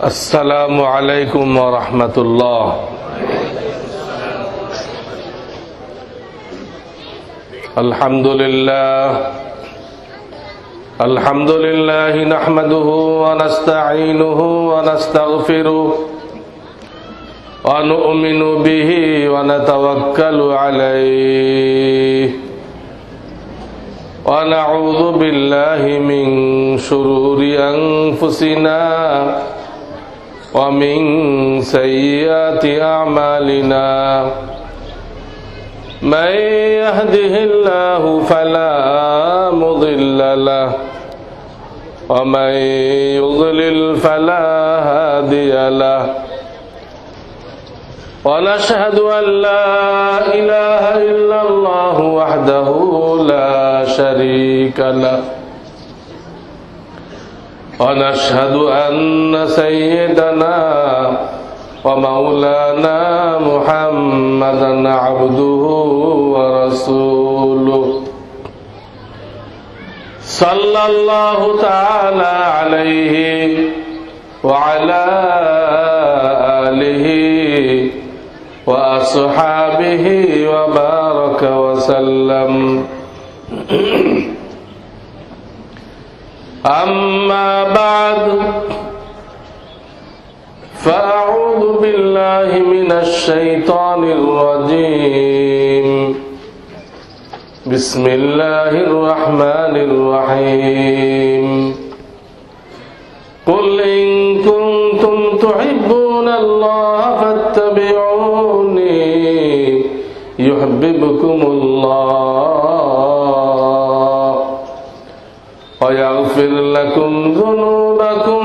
السلام عليكم ورحمة الله. الحمد لله نحمده ونستعينه ونستغفره ونؤمن به ونتوكل عليه ونعوذ بالله من شرور أنفسنا ومن سيئات أعمالنا من يهده الله فلا مضل له ومن يضلل فلا هادي له ونشهد أن لا إله إلا الله وحده لا شريك له ونشهد أن سيدنا ومولانا محمدا عبده ورسوله صلى الله تعالى عليه وعلى آله وأصحابه وبارك وسلم. أما بعد فأعوذ بالله من الشيطان الرجيم. بسم الله الرحمن الرحيم. قل إن كنتم تحبون الله فاتبعوني يحببكم الله ويغفر لكم ذنوبكم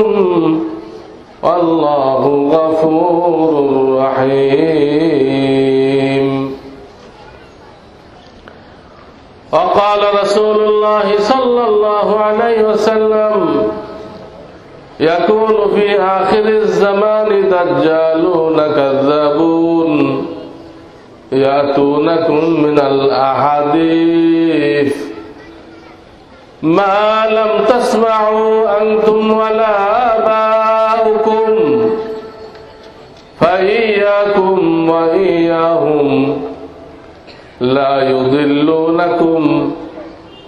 والله غفور رحيم. وقال رسول الله صلى الله عليه وسلم يكون في آخر الزمان دجالون كذابون يأتونكم من الأحاديث ما لم تسمعوا أنتم ولا آباؤكم فإياكم وإياهم لا يضلونكم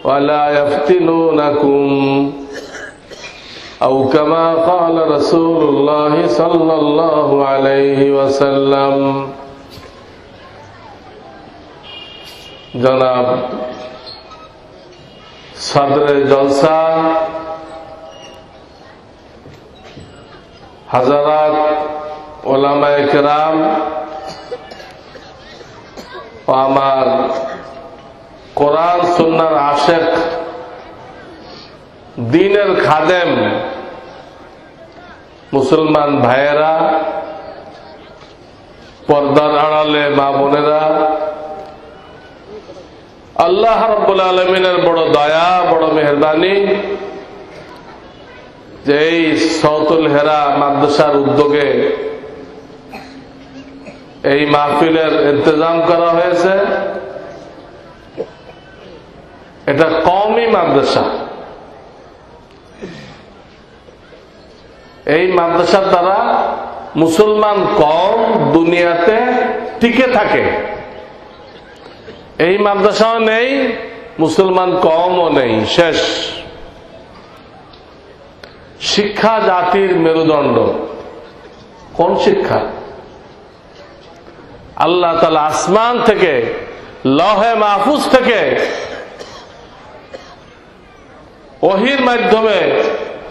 ولا يفتنونكم أو كما قال رسول الله صلى الله عليه وسلم. জনাব সদরে জলসা হাজারাত ওলামায়ে কেরাম ও আমার কোরআন সুন্নাহর আশিক দ্বীনের খাদেম মুসলমান ভাইয়েরা, পর্দার আড়ালে মা বোনেরা, আল্লাহ রাব্বুল আলামিনের বড় দয়া, বড় মেহেরবানি যে এই সৌতুল হেরা মাদ্রাসার উদ্যোগে এই মাহফিলের ইন্তজাম করা হয়েছে। এটা কওমি মাদ্রাসা। এই মাদ্রাসার দ্বারা মুসলমান কওম দুনিয়াতে টিকে থাকে। এই মাদ্রাসাও নেই, মুসলমান কওমও নেই, শেষ। শিক্ষা জাতির মেরুদণ্ড। কোন শিক্ষা? আল্লাহ তাআলা আসমান থেকে, লৌহে মাহফুজ থেকে ওহীর মাধ্যমে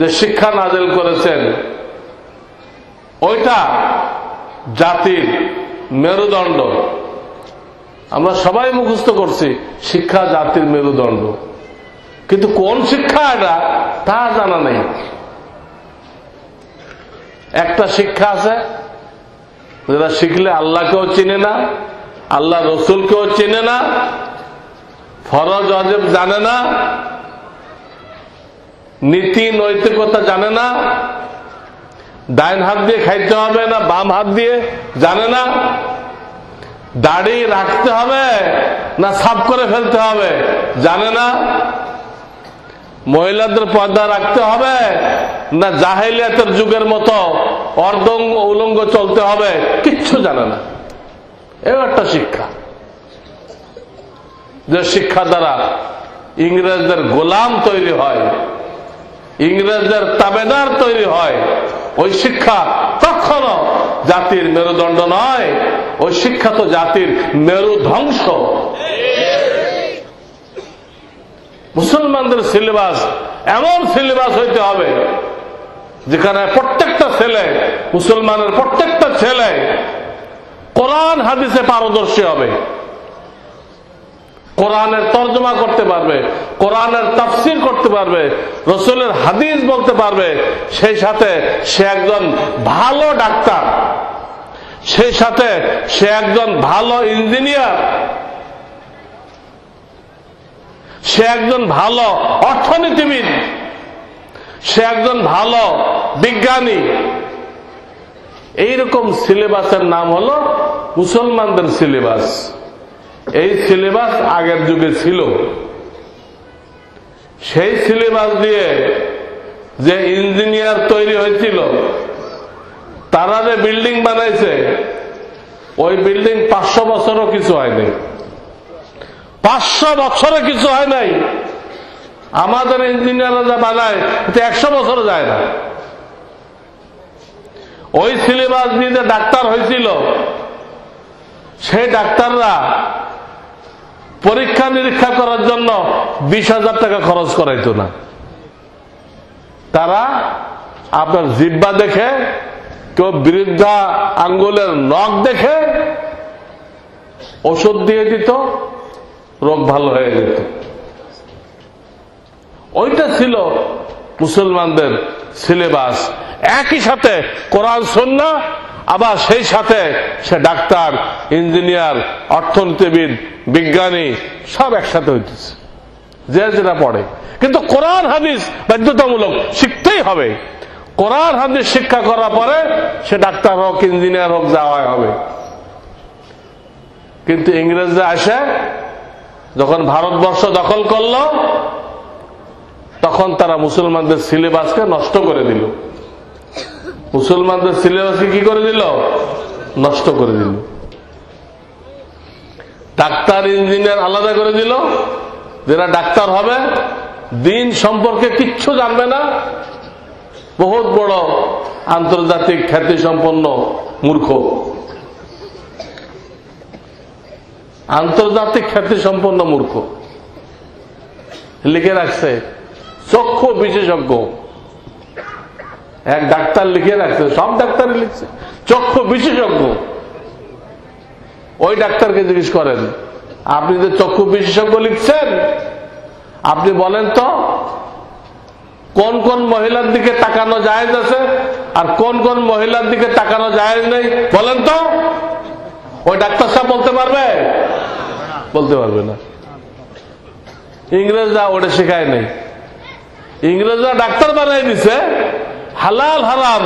যে শিক্ষা নাযিল করেছেন, ওইটা জাতির মেরুদণ্ড। আমরা সবাই মুখস্থ করছি শিক্ষা জাতির মেরুদণ্ড, কিন্তু কোন শিক্ষা এটা তা জানা নেই। একটা শিক্ষা আছে যেটা শিখলে আল্লাহকেও চিনে না, আল্লাহ রসুলকেও চিনে না, ফরজ ওয়াজিব জানে না, নীতি নৈতিকতা জানে না, ডাইন হাত দিয়ে খাইতে হবে না বাম হাত দিয়ে জানে না, দাড়ি রাখতে হবে না সাফ করে ফেলতে হবে জানে না, মহিলাদের পর্দা রাখতে হবে না জাহেলিয়াতের যুগের মতো অর্ধঙ্গ উলঙ্গ চলতে হবে কিচ্ছু জানে না। এও একটা শিক্ষা, যে শিক্ষা দ্বারা ইংরেজদের গোলাম তৈরি হয়, ইংরেজদের তাবেদার তৈরি হয়। ওই শিক্ষা কখনো জাতির মেরুদণ্ড নয়, ওই শিক্ষা তো জাতির মেরু ধ্বংস। মুসলমানদের সিলেবাস এমন সিলেবাস হইতে হবে যেখানে প্রত্যেকটা ছেলে, মুসলমানের প্রত্যেকটা ছেলে কোরআন হাদিসে পারদর্শী হবে, কোরআনের তর্জমা করতে পারবে, কোরআনের তাফসীর করতে পারবে, রাসূলের হাদিস বলতে পারবে, সেই সাথে সে একজন ভালো ডাক্তার, সেই সাথে সে একজন ভালো ইঞ্জিনিয়ার, সে একজন ভালো অর্থনীতিবিদ, সে একজন ভালো বিজ্ঞানী। এইরকম সিলেবাসের নাম হলো মুসলমানদের সিলেবাস। এই সিলেবাস আগের যুগে ছিল। সেই সিলেবাস দিয়ে যে ইঞ্জিনিয়ার তৈরি হয়েছিল, তারা যে বিল্ডিং বানাইছে, ওই বিল্ডিং 500 বছরও কিছু হয়নি, 500 বছরে কিছু হয় নাই। আমাদের ইঞ্জিনিয়াররা যা বানায় 100 বছরও যায় না। ওই সিলেবাস দিয়ে যে ডাক্তার হয়েছিল, সেই ডাক্তাররা পরীক্ষা নিরীক্ষা করার জন্য 20,000 টাকা খরচ করাইতো না। তারা আপনার জিহ্বা দেখে, কেউ বৃদ্ধা আঙ্গুলের নখ দেখে ওষুধ দিয়ে দিত, রোগ ভালো হয়ে যেত। ওইটা ছিল মুসলমানদের সিলেবাস। একই সাথে কোরআন সুন্নাহ, আবার সেই সাথে সে ডাক্তার, ইঞ্জিনিয়ার, অর্থনীতিবিদ, বিজ্ঞানী সব একসাথে হইতেছে, যে যেটা পড়ে। কিন্তু কোরআন হাদিস বাধ্যতামূলক শিখতেই হবে। কোরআন হাদিস শিক্ষা করার পরে সে ডাক্তার হোক, ইঞ্জিনিয়ার হোক, যাওয়া হবে। কিন্তু ইংরেজরা আসে যখন ভারতবর্ষ দখল করল, তখন তারা মুসলমানদের সিলেবাসকে নষ্ট করে দিল। মুসলমানদের সিলেবাসকে কি করে দিল? নষ্ট করে দিল। ডাক্তার ইঞ্জিনিয়ার আলাদা করে দিল। যারা ডাক্তার হবে দিন সম্পর্কে কিচ্ছু জানবে না, বহুত বড় আন্তর্জাতিক খ্যাতি সম্পন্ন মূর্খ, আন্তর্জাতিক খ্যাতি সম্পন্ন মূর্খ। লিখে রাখছে চক্ষু বিশেষজ্ঞ। এক ডাক্তার লিখে রাখছে, সব ডাক্তারই লিখছে চক্ষু বিশেষজ্ঞ। ওই ডাক্তারকে জিজ্ঞেস করেন, আপনি যে চক্ষু বিশেষজ্ঞ লিখছেন, আপনি বলেন তো কোন কোন মহিলার দিকে তাকানো জায়েজ আছে আর কোন কোন মহিলার দিকে তাকানো জায়েজ নেই, বলেন তো। ওই ডাক্তার সাহেব বলতে পারবে? বলতে পারবে না। ইংরেজরা ওটা শেখায় নেই। ইংরেজরা ডাক্তার বানাই দিছে, হালাল হারাম,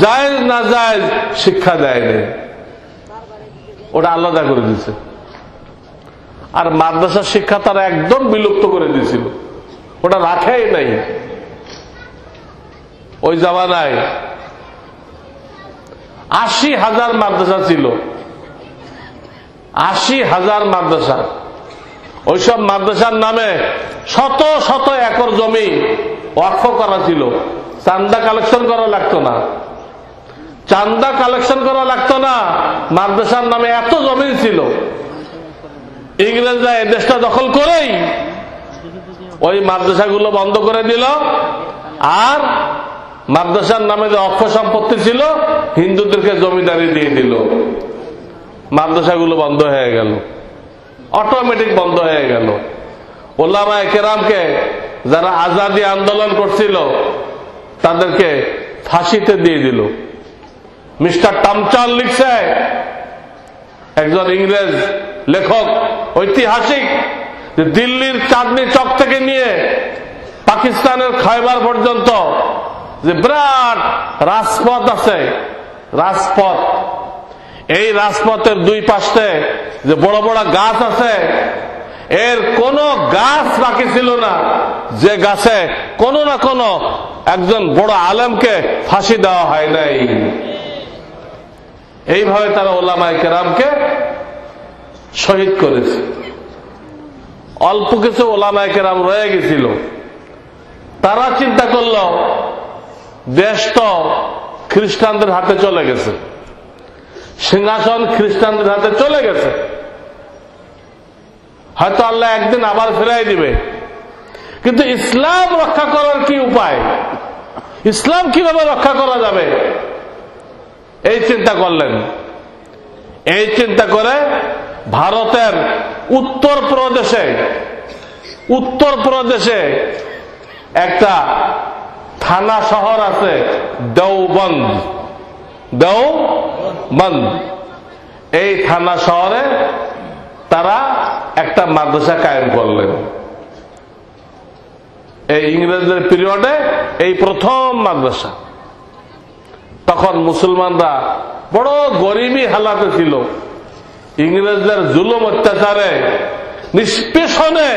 জায়েজ না জায়েজ শিক্ষা দেয় নেই, ওটা আলাদা করে দিছে। আর মাদ্রাসার শিক্ষা তারা একদম বিলুপ্ত করে দিয়েছিল, ওটা রাখেই নাই। ওই জামানায় 80,000 মাদ্রাসা ছিল, 80,000 মাদ্রাসা। ওইসব মাদ্রাসার নামে শত শত একর জমি ওয়াকফ করা ছিল। চান্দা কালেকশন করা লাগতো না, চান্দা কালেকশন করা লাগতো না, মাদ্রাসার নামে এত জমি ছিল। ইংরেজরা এই দেশটা দখল করেই ওই মাদ্রাসাগুলো বন্ধ করে দিল, আর মাদ্রাসার নামে যে অক্ষ সম্পত্তি ছিল হিন্দুদেরকে জমিদারি দিয়ে দিল। মাদ্রাসাগুলো বন্ধ হয়ে গেল, অটোমেটিক বন্ধ হয়ে গেল। ওলামায়ে কেরামকে যারা আজাদি আন্দোলন করছিল তাদেরকে ফাঁসিতে দিয়ে দিল। মিস্টার টামচাল লিখছে, একজন ইংরেজ লেখক, ঐতিহাসিক, যে দিল্লির চাঁদনি চক থেকে নিয়ে পাকিস্তানের খায়বার পর্যন্ত যে বিরাট রাজপথ আছে, রাজপথ, এই রাজপথের দুই পাশে যে বড় বড় গাছ আছে, এর কোন গাছ বাকি ছিল না যে গাছে কোনো না কোনো একজন বড় আলেমকে ফাঁসি দেওয়া হয় নাই। এইভাবে তারা উলামায়ে কেরামকে শহীদ করেছে। অল্প কিছু উলামায়ে কেরাম রয়ে গেছিল, তারা চিন্তা করল দেশ তো খ্রিস্টানদের হাতে চলে গেছে, সিংহাসন খ্রিস্টানদের হাতে চলে গেছে, হয়তো আল্লাহ একদিন আবার ফেরাই দিবে, কিন্তু ইসলাম রক্ষা করার কি উপায়, ইসলাম কিভাবে রক্ষা করা যাবে, এই চিন্তা করলেন। এই চিন্তা করে ভারতের উত্তর প্রদেশে একটা থানা শহর আছে দেওবন্দ। এই থানা শহরে তারা একটা মাদ্রাসা কায়েম করলেন। এই ইংরেজদের পিরিয়ডে এই প্রথম মাদ্রাসা। তখন মুসলমানরা বড় গরিবী হালাতে ছিল, ইংরেজদের জুলুম অত্যাচারে নিষ্পেষণে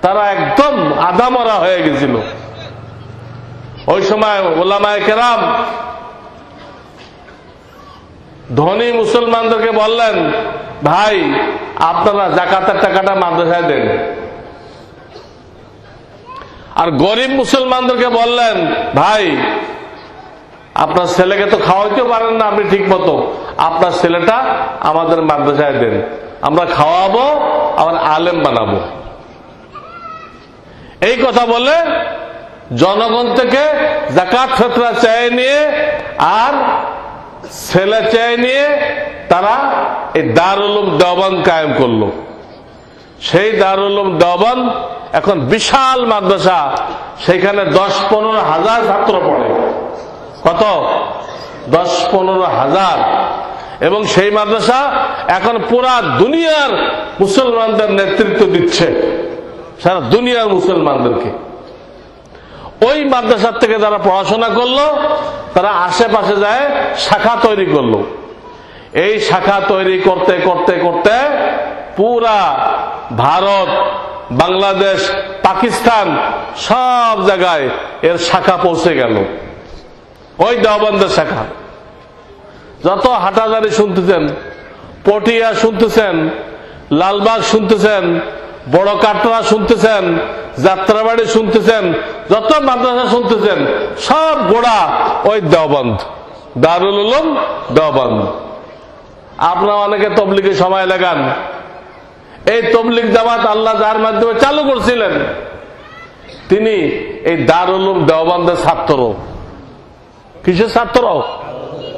তারা একদম আধামরা হয়ে গেছিল। ওই সময় উলামায়ে কেরাম ধনী মুসলমানদেরকে বললেন, ভাই আপনারা যাকাতের টাকাটা মাদ্রাসায় দেন। আর গরিব মুসলমানদেরকে বললেন, ভাই আপনার ছেলেকে তো খাওয়াইতে পারেন না আপনি ঠিক মতো, আপনার ছেলেটা আমাদের মাদ্রাসায় দেন, আমরা খাওয়াবো, আবার আলেম বানাবো। এই কথা বলে জনগণ থেকে যাকাত ফিতরা চেয়ে নিয়ে আর ছেলে চেয়ে নিয়ে তারা এই দারুল উলুম দেওবন্দ কায়েম করলো। সেই দারুল উলুম দেওবন্দ এখন বিশাল মাদ্রাসা, সেখানে 10-15 হাজার ছাত্র পড়ে। কত? 10-15 হাজার। এবং সেই মাদ্রাসা এখন পুরা দুনিয়ার মুসলমানদের নেতৃত্ব দিচ্ছে, সারা দুনিয়ার মুসলমানদেরকে। ওই মাদ্রাসার থেকে যারা পড়াশোনা করলো তারা আশেপাশে যায় শাখা তৈরি করলো। এই শাখা তৈরি করতে করতে করতে পুরা ভারত, বাংলাদেশ, পাকিস্তান সব জায়গায় এর শাখা পৌঁছে গেল। ওই দেওবন্দের শাখা। যত হাটাজারি শুনতেছেন, পটিয়া শুনতেছেন, লালবাগ শুনতেছেন, বড় কাটরা শুনতেছেন, যাত্রাবাড়ি শুনতেছেন, যত মাদ্রাসা শুনতেছেন, সব গোড়া ওই দেওবন্দ, দারুল উলুম দেওবন্দ। আপনারা অনেকে তবলিগে সময় লাগান। এই তবলিগ জামাত আল্লাহ যার মাধ্যমে চালু করছিলেন, তিনি এই দারুল উলুম দেওবন্দের ছাত্র। কিসের ছাত্র?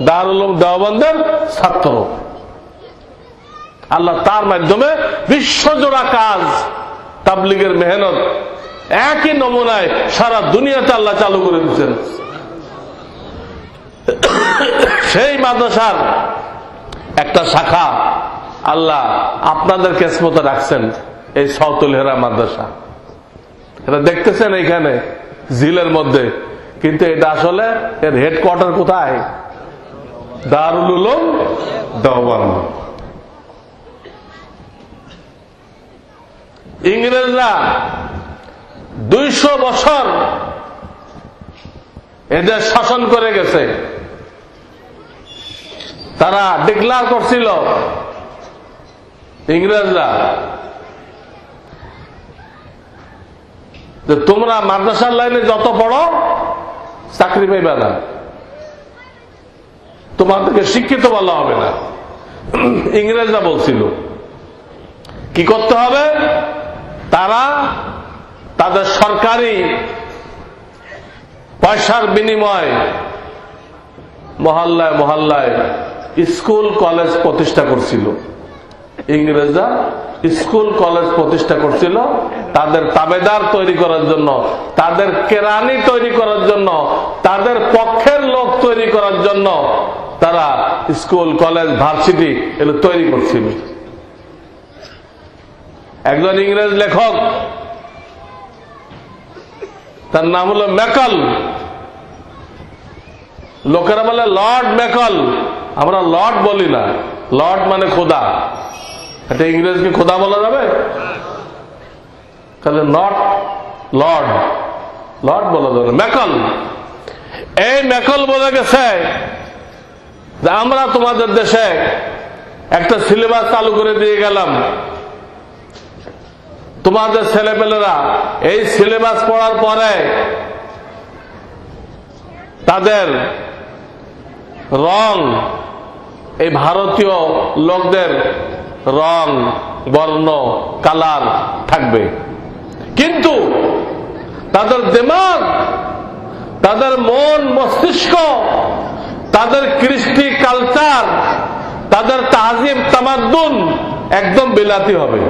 দারুল উলুম দেওবন্দের ছাত্র। আল্লাহ তার মাধ্যমে বিশ্বজোড়া কাজ, তাবলিগের মেহনত একই নমুনায় সারা দুনিয়াতে আল্লাহ চালু করে দিচ্ছেন। সেই মাদ্রাসার একটা শাখা আল্লাহ আপনাদের কিসমতে রাখছেন, এই সাউতুল হেরা মাদ্রাসা। এটা দেখতেছেন এইখানে জিলের মধ্যে, কিন্তু এটা আসলে এর হেডকোয়ার্টার কোথায়? দারুল উলুম দেওবন্দ। ইংরেজরা 200 বছর এদের শাসন করে গেছে। তারা ডিক্লার করছিল, ইংরেজরা, যে তোমরা মাদ্রাসার লাইনে যত পড়ো চাকরি পাইবে না, তোমাদেরকে শিক্ষিত বলা হবে না। ইংরেজরা বলছিল কি করতে হবে? তারা তাদের সরকারি পয়সার বিনিময়ে মহল্লায় মহল্লায় স্কুল কলেজ প্রতিষ্ঠা করছিল। ইংরেজরা স্কুল কলেজ প্রতিষ্ঠা করছিল তাদের তাবেদার তৈরি করার জন্য, তাদের কেরানি তৈরি করার জন্য, তাদের পক্ষের লোক তৈরি করার জন্য তারা স্কুল কলেজ ভার্সিটি এগুলো তৈরি করছিল। একজন ইংরেজ লেখক, তার নাম হলো ম্যাকল। লোকেরা বলে লর্ড ম্যাকল, আমরা লর্ড বলি না, লর্ড মানে খোদা। এটা ইংরেজকে খোদা বলা যাবে? তাহলে নট লর্ড, লর্ড বলা যাবে। ম্যাকল, এই ম্যাকল বলে গেছে যে আমরা তোমাদের দেশে একটা সিলেবাস চালু করে দিয়ে গেলাম, তোমাদের ছেলেপেলেরা এই সিলেবাস পড়ার পরে তাদের রং এই ভারতীয় লোকদের রং, বর্ণ, কালার থাকবে, কিন্তু তাদের দিমাগ, তাদের মন মস্তিষ্ক, তাদের কৃষ্টি কালচার, তাদের তাহজিব তামাদ্দুন একদম বিলাতি হবে।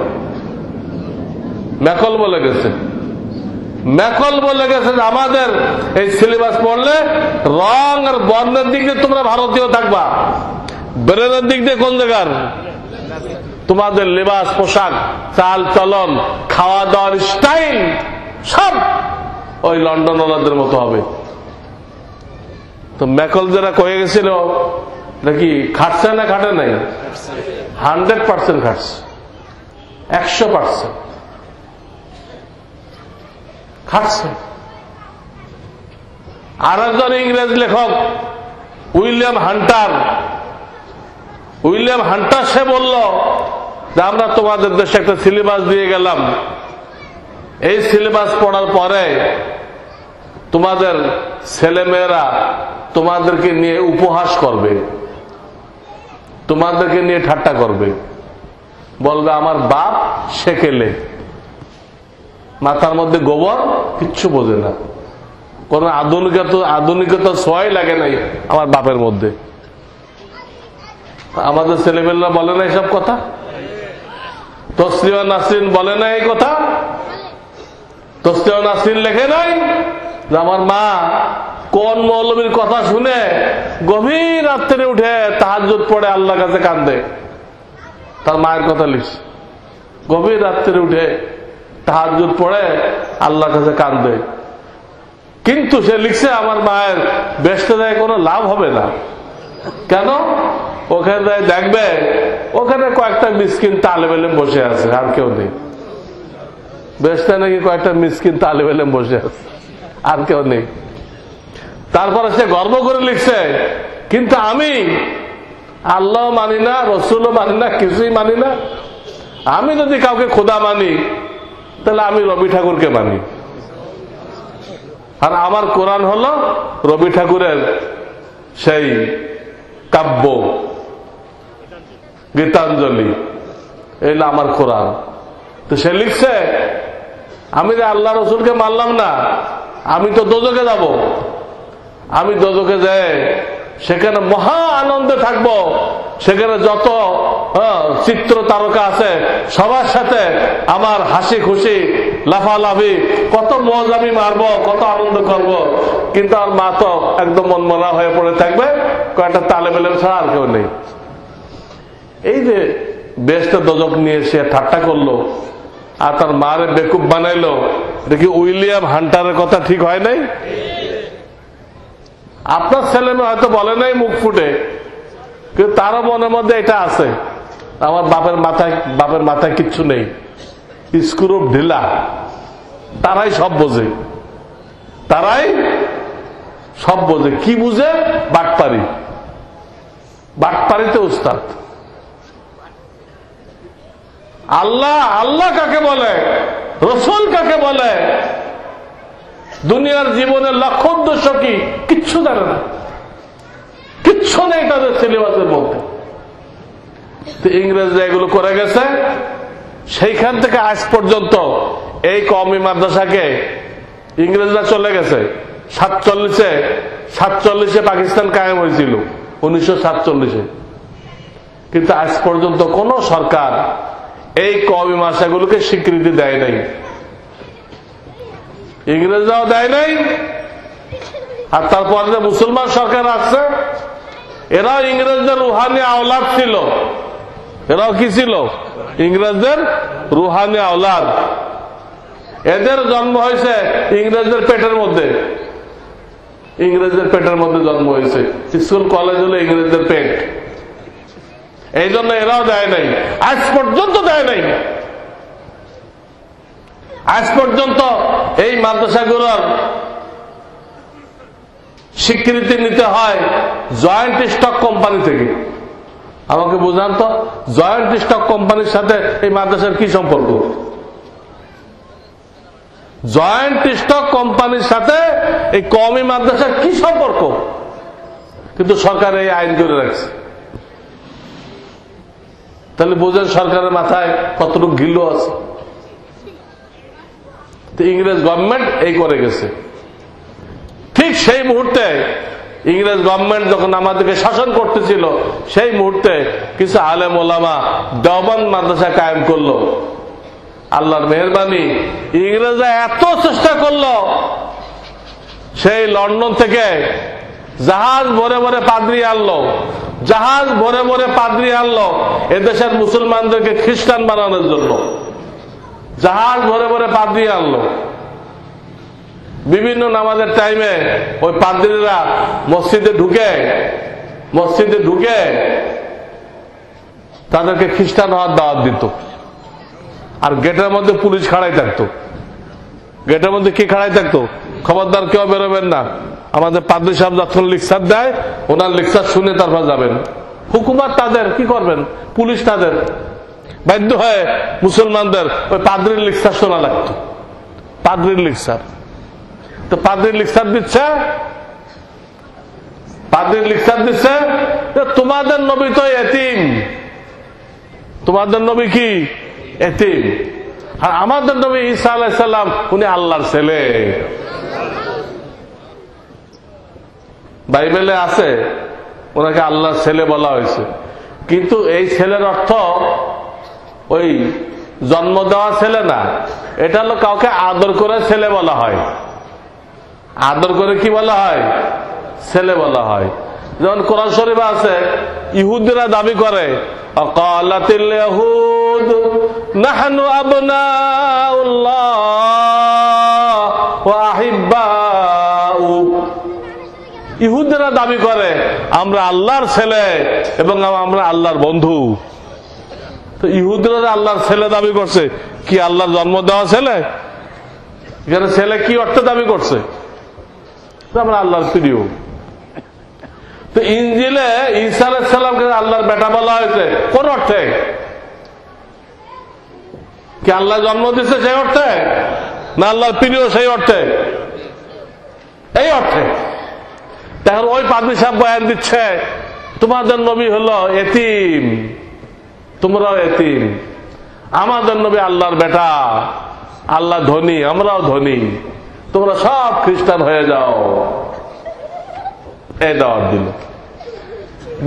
ম্যাকল বলে গেছে, ম্যাকল বলে গেছে যে আমাদের এই সিলেবাস পড়লে রং আর বর্ণের দিক দিয়ে তোমরা ভারতীয় থাকবা, ব্রেনের দিক দিয়ে কোন জায়গার? তোমাদের লেবাস, পোশাক, চাল চলন, খাওয়া দাওয়ার স্টাইল সব ওই লন্ডন ওনাদের মতো হবে। তো ম্যাকল যারা কয়ে গেছিল নাকি খাটছে না খাটে নাই? 100% খাটছে, 100% খাটছে। আর একজন ইংরেজ লেখক উইলিয়াম হান্টার সে বলল যে আমরা তোমাদের দেশে একটা সিলেবাস দিয়ে গেলাম, এই সিলেবাস পড়ার পরে তোমাদের ছেলেমেয়েরা তোমাদেরকে নিয়ে উপহাস করবে, তোমাদেরকে নিয়ে ঠাট্টা করবে, বলবে আমার বাপ সেকেলে, মাথার মধ্যে গোবর, কিচ্ছু বোঝে না, কোন আধুনিকতা ছোঁয়াই লাগে নাই আমার বাপের মধ্যে। আমাদের ছেলেমেয়েরা বলে না এইসব কথা? তসলিমা নাসরিন বলে না এই কথা? তসলিমা নাসরিন লেখে নাই যে আমার মা কোন মৌলবীর কথা শুনে গভীর রাত্রে উঠে তাহাজ্জুদ পড়ে আল্লাহর কাছে কান্দে? তার মায়ের কথা লিখছে, গভীর রাত্রে উঠে তাহাজ্জুদ পড়ে আল্লাহর কাছে কান্দে, কিন্তু সে লিখছে আমার মায়ের বেহেশতে যায় কোনো লাভ হবে না। কেন? ওখানে দেখবে ওখানে কয়েকটা মিসকিন তালেব ইলম বসে আছে, আর কেউ নেই। বেহেশতে নাকি কয়েকটা মিসকিন তালেব ইলম বসে আছে, আর কেউ নেই। তারপরে সে গর্ব করে লিখছে, কিন্তু আমি আল্লাহ মানি না, রসুলও মানি না, কিছুই মানি না। আমি যদি কাউকে খোদা মানি তাহলে আমি রবি ঠাকুরকে মানি, আর আমার কোরআন হলো রবি ঠাকুরের সেই কাব্য গীতাঞ্জলি, এই আমার কোরআন। তো সে লিখছে আমি যে আল্লাহ রসুলকে মানলাম না, আমি তো দোজখে যাব, আমি দোজখে যাই সেখানে মহা আনন্দে থাকবো, সেখানে যত চিত্র তারকা আছে সবার সাথে আমার হাসি খুশি লাফালাফি, কত মজ আমি মারবো, কত আনন্দ করব, কিন্তু আর মা তো একদম মনমরা হয়ে পড়ে থাকবে, কয়েকটা তালেব ইলম ছাড়া আর কেউ নেই। এই যে বেহেশতে দোজখ নিয়ে সে ঠাট্টা করলো আর তার মারে বেকুব বানাইলো, দেখি উইলিয়াম হান্টারের কথা ঠিক হয় নাই? আপনার ছেলে মেয়ে হয়তো বলে নাই মুখ ফুটে, কিন্তু তারও মনের মধ্যে এটা আছে, আমার বাপের মাথায় কিচ্ছু নেই, স্ক্রু ঢিলা। তারাই সব বোঝে, তারাই সব বোঝে। কি বুঝে? বাটপারি, বাটপারিতে উস্তাদ। আল্লাহ কাকে বলে, রসুল কাকে বলে, দুনিয়ার জীবনের লক্ষ্য উদ্দেশ্য কি, কিচ্ছু জানে না, কিচ্ছু নেই তাদের সিলেবাসের মধ্যে। ইংরেজরা এগুলো করে গেছে, সেইখান থেকে আজ পর্যন্ত এই কওমি মাদ্রাসাকে ইংরেজরা চলে গেছে। 47-এ পাকিস্তান কায়েম হয়েছিল, 1947-এ, কিন্তু আজ পর্যন্ত কোন সরকার এই কওমি মাদ্রাসাগুলোকে স্বীকৃতি দেয় নাই, ইংরেজরাও দেয় নাই। আর তারপর যে মুসলমান সরকার আসছে, এরাও ইংরেজদের রুহানি আওলাদ ছিল, এরাও কি ছিল? ইংরেজদের রুহানি আওলাদ। এদের জন্ম হয়েছে ইংরেজদের পেটের মধ্যে, ইংরেজদের পেটের মধ্যে জন্ম হয়েছে। স্কুল কলেজ হলো ইংরেজদের পেট, এই জন্য এরাও দেয় নাই, আজ পর্যন্ত দেয় নাই। আজ পর্যন্ত এই মাদ্রাসাগুলোর স্বীকৃতি নিতে হয় জয়েন্ট স্টক কোম্পানি থেকে। আমাকে বুঝান তো, জয়েন্ট স্টক কোম্পানির সাথে এই মাদ্রাসার কি সম্পর্ক? জয়েন্ট স্টক কোম্পানির সাথে এই কওমি মাদ্রাসার কি সম্পর্ক? কিন্তু সরকার এই আইন করে রাখছে। তাহলে বুঝেন সরকারের মাথায় কতটুকু ঘিল্ল আছে। তো ইংরেজ গভর্নমেন্ট এই করে গেছে। ঠিক সেই মুহূর্তে ইংরেজ গভর্নমেন্ট যখন আমাদেরকে শাসন করতেছিল, সেই মুহূর্তে কিছু আলেম ওলামা দেওবন্দ মাদ্রাসা কায়েম করলো। আল্লাহর মেহেরবানি, ইংরেজরা এত চেষ্টা করলো, সেই লন্ডন থেকে জাহাজ ভরে ভরে পাদ্রী আনলো, জাহাজ ভরে ভরে পাদ্রী আনলো এদেশের মুসলমানদেরকে খ্রিস্টান বানানোর জন্য। জাহাজ ভরে ভরে পাদ্রী আনলো। বিভিন্ন নামাজের টাইমে ওই পাদ্রীরা মসজিদে ঢুকে তাদেরকে খ্রিস্টান হওয়ার দাওয়াত দিত। আর গেটের মধ্যে পুলিশ খাড়াই থাকতো। গেটের মধ্যে কি খাড়াই থাকতো? খবরদার কেউ বেরোবেন না, আমাদের পাদ্রী সাহেব যখন লেকচার দেয় ওনার লেকচার শুনে তারপর যাবেন। হুকুমত তাদের, কি করবেন? পুলিশ তাদের। বাধ্য হয়ে মুসলমানদের ওই পাদ্রীর লেকচার শোনা লাগতো। পাদ্রীর লেকচার, তো পাদ্রীর লেকচার দিচ্ছে তোমাদের নবী তো এতিম, তোমাদের নবী কি এতিম, আর আমাদের নবী ঈসা আলাইহিস সালাম উনি আল্লাহর ছেলে। বাইবেলে আছে ওনাকে আল্লাহর ছেলে বলা হয়েছে, কিন্তু এই ছেলের অর্থ ওই জন্ম দেওয়া ছেলে না, এটা হলো কাউকে আদর করে ছেলে বলা হয়। আদর করে কি বলা হয়? ছেলে বলা হয়। যেমন কোরআন শরীফে আছে, ইহুদিরা দাবি করে অকালাতিল ইয়াহুদ নাহনু আবনাউল্লাহ ওয়া আহিব্বাউ। ইহুদিরা দাবি করে আমরা আল্লাহর ছেলে এবং আমরা আল্লাহর বন্ধু। তো ইহুদিরা আল্লাহর ছেলে দাবি করছে, কি আল্লাহর জন্ম দেওয়া ছেলে? এখানে ছেলে কি অর্থে দাবি করছে? আমরা আল্লাহর প্রিয়। তো ইনজিলে ঈসা আলাইহিস সালামকে আল্লাহর বেটা বলা হয়েছে কোন অর্থে? কি আল্লাহ জন্ম দিচ্ছে সেই অর্থে, না আল্লাহর প্রিয় সেই অর্থে? এই অর্থে। তাহলে ওই পাদ্রী সাহেব বয়ান দিচ্ছে তোমাদের নবী হলো এতিম, তোমরাও এতিম, আমাদের নবী আল্লাহর বেটা, আল্লাহ ধনী, আমরাও ধনী, তোমরা সব খ্রিস্টান হয়ে যাও। এই দাওয়াত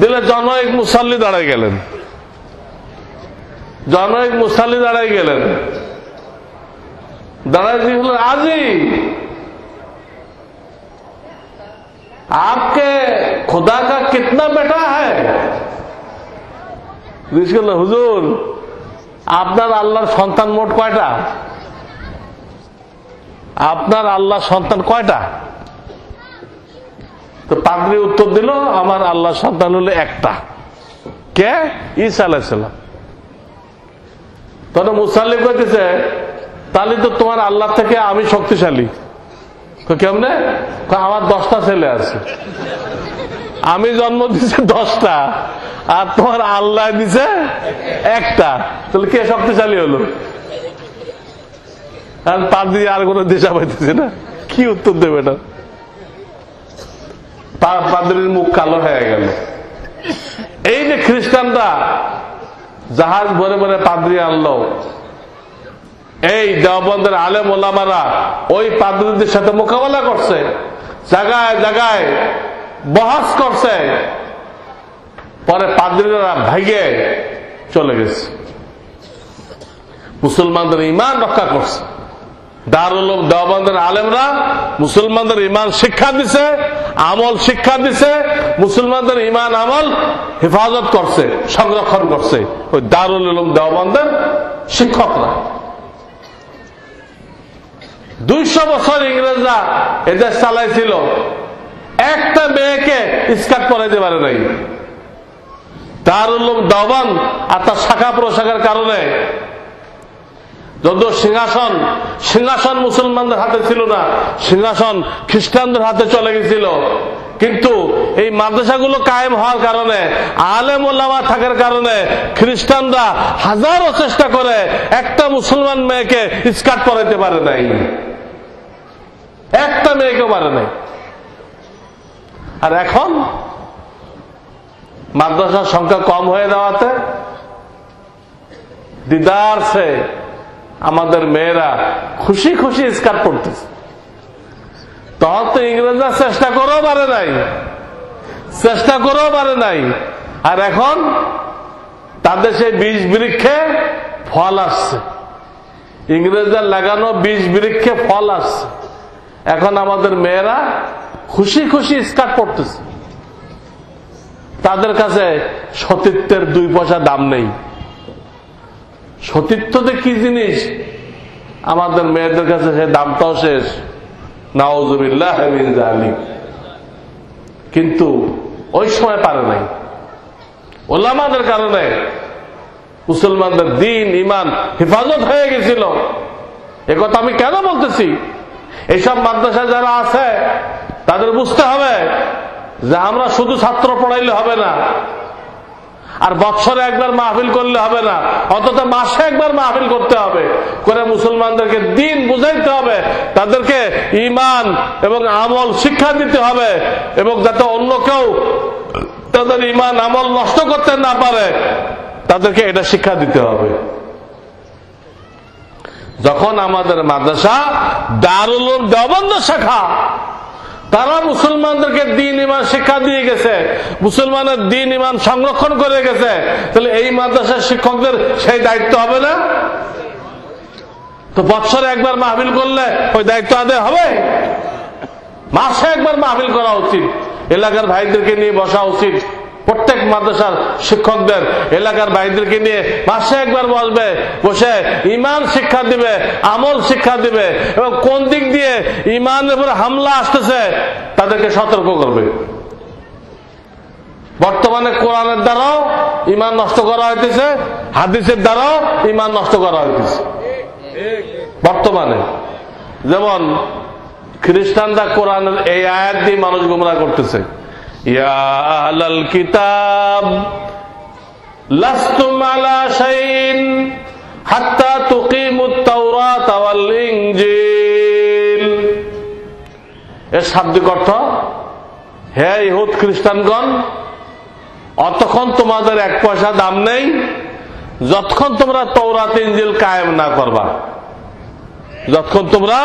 দিলে জনৈক মুসাল্লি দাঁড়াই গেলেন। दादाजी बोले आजी आपके खुदा का कितना बेटा है? हुजूर আপনার আল্লাহর সন্তান মোট কয়টা? আপনার আল্লাহর সন্তান কয়টা? তো পাদ্রী উত্তর দিল আমার আল্লাহর সন্তান হলো একটা। কে? ঈসা আলাইহিস সালাম। তখন মুসাল্লি কইতেছে তাহলে তো তোমার আল্লাহ থেকে আমি শক্তিশালী। কেমনে? আমার 10টা ছেলে আছে, আমি জন্ম দিছে 10টা, আর তোমার আল্লাহ দিছে একটা, তাহলে কে শক্তিশালী হলো? আর পাদ্রী আর কোন দিশা পাইতেছে না, কি উত্তর দেবে না। পাদ্রীর মুখ কালো হয়ে গেল। এই যে খ্রিস্টানরা জাহাজ ভরে ভরে পাদ্রী আনলো, এই দেওবন্দের আলেম ওলামারা ওই পাদ্রীদের সাথে মোকাবেলা করছে, জায়গায় জায়গায় বহস করছে, পরে পাদ্রীরা ভাইগে চলে গেছে, মুসলমানদের ইমান রক্ষা করছে। দারুল উলুম দেওবন্দের আলেমরা মুসলমানদের ইমান শিক্ষা দিছে, আমল শিক্ষা দিছে, মুসলমানদের ইমান আমল হেফাজত করছে, সংরক্ষণ করছে ওই দারুল উলুম দেওবন্দের শিক্ষকরা। 200 বছর ইংরেজরা এদেশ চালাইছিল, একটা মেয়েকে স্কার্ট পরাইতে পারে নাই, দারুল উলুম দেওবন্দ আর তার শাখা প্রশাখার কারণে যদিও সিংহাসন মুসলমানদের হাতে ছিল না, সিংহাসন খ্রিস্টানদের হাতে চলে গেছিল, কিন্তু এই মাদ্রাসাগুলো কায়েম হওয়ার কারণে, আলেম ওলামা থাকার কারণে খ্রিস্টানরা হাজারো চেষ্টা করে একটা মুসলমান মেয়েকে স্কার্ট পরাইতে পারে নাই, একটা মেয়েকেও পারে নাই। আর এখন মাদ্রাসার সংখ্যা কম হয়ে যাওয়াতে দিদার সে আমাদের মেয়েরা খুশি খুশি স্কার্ট পড়তেছে। তখন তো ইংরেজরা চেষ্টা করেও পারে নাই। আর এখন তাদের সেই বীজ বৃক্ষে ফল আসছে, ইংরেজদের লাগানো বীজ বৃক্ষে ফল আসছে। এখন আমাদের মেয়েরা খুশি খুশি স্কার্ট পড়তেছে। তাদের কাছে সতীত্বের 2 পয়সা দাম নেই। সতীত্বতে কি জিনিস আমাদের মেয়েদের কাছে সে দামটাও শেষ, নাউযুবিল্লাহ মিন যালিক। কিন্তু ওই সময় পারে নাই, ওলামাদের কারণে মুসলমানদের দ্বীন ঈমান হেফাজত হয়ে গেছিল। একথা আমি কেন বলতেছি, এইসব মাদ্রাসা যারা আছে তাদের বুঝতে হবে যে আমরা শুধু ছাত্র পড়াইলে হবে না, আর বছরে একবার মাহফিল করলে হবে না, অন্তত মাসে একবার মাহফিল করতে হবে, করে মুসলমানদেরকে দ্বীন বুঝাইতে হবে, তাদেরকে ঈমান এবং আমল শিক্ষা দিতে হবে, এবং যাতে অন্য কেউ তাদের ঈমান আমল নষ্ট করতে না পারে তাদেরকে এটা শিক্ষা দিতে হবে। যখন আমাদের মাদ্রাসা দারুল উলুম দেওবন্দ শাখা তারা মুসলমানদেরকে দ্বীন ঈমান শিক্ষা দিয়ে গেছে, মুসলমানের দ্বীন ঈমান সংরক্ষণ করে গেছে, তাহলে এই মাদ্রাসার শিক্ষকদের সেই দায়িত্ব হবে না? তো বছরে একবার মাহফিল করলে ওই দায়িত্ব আদায় হবে? মাসে একবার মাহফিল করা উচিত, এলাকার ভাইদেরকে নিয়ে বসা উচিত। প্রত্যেক মাদ্রাসার শিক্ষকদের এলাকার ভাইদেরকে নিয়ে মাসে একবার বসবে, বসে ঈমান শিক্ষা দিবে, আমল শিক্ষা দিবে, এবং কোন দিক দিয়ে ঈমানের উপর হামলা আসতেছে তাদেরকে সতর্ক করবে। বর্তমানে কোরআনের দ্বারাও ঈমান নষ্ট করা হইতেছে, হাদিসের দ্বারাও ঈমান নষ্ট করা হইতেছে। বর্তমানে যেমন খ্রিস্টানরা কোরআনের এই আয়াত দিয়ে মানুষ গুমরাহ করতেছে, ইয়া আহলাল কিতাব লাস্তুম আলা শাইইন হাত্তা তুকিমুত তাওরাত ওয়াল ইনজিল। এর শাব্দিক অর্থ, হে ইহুদ খ্রিস্টানগণ, অতক্ষণ তোমাদের 1 পয়সা দাম নেই যতক্ষণ তোমরা তওরাত ইনজিল কায়েম না করবা, যতক্ষণ তোমরা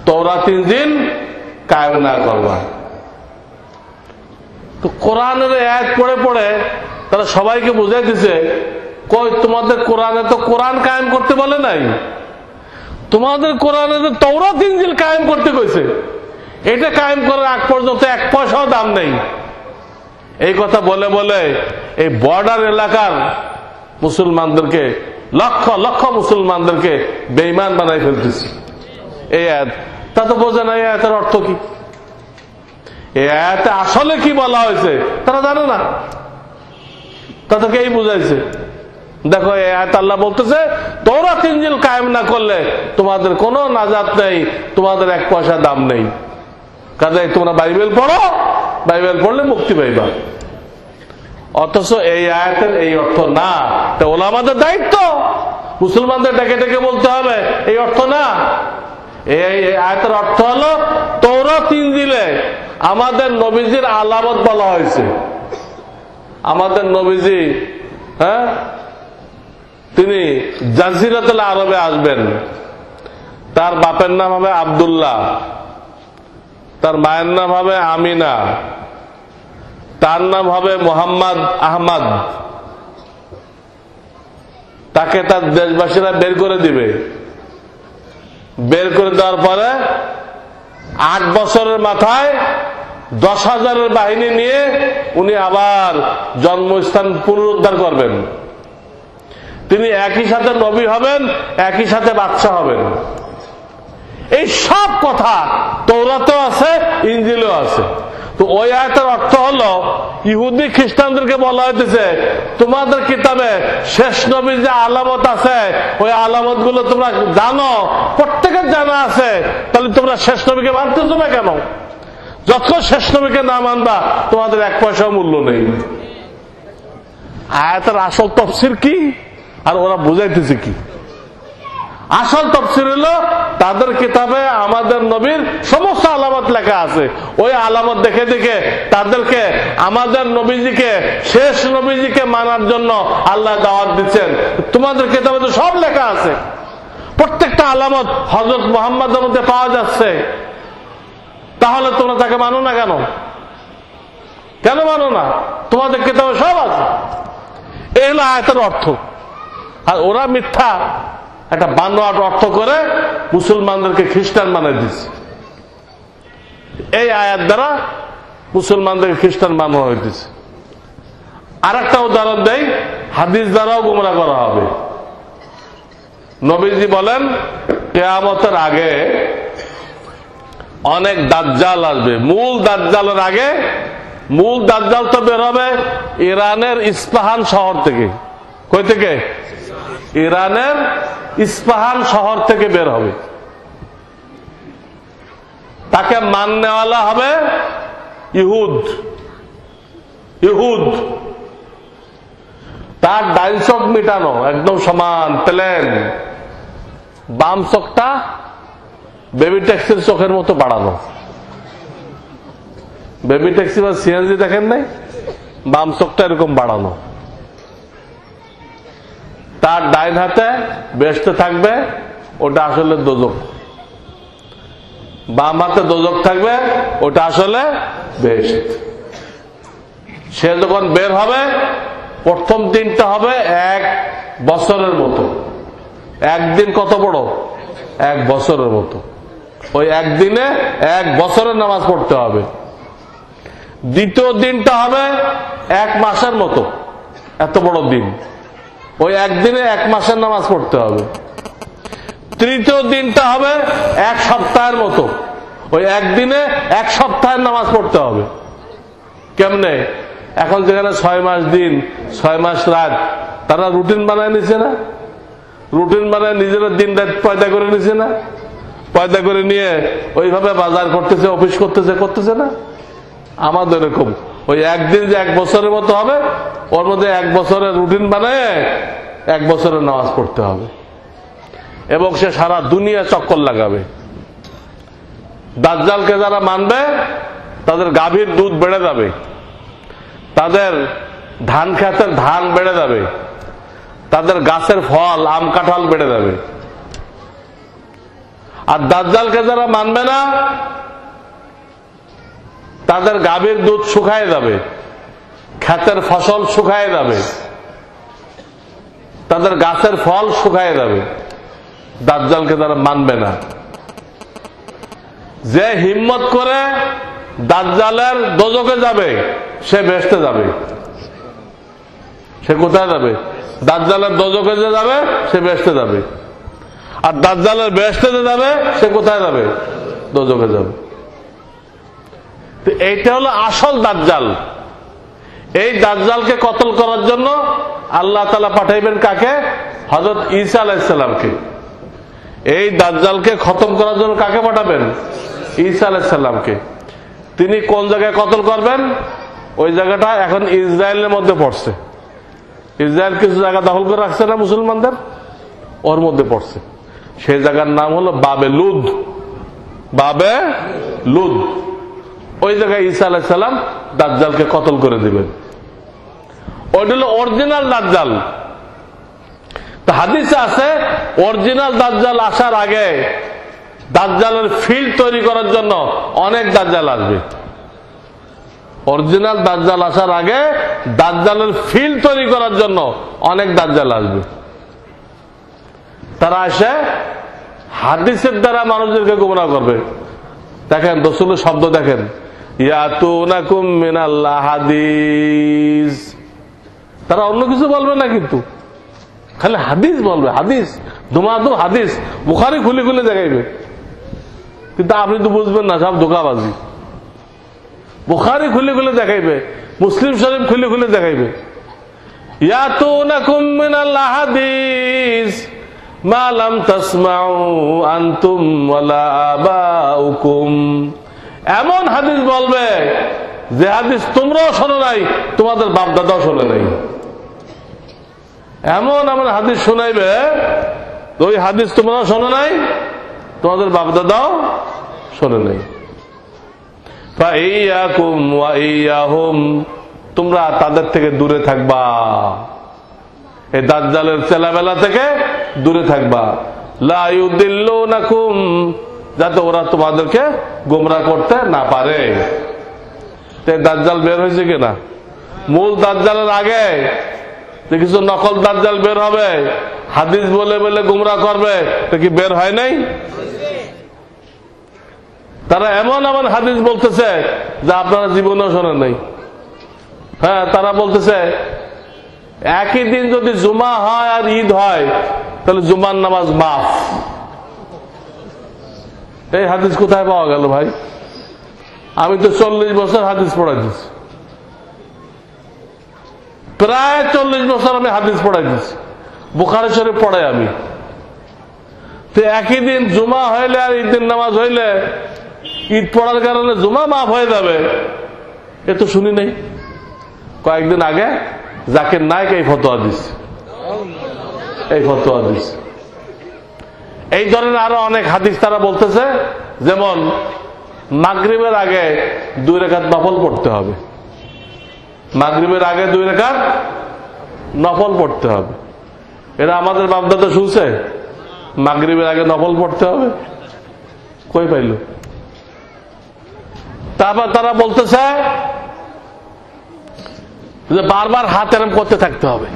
তওরাত ইনজিল কায়েম না করবা। তো কোরআনের আয়াত পড়ে পড়ে তারা সবাইকে বুঝাই দিছে, কই তোমাদের কোরআনে তো কোরআন কায়েম করতে বলে নাই, তোমাদের কোরআনে তো তওরাত ইনজিল কায়েম করতে কইছে, এটা কায়েম করার আগ পর্যন্ত 1 পয়সাও দাম নেই। এই কথা বলে বলে এই বর্ডার এলাকার মুসলমানদেরকে, লক্ষ লক্ষ মুসলমানদেরকে বেঈমান বানাই ফেলতেছে। এই আয়াত তা তো বোঝে না, এই আয়াতের অর্থ কি, এই আয়াতে আসলে কি বলা হয়েছে তারা জানে না, তাদেরকে এই বুঝাইছে। দেখো এই আয়াত আল্লাহ বলতেছে তওরাত ইনজিল কায়েম না করলে তোমাদের কোনো নাজাত নেই, তোমাদের 1 পয়সা দাম নেই, কাজেই তোমরা বাইবেল পড়ো, বাইবেল পড়লে মুক্তি পাইবা। অথচ এই আয়াতের এই অর্থ না, তা ওলামাদের দায়িত্ব মুসলমানদের ডেকে ডেকে বলতে হবে, এই অর্থ না। এই আয়াতের অর্থ হলো তওরাত ইনজিলে আমাদের নবীজির আলামত বলা হয়েছে। আমাদের নবীজি তিনি জাজিরাতুল আরবে আসবেন, তার বাপের নাম হবে আব্দুল্লাহ, তার মায়ের নাম হবে আমিনা, তার নাম হবে মোহাম্মদ আহমদ। তাকে তার দেশবাসীরা বের করে দিবে, বের করে দেওয়ার পরে 8 বছরের মাথায় 10,000-এর বাহিনী নিয়ে উনি আবার জন্মস্থান পুনরুদ্ধার করবেন। তিনি একই সাথে নবী হবেন, একই সাথে বাদশা হবেন। এই সব কথা তওরাতেও আছে, ইনজিলেও আছে। তো ওই আয়াতের অর্থ হলো ইহুদি খ্রিস্টানদেরকে বলা হইতেছে তোমাদের কিতাবে শেষ নবীর যে আলামত আছে ওই আলামত গুলো তোমরা জানো, প্রত্যেকের জানা আছে, তাহলে তোমরা শেষ নবীকে মানতেছো না কেন? যতক্ষণ শেষ নবীকে না মানবা তোমাদের এক পয়সাও মূল্য নেই। আয়াতের আসল তফসির কি আর ওরা বুঝাইতেছে কি? আসল তফসির হলো তাদের কিতাবে আমাদের নবীর সমস্ত আলামত লেখা আছে, ওই আলামত দেখে দেখে তাদেরকে আমাদের নবীজিকে শেষ নবীজিকে মানার জন্য আল্লাহ দাওয়াত দিচ্ছেন। তোমাদের কিতাবে তো সব লেখা আছে, প্রত্যেকটা আলামত হযরত মুহাম্মদের মধ্যে পাওয়া যাচ্ছে, তাহলে তোমরা তাকে মানো না কেন? কেন মানো না? তোমাদের কিতাবে সব আছে। এই হলো আয়াতের অর্থ। আর ওরা মিথ্যা একটা বানোয়াট অর্থ করে মুসলমানদেরকে খ্রিস্টান বানিয়ে দিচ্ছে। এই আয়াত দ্বারা মুসলমানদেরকে খ্রিস্টান বানানো হইতেছে। আর একটা উদাহরণ দেই, হাদিস দ্বারাও গুমরা করা হবে। নবীজি বলেন কিয়ামতের আগে অনেক দাজ্জাল আসবে। মূল দাজ্জালের আগে, মূল দাজ্জাল তো বের হবে ইরানের ইস্পাহান শহর থেকে। কই থেকে? ইরানের ইস্পাহান শহর থেকে বের হবে। তাকে মাননেওয়ালা হবে ইহুদ। ইহুদ তার ডাইন চোখ মিটানো একদম সমান প্লেন, বাম চোখটা বেবি ট্যাক্সির চোখের মতো বাড়ানো। বেবি ট্যাক্সি বা সিএনজি দেখেন নাই? বাম চোখটা এরকম বাড়ানো। তার ডাইন হাতে বেহেশত থাকবে, ওটা আসলে দোজখ। বাম হাতে দোজখ থাকবে, ওটা আসলে বেহেশত। সে যখন বের হবে প্রথম দিনটা হবে 1 বছরের মতো। একদিন কত বড়? 1 বছরের মতো। ওই একদিনে 1 বছরের নামাজ পড়তে হবে। দ্বিতীয় দিনটা হবে 1 মাসের মতো, এত বড় দিন। ওই একদিনে 1 মাসের নামাজ পড়তে হবে। তৃতীয় দিনটা হবে 1 সপ্তাহের মতো, ওই একদিনে 1 সপ্তাহের নামাজ পড়তে হবে। কেমনে? এখন যেখানে 6 মাস দিন 6 মাস রাত, তারা রুটিন বানায় নিছে না? রুটিন বানায় নিজেরা দিন রাত পয়দা করে নিছে না? পয়দা করে নিয়ে ওইভাবে বাজার করতেছে, অফিস করতেছে না? আমাদের এরকম ওই একদিন যে 1 বছরের মতো হবে, ওর মধ্যে 1 বছরের রুটিন বানায় 1 বছরের নামাজ পড়তে হবে। এবং সে সারা দুনিয়া চক্কর লাগাবে। দাজ্জালকে যারা মানবে তাদের গাভীর দুধ বেড়ে যাবে, তাদের ধান ক্ষেতের ধান বেড়ে যাবে, তাদের গাছের ফল আম কাঁঠাল বেড়ে যাবে। আর দাজ্জালকে যারা মানবে না তাদের গাভীর দুধ শুকায় যাবে, ক্ষেতের ফসল শুকায় যাবে, তাদের গাছের ফল শুকায় যাবে। দাজ্জালকে যারা মানবে না, যে হিম্মত করে দাজ্জালের দোজখে যাবে সে বেহেশতে যাবে। সে কোথায় যাবে? দাজ্জালের দোজখে যে যাবে সে বেহেশতে যাবে। আর দাজ্জালের বেহেশতে যে যাবে সে কোথায় যাবে? দোজখে যাবে। এইটা হলো আসল দাজ্জাল। এই দাজ্জালকে কতল করার জন্য আল্লাহ তাআলা পাঠাইবেন কাকে? হযরত ঈসা আলাইহিস সালামকে। এই দাজ্জালকে খতম করার জন্য কাকে পাঠাবেন? ঈসা আলাইহিস সালামকে। তিনি কোন জায়গায় কতল করবেন? ওই জায়গাটা এখন ইসরায়েলের মধ্যে পড়ছে। ইসরায়েল কিছু জায়গা দখল করে রাখছে না মুসলমানদের, ওর মধ্যে পড়ছে। সেই জায়গার নাম হলো বাবে লুদ। বাবে লুদ। ওই জায়গায় ঈসা আলাইহিস সালাম দাজ্জালকে কতল করে দিবেন। ওইটা হলো অরিজিনাল দাজ্জাল। তো হাদিসে আছে অরিজিনাল দাজ্জাল আসার আগে দাজ্জালের ফিল্ড তৈরি করার জন্য অনেক দাজ্জাল আসবে। অরিজিনাল দাজ্জাল আসার আগে দাজ্জালের ফিল্ড তৈরি করার জন্য অনেক দাজ্জাল আসবে। তারা এসে হাদিসের দ্বারা মানুষদেরকে গোমরাহ করবে। দেখেন রাসূলের শব্দ দেখেন, ইয়াতুনাকুম মিনাল হাদিস। তারা অন্য কিছু বলবে না, কিন্তু খালি হাদিস বলবে। হাদিস ধুমাধুম হাদিস, বুখারী খুলে খুলে দেখাইবে। কিন্তু আপনি তো বুঝবেন না, সব ধোঁকাবাজি। বুখারী খুলে খুলে দেখাইবে, মুসলিম শরীফ খুলে খুলে দেখাইবে। ইয়াতুনাকুম মিনাল হাদিস মা লাম তাসমাউ আনতুম ওয়ালা আবাউকুম, এমন হাদিস বলবে যে হাদিস তোমরাও শোনো নাই, তোমাদের বাপ দাদাও শোনে নাই। এমন এমন হাদিস শোনাইবে, ওই হাদিস তোমরাও শোনো নাই, তোমাদের বাপ দাদাও শোনে নাই। ফাইয়াকুম ওয়া ইয়াহুম, তোমরা তাদের থেকে দূরে থাকবা, এই দাজ্জালের চেলাবেলা থেকে দূরে থাকবা। লা ইউদিল্লুনাকুম, যাতে ওরা তোমাদেরকে গোমরাহ করতে না পারে। দাজ্জাল বের হয়েছে কিনা? মূল দাজ্জালের আগে যে কিছু নকল দাজ্জাল বের হবে, হাদিস বলে বলে গোমরাহ করবে, এটা কি বের হয় নাই? তারা এমন এমন হাদিস বলতেছে যা আপনারা জীবনেও শোনেন নাই। হ্যাঁ, তারা বলতেছে একই দিন যদি জুমা হয় আর ঈদ হয় তাহলে জুমার নামাজ মাফ। এই হাদিস কোথায় পাওয়া গেল ভাই? আমি তো 40 বছর হাদিস পড়াইতেছি, প্রায় 40 বছর আমি হাদিস পড়াইতেছি, বুখারী শরীফ পড়াই আমি। তো একই দিন জুমা হইলে আর ঈদের নামাজ হইলে ঈদ পড়ার কারণে জুমা মাফ হয়ে যাবে, এ তো শুনি নাই। কয়েকদিন আগে জাকির নায়েক এই ফতোয়া দিচ্ছে, এই ফতোয়া দিচ্ছে। এই ধরনের আরো অনেক হাদিস তারা বলতেছে, যেমন মাগরিবের আগে 2 রাকাত নফল পড়তে হবে, মাগরিবের আগে 2 রাকাত নফল পড়তে হবে। এরা আমাদের বাপদাদা শুনছে মাগরিবের আগে নফল পড়তে হবে? কই পাইল? তারপর তারা বলতেছে যে বারবার হাত এরম করতে থাকতে হবে,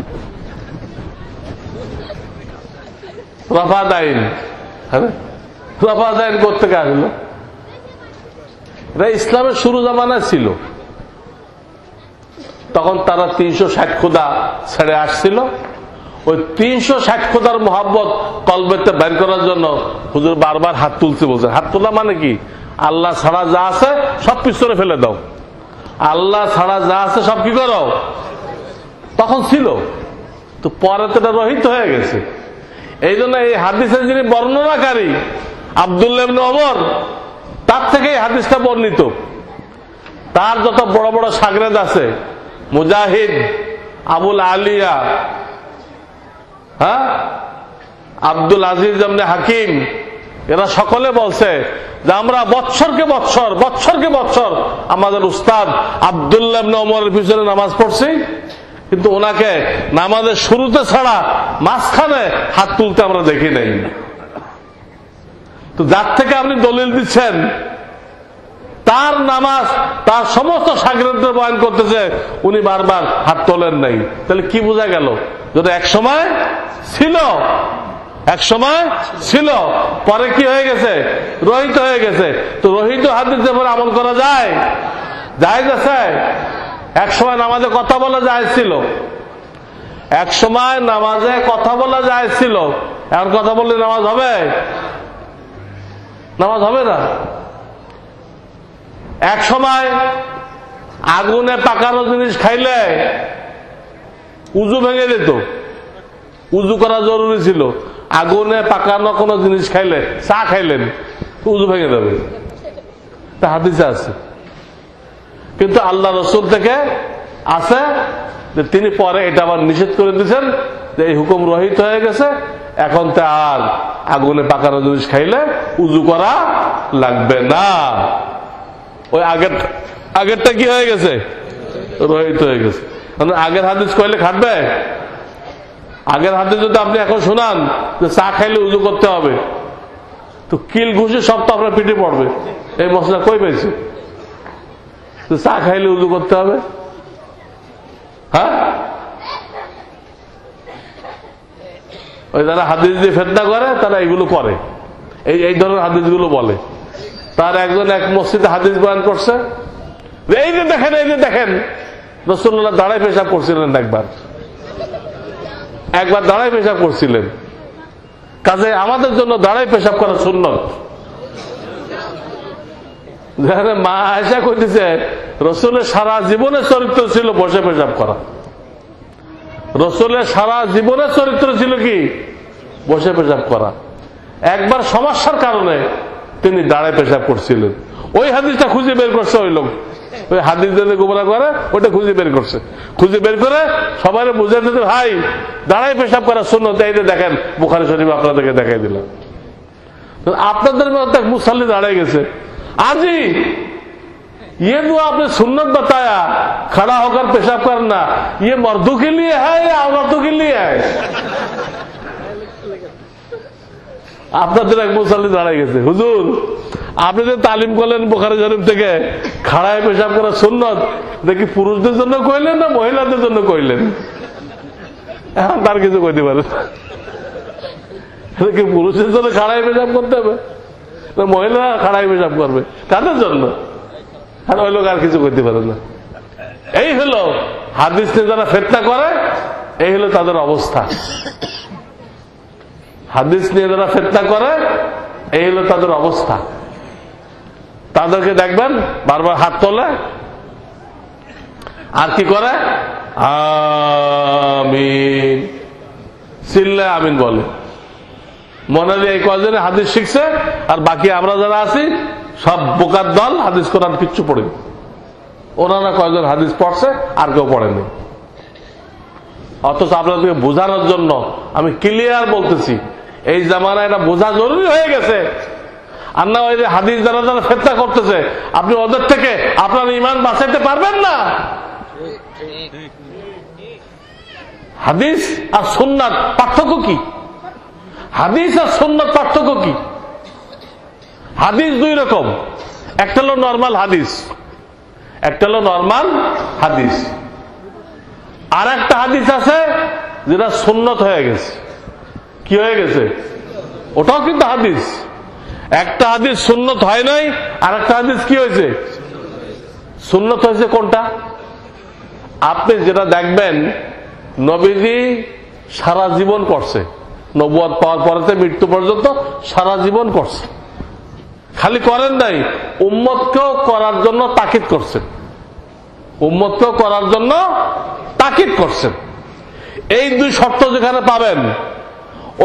রফাদাইন। রফাদাইন করতে কে আসলো? এটা ইসলামের শুরু জামানায় ছিল, তখন তারা 360 খোদা ছেড়ে আসছিল। ওই 360 খোদার মোহাব্বত কলবেতে বের করার জন্য হুজুর বারবার হাত তুলতে বলছে। হাত তোলা মানে কি? আল্লাহ ছাড়া যা আছে সব পিছনে ফেলে দাও, আল্লাহ ছাড়া যা আছে সব কি করো। তখন ছিল, তো পরে তো এটা রহিত হয়ে গেছে। এই জন্য এই হাদিসের যিনি বর্ণনাকারী আব্দুল্লাহ ইবনে ওমর, তার থেকে এই হাদিসটা বর্ণিত। তার যত বড় বড় শাগরেদ আছে, মুজাহিদ, আবুল আলিয়া, হ্যাঁ, আব্দুল আজিজ ইবনে হাকিম, এরা সকলে বলছে যে আমরা বৎসরকে বৎসর আমাদের উস্তাদ আব্দুল্লাহ ইবনে ওমরের পিছনে নামাজ পড়ছি, কিন্তু ওনাকে নামাজের শুরুতে ছাড়া মাঝখানে হাত তুলতে আমরা দেখি নাই। তো যার থেকে আপনি দলিল দিচ্ছেন তার নামাজ, তার সমস্ত শাগিরদের বয়ান করতেছে, উনি বারবার হাত তোলেন নাই, তাহলে কি বোঝা গেল? যদি এক সময় ছিল, পরে কি হয়ে গেছে? রহিত হয়ে গেছে। তো রহিত হাদিসের উপর আমল করা যায়? জায়েজ আছে? এক সময় নামাজে কথা বলা জায়েজ ছিল, এক সময় নামাজে কথা বলা জায়েজ ছিল, এখন কথা বললে নামাজ হবে? নামাজ হবে না। এক সময় আগুনে পাকানো জিনিস খাইলে উজু ভেঙে যেত, উজু করা জরুরি ছিল। আগুনে পাকানো কোনো জিনিস খাইলে, চা খাইলেন, উজু ভেঙে যাবে, তা হাদিসে আছে। কিন্তু আল্লাহ রসুল থেকে আছে যে তিনি পরে এটা আবার নিষেধ করে দিয়েছেন যে এই হুকুম রহিত হয়ে গেছে, এখন তা আর আগুনে পাকানো জিনিস খাইলে উজু করা লাগবে না। ওই আগেরটা কি হয়ে গেছে? রহিত হয়ে গেছে। আগের হাদিস কইলে খাটবে? আগের হাদিস যদি আপনি এখন শোনান যে চা খাইলে উজু করতে হবে, তো কিল ঘুষে সব তো আপনার পিঠে পড়বে। এই মশলা কই পেয়েছে? চা খাইলে উজু করতে হবে? হ্যাঁ, ওই যারা হাদিস দিয়ে ফেতনা করে তারা এগুলো করে, এই ধরনের হাদিসগুলো বলে। তার একজন এক মসজিদে হাদিস বয়ান করছে, এই যে দেখেন রাসূলুল্লাহ দাঁড়ায় পেশাব করছিলেন, একবার দাঁড়ায় পেশাব করছিলেন। কাজে আমাদের জন্য দাঁড়ায় পেশাব করা সুন্নত। মা আয়েশা কইতেছে রসুলের সারা জীবনের চরিত্র ছিল বসে পেশাব করা। রসুলের সারা জীবনের চরিত্র ছিল কি? বসে পেশাব করা। একবার সমস্যার কারণে তিনি দাঁড়ায় পেশাব করছিলেন। ওই হাদিসটা খুঁজে বের করছে ওই লোক, ওই হাদিস যদি গোমরা করে ওটা খুঁজে বের করছে। খুঁজে বের করে সবাই বুঝাতে, ভাই দাঁড়ায় পেশাব করা সুন্নত, এই যে দেখেন বুখারী শরীফ আপনাদেরকে দেখাই দিলাম। আপনাদের মধ্যে মুসাল্লি দাঁড়ায় গেছে आजी ये जो आपने सुन्नत बताया खड़ा होकर पेशाब करना, ये मर्दों के लिए है या औरतों के लिए है? আপনাদের এক মুসাল্লি দাঁড়ায় গেছে, হুজুর আপনি যে তালিম করলেন বুখারী শরীফ থেকে খাড়ায় পেশাব করা সুন্নত, দেখি পুরুষদের জন্য কইলেন না মহিলাদের জন্য কইলেন? এখন তার কিছু কইতে পারে, পুরুষের জন্য খাড়ায় পেশাব করতে হবে, মহিলা খাড়ায় পেশাব করবে, কাদের জন্য? আর ওই লোক আর কিছু করতে পারে না। এই হলো হাদিস নিয়ে যারা ফিতনা করে, এই হলো তাদের অবস্থা। হাদিস নিয়ে যারা ফিতনা করে, এই হলো তাদের অবস্থা। তাদেরকে দেখবেন বারবার হাত তোলে আর কি করে, আমিন চিল্লে আমিন বলে। মনে হয় এই কয়জনে হাদিস শিখছে, আর বাকি আমরা যারা আছি সব বোকার দল, হাদিস কোরআন কিচ্ছু পড়ে। ওনারা কয়জন হাদিস পড়ছে আর কেউ পড়েনি। অথচ আপনাদেরকে বোঝানোর জন্য আমি ক্লিয়ার বলতেছি, এই জামানায় এটা বোঝা জরুরি হয়ে গেছে। আর না ওই যে হাদিস যারা যারা ফিতনা করতেছে, আপনি ওদের থেকে আপনার ঈমান বাঁচাইতে পারবেন না। হাদিস আর সুন্নাত পার্থক্য কি? হাদিস আর সুন্নাত পার্থক্য কি? হাদিস দুই রকম, একটা হলো নরমাল হাদিস, একটা হলো নরমাল হাদিস, আর একটা হাদিস আছে যেটা সুন্নত হয়ে গেছে। কি হয়ে গেছে? ওটাও কিন্তু হাদিস। একটা হাদিস সুন্নত হয় নাই, আর একটা হাদিস কি হয়েছে? সুন্নত হয়েছে। কোনটা? আপনি যেটা দেখবেন নবীজি সারা জীবন করছে, নবুয়ত পাওয়ার পরে মৃত্যু পর্যন্ত সারা জীবন করছে। খালি করেন নাই, উম্মতকেও করার জন্য তাকিদ করছেন, উম্মতকেও করার জন্য তাকিদ করছেন। এই দুই শর্ত যেখানে পাবেন,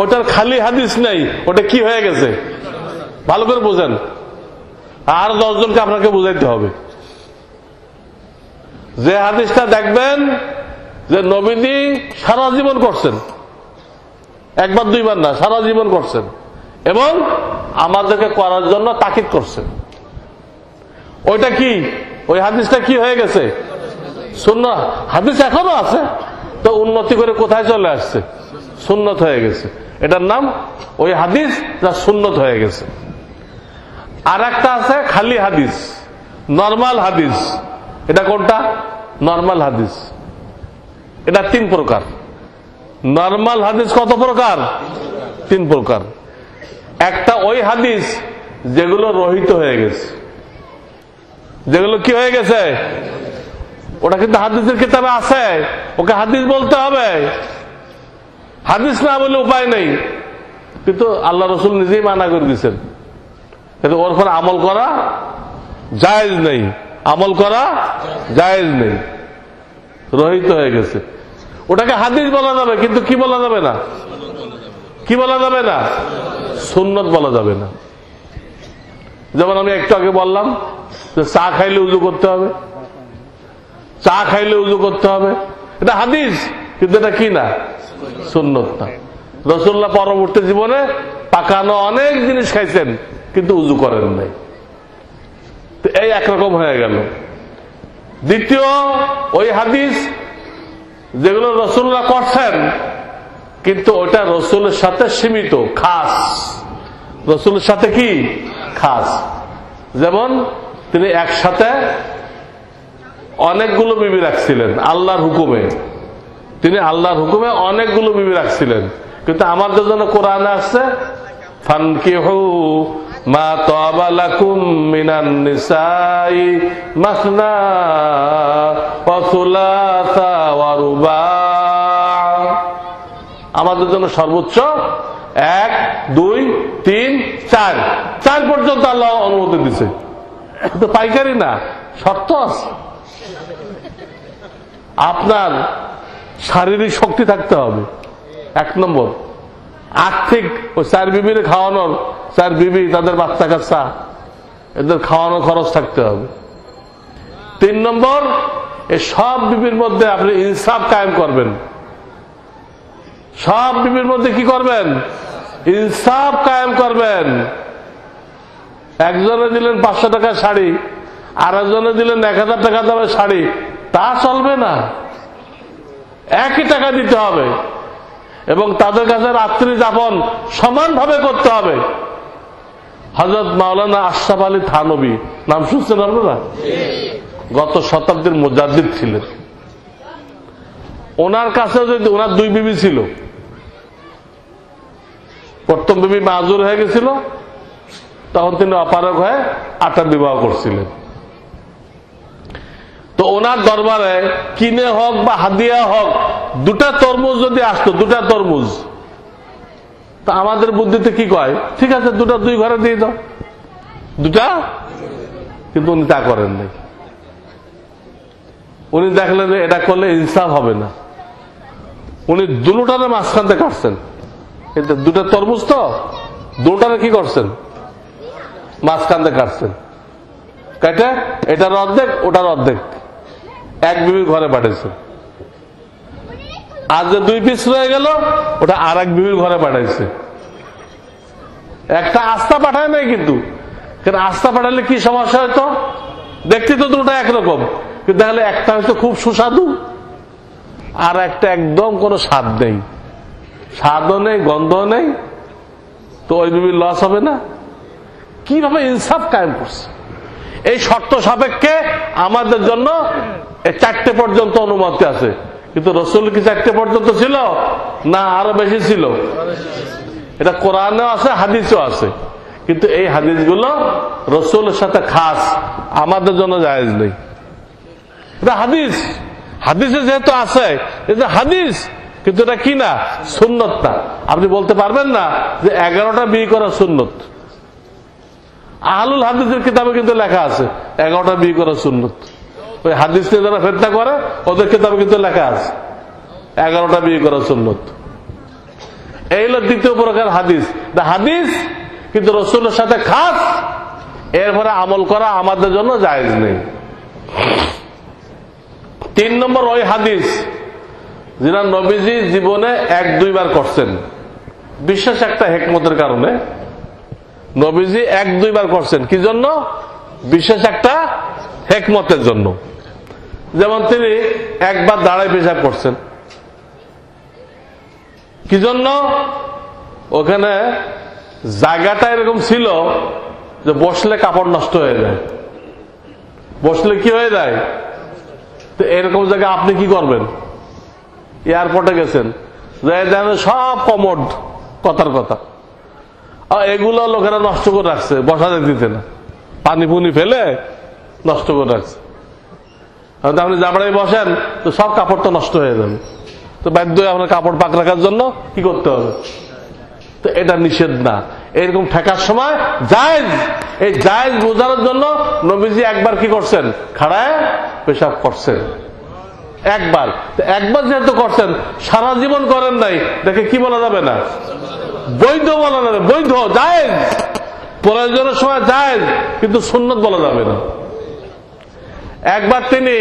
ওটার খালি হাদিস নেই, ওটা কি হয়ে গেছে? ভালো করে বুঝেন, আর 10 জনকে আপনাকে বুঝাইতে হবে। যে হাদিসটা দেখবেন যে নবীজি সারা জীবন করছেন, একবার দুইবার না, সারা জীবন করছেন, এবং আমাদেরকে করার জন্য তাকিদ করছেন, ওইটা কি? ওই হাদিসটা কি হয়ে গেছে? সুন্নাত। হাদিস এখনো আছে, তো উন্নতি করে কোথায় চলে আসছে? সুন্নত হয়ে গেছে। এটার নাম ওই হাদিস যা সুন্নত হয়ে গেছে। আর একটা আছে খালি হাদিস, নরমাল হাদিস। এটা কোনটা? নরমাল হাদিস। এটা 3 প্রকার। নরমাল হাদিস কত প্রকার? 3 প্রকার। একটা ওই হাদিস যেগুলো রহিত হয়ে গেছে, যেগুলো কি হয়ে গেছে, ওটা কিন্তু হাদিসের কিতাবে আছে, ওকে হাদিস বলতে হবে। হাদিস না বলে উপায় নেই, কিন্তু আল্লাহ রসুল নিজেই মানা করে দিয়েছেন, কিন্তু ওর উপর আমল করা জায়েজ নেই, আমল করা জায়েজ নেই, রহিত হয়ে গেছে। ওটাকে হাদিস বলা যাবে, কিন্তু কি বলা যাবে না? কি বলা যাবে না? সুন্নত বলা যাবে না। যেমন আমি একটু আগে বললাম যে চা খাইলে উযু করতে হবে, চা খাইলে উযু করতে হবে, এটা হাদিস, কিন্তু এটা কি না? সুন্নত না। রাসূলুল্লাহ পরবর্তী জীবনে পাকানো অনেক জিনিস খাইছেন, কিন্তু উযু করেন নাই। তো এই একরকম হয়ে গেল। দ্বিতীয় ওই হাদিস যেগুলো রাসূলুল্লাহ করছেন, কিন্তু ওটা রাসূলের সাথে সীমিত, খাস, রাসূলের সাথে কি খাস। যেমন তিনি একসাথে অনেকগুলো বিবি রাখছিলেন আল্লাহর হুকুমে, তিনি আল্লাহর হুকুমে অনেকগুলো বিবি রাখছিলেন, কিন্তু আমাদের জন্য কোরআনে আসছে ফানকিহু মা তাবা লাকুম মিনান নিসাই মাসনা ওয়া সুলাসা ওয়া রুবা। আমাদের জন্য সর্বোচ্চ 1, 2, 3, 4 পর্যন্ত আল্লাহ অনুমতি দিছে, কিন্তু পাইকারি না, শর্ত আছে। আপনার শারীরিক শক্তি থাকতে হবে 1 নম্বর। আর্থিক ওই 4 বিবির খাওয়ানোর, 4 বিবি তাদের বাচ্চা কাচ্চা এদের খাওয়ানোর খরচ থাকতে হবে। 3 নম্বর, এই সব বিবির মধ্যে আপনি ইনসাফ কায়েম করবেন। সব বিবির মধ্যে কি করবেন? ইনসাফ কায়েম করবেন। একজনে দিলেন 500 টাকার শাড়ি, আর একজনে দিলেন 1000 টাকা দামের শাড়ি, তা চলবে না। একই টাকা দিতে হবে এবং তাদের কাছে রাত্রি যাপন সমানভাবে করতে হবে। হযরত মাওলানা আশরাফ আলী থানভী নাম শুনছেন আপনারা? গত শতাব্দীর মুজাদ্দিদ ছিলেন। ওনার কাছে যদি ওনার 2 বিবি ছিল, প্রথম বিবি মাজুর হয়ে গেছিল, তখন তিনি অপারগ হয়ে 8টা বিবাহ করছিলেন। তো ওনার দরবারে কিনে হোক বা হাদিয়া হোক 2টা তরমুজ যদি আসতো, 2টা তরমুজ, তা আমাদের বুদ্ধিতে কি কয়, ঠিক আছে 2টা 2 ঘরে দিয়ে দাও, 2টা। কিন্তু উনি তা করেন নাই। উনি দেখলেন যে এটা করলে ইনসাফ হবে না, উনি দুটারে মাঝখান থেকে কাটছেন। এটা 2টা তরমুজ তো, 2টারে কি করছেন? মাঝখান থেকে কাটছেন। কেটে এটার অর্ধেক ওটার অর্ধেক 1 বিবির ঘরে পাঠাইছেন। আর যে 2 পিস রয়ে গেল ওটা আর 1 বিবির ঘরে পাঠাইছে। একটা আস্থা পাঠায় নাই, কিন্তু আস্থা পাঠালে কি সমস্যা হয়তো? দেখতে তো 2টা একরকম, কিন্তু তাহলে একটা হয়তো খুব সুস্বাদু আর একটা একদম কোনো স্বাদ নেই, স্বাদও নেই, গন্ধও নেই। তো ওই বিবির লস হবে না? কিভাবে ইনসাফ কায়েম করছে? এই শর্ত সাপেক্ষে আমাদের জন্য 4টে পর্যন্ত অনুমতি আছে। কিন্তু রাসূল কি 4টে পর্যন্ত ছিল না আরো বেশি ছিল? এটা কোরআনেও আছে, হাদিসেও আছে। কিন্তু এই হাদিসগুলো রাসূলের সাথে খাস, আমাদের জন্য জায়েজ নেই। এটা হাদিস, হাদিসে যেহেতু আছে এটা হাদিস, কিন্তু এটা কি না? সুন্নত না। আপনি বলতে পারবেন না যে 11টা বিয়ে করা সুন্নত। আহলুল হাদিসের কিতাবে কিন্তু লেখা আছে 11টা বিয়ে করা সুন্নত। ওই হাদিস নিয়ে যারা ফেতনা করে ওদের কিতাবে কিন্তু লেখা আছে 11টা বিয়ে করা সুন্নত। এই হলো 2য় প্রকার হাদিস, হাদিস কিন্তু রাসূলের সাথে খাস, এরপরে আমল করা আমাদের জন্য জায়েজ নেই। 3 নম্বর, ওই হাদিস যেটা নবীজি জীবনে 1-2 বার করছেন, বিশেষ একটা হিকমতের কারণে। নবীজি 1-2 বার করছেন, কি জন্য? বিশেষ একটা হিকমতের জন্য। যেমন তিনি 1 বার দাঁড়ায় পেশাব করছেন, কি জন্য? ওখানে জায়গাটা এরকম ছিল যে বসলে কাপড় নষ্ট হয়ে যায়, বসলে কি হয়ে যায়। তো এরকম জায়গায় আপনি কি করবেন? এয়ারপোর্টে গেছেন, সব কমোড, কথার কথা, এগুলো লোকেরা নষ্ট করে রাখছে, বসা দিতে না, পানি পুনি ফেলে নষ্ট করে রাখছে। আপনি জাবড়ায় বসেন তো সব কাপড় তো নষ্ট হয়ে যাবে, তো বাধ্য হয়ে আপনার কাপড় পাক রাখার জন্য কি করতে হবে? তো এটা নিষেধ না। এরকম ঠেকার সময় জায়েজ, এই জায়েজ বোঝানোর জন্য নবীজি 1 বার কি করছেন? খাড়ায় পেশাব করছেন 1 বার। একবার যেহেতু করছেন, সারা জীবন করেন নাই, দেখে কি বলা যাবে না? বৈধ বলা যাবে, বৈধ, জায়েজ, প্রয়োজনের সময় জায়েজ, কিন্তু সুন্নত বলা যাবে না। 1 বার তিনি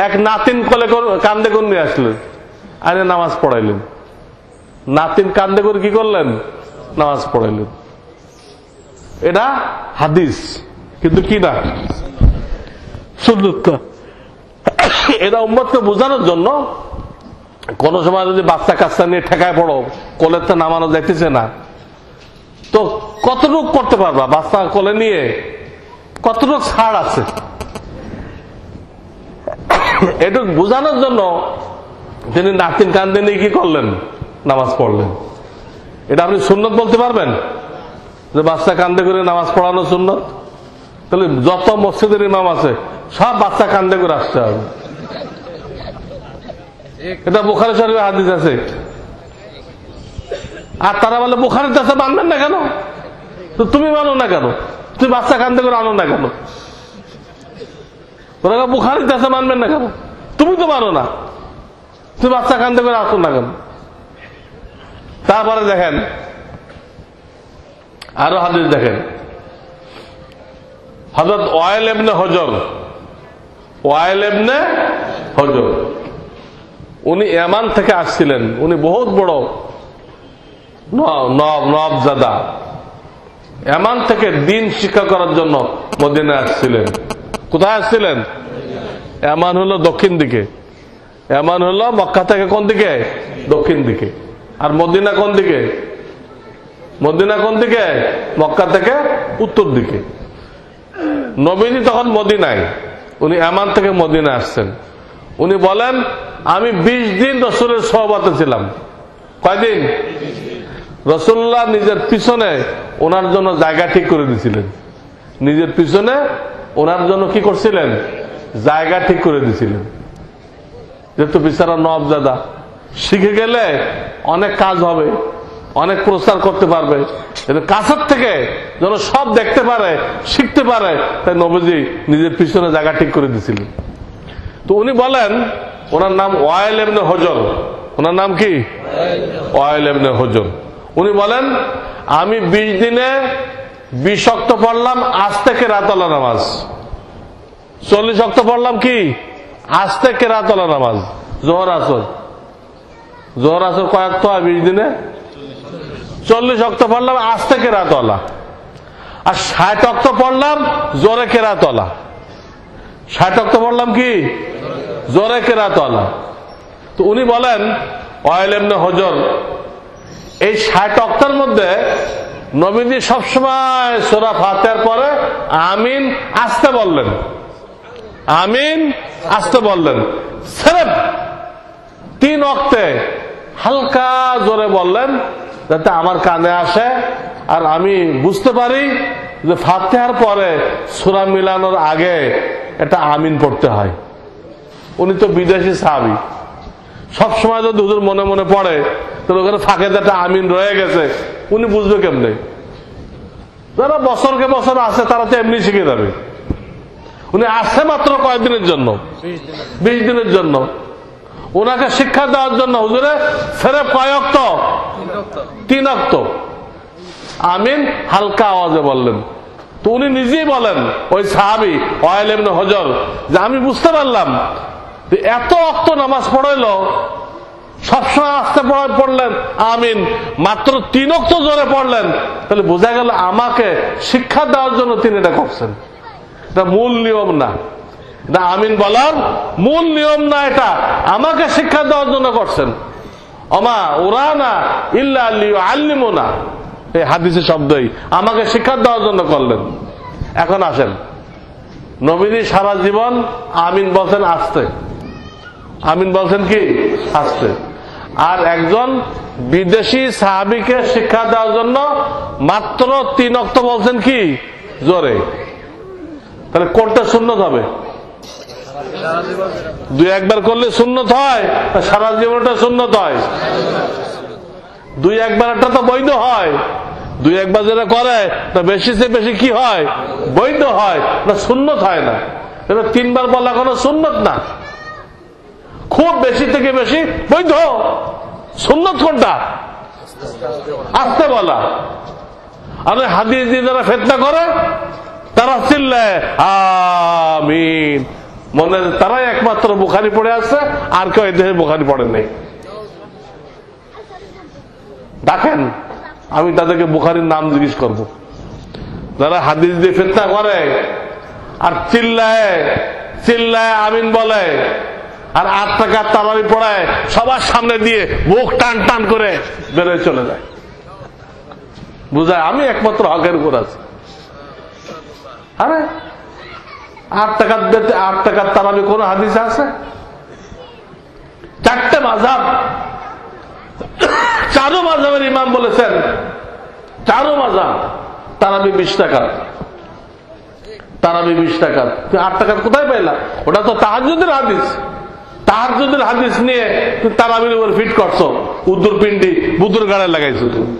এক নাতিন কোলে কান্দে করে নিয়ে আসলেন, আরে নামাজ পড়াইলেন। নাতিন কান্দে করে কি করলেন? নামাজ পড়াইলেন। এটা হাদিস, কিন্তু কি না? সুন্নত। এটা উম্মতকে বোঝানোর জন্য। কোন সময় যদি বাচ্চা কাচ্চা নিয়ে ঠেকায় পড়ো, কোলের তো নামানো যাইতেছে না, তো কতটুক করতে পারবা? বাচ্চা কোলে নিয়ে কতটুক ছাড় আছে? এটুক বোঝানোর জন্য তিনি নাতিন কান্দে নিয়ে কি করলেন? নামাজ পড়লেন। এটা আপনি সুন্নত বলতে পারবেন যে বাচ্চা কান্দে করে নামাজ পড়ানো সুন্নত? তাহলে যত মসজিদের ইমাম আছে সব বাচ্চা কান্দে করে আসতে হবে। এটা বুখারী শরীফে হাদিস আছে। আর তারা বলে বুখারীর কাছে মানবেন না কেন? তো তুমি মানো না কেন? তুমি বাচ্চা কান্দে করে আনো না কেন? বুখারীর কাছে মানবেন না কেন? তুমি তো মানো না, তুমি বাচ্চা কান্দে করে আসো না কেন? তারপরে দেখেন আরো হাদিস দেখেন, হযরত ওয়াইল ইবনে হুজর উনি ইয়ামান থেকে আসছিলেন। উনি বহুত বড় নওয়াবজাদা, ইয়ামান থেকে দ্বীন শিক্ষা করার জন্য মদিনায় আসছিলেন। কোথায় আসছিলেন? ইয়ামান হলো দক্ষিণ দিকে, ইয়ামান হলো মক্কা থেকে কোন দিকে? দক্ষিণ দিকে। আর মদিনা কোন দিকে? মদিনা কোন দিকে? মক্কা থেকে উত্তর দিকে। নবীজি তখন মদিনায়, উনি ইয়ামান থেকে মদিনা আসছেন। উনি বলেন আমি 20 দিন রাসূলের সোহবতে ছিলাম। কয়দিন? রাসূলুল্লাহ নিজের পিছনে ওনার জন্য জায়গা ঠিক করে দিয়েছিলেন। নিজের পিছনে ওনার জন্য কি করছিলেন? জায়গা ঠিক করে দিয়েছিলেন। যেহেতু বিচারা নওয়াবজাদা, শিখে গেলে অনেক কাজ হবে, অনেক প্রচার করতে পারবে, কাছের থেকে যেন সব দেখতে পারে, শিখতে পারে, তাই নবীজি নিজের পিছনে জায়গা ঠিক করে দিয়েছিলেন। তো উনি বলেন, ওনার নাম ওয়াইল ইবনে হুজর। ওনার নাম কি? ওয়াইল ইবনে হুজর। উনি বলেন আমি 20 দিনে 20 ওয়াক্ত পড়লাম আজ থেকে রাতওয়ালা নামাজ, 40 ওয়াক্ত পড়লাম কি আজ থেকে রাতওয়ালা নামাজ, জোহর আসর কয় ওয়াক্ত হয় 20 দিনে? 40 ওয়াক্ত পড়লাম আজ থেকে রাতওয়ালা। আর 60 ওয়াক্ত পড়লাম জোরে কেরাতওয়ালা। 60 ওয়াক্ত পড়লাম কি জোরে কেরাতওয়ালা। তো উনি বলেন ওয়াইল ইবনে হুজর, এই 60 ওয়াক্তের মধ্যে নবীজি সবসময় সূরা ফাতিহার পরে আমিন আসতে বললেন, আমিন আসতে বললেন। সির্ফ 3 ওয়াক্তে হালকা জোরে বললেন, যাতে আমার কানে আসে আর আমি বুঝতে পারি যে ফাতিহার পরে সূরা মিলানোর আগে এটা আমিন পড়তে হয়। উনি তো বিদেশি সাহাবী, সবসময় যদি হুজুর মনে মনে পড়ে তাহলে ওখানে ফাঁকে একটা আমিন রয়ে গেছে, উনি বুঝবে কেমনে? যারা বছরকে বছর আছে তারা তো এমনি শিখে যাবে। উনি আসছে মাত্র কয়েকদিনের জন্য, 20 দিনের জন্য। ওনাকে শিক্ষা দেওয়ার জন্য হুজুরে ফেরে কয় ওয়াক্ত? 3 ওয়াক্ত আমিন হালকা আওয়াজে বললেন। তো উনি নিজেই বলেন, ওই সাহাবী ওয়াইল ইবনে হুজর, যে আমি বুঝতে পারলাম যে এত ওয়াক্ত নামাজ পড়াইলো, সবসময় আস্তে পড়লেন আমিন, মাত্র 3 ওয়াক্ত জোরে পড়লেন, তাহলে বোঝা গেল আমাকে শিক্ষা দেওয়ার জন্য তিনি এটা করছেন। এটা মূল নিয়ম না, এটা আমিন বলার মূল নিয়ম না, এটা আমাকে শিক্ষা দেওয়ার জন্য করছেন। ওমা উরানা ইল্লা লিয়ুআল্লিমুনা, এই হাদিসের শব্দই আমাকে শিক্ষা দেওয়ার জন্য করলেন। এখন আসেন, নবীজি সারা জীবন আমিন বলছেন আস্তে, আমিন বলছেন কি আস্তে। আর একজন বিদেশি সাহাবীকে শিক্ষা দেওয়ার জন্য মাত্র 3 ওয়াক্ত বলছেন কি জোরে। তাহলে কোনটা সুন্নত হবে? 2-1 করলে সুন্নত হয়, সারা জীবনটা সুন্নত হয়? 2-1 তো বৈধ হয়। 2-1 যেটা করে তা বেশি সে বেশি কি হয়? বৈধ হয় না, সুন্নত হয় না। এটা 3 বার বলা কোনো সুন্নত না, খুব বেশি থেকে বেশি বৈধ। সুন্নত কোনটা? আস্তে বলা। আর হাদিস দিয়ে যারা ফিতনা করে তারা চিল্লায় আমিন, মনে তারাই একমাত্র বুখারী পড়ে আছে, আর কেউ এই দেশে বুখারী পড়ে নেই। দেখেন, আমি তাদেরকে বুখারীর নাম জিজ্ঞেস করব। যারা হাদিস দিয়ে ফিতনা করে আর চিল্লায় আমিন বলে, আর 8 টাকার তারাবি পড়ায় সবার সামনে দিয়ে বুক টান টান করে বেরোয় চলে যায়, বুঝায় আমি একমাত্র হকের উপর আছি। আরে 8 টাকার তারাবি কোন হাদিস আছে? 4টে মাযহাব, 4 মাযহাবের ইমাম বলেছেন 4 মাযহাব তারাবি 20 টাকা, তারাবি 20 টাকা। তুমি 8 টাকা কোথায় পাইলা? ওটা তো তাহাজ্জুদের হাদিস। তাহাজ্জুদের হাদিস নিয়ে তুমি তারাবির উপর ফিট করছো, উদ্দুর পিন্ডি বুদ্ধুর গাড়ে লাগাইছো তুমি।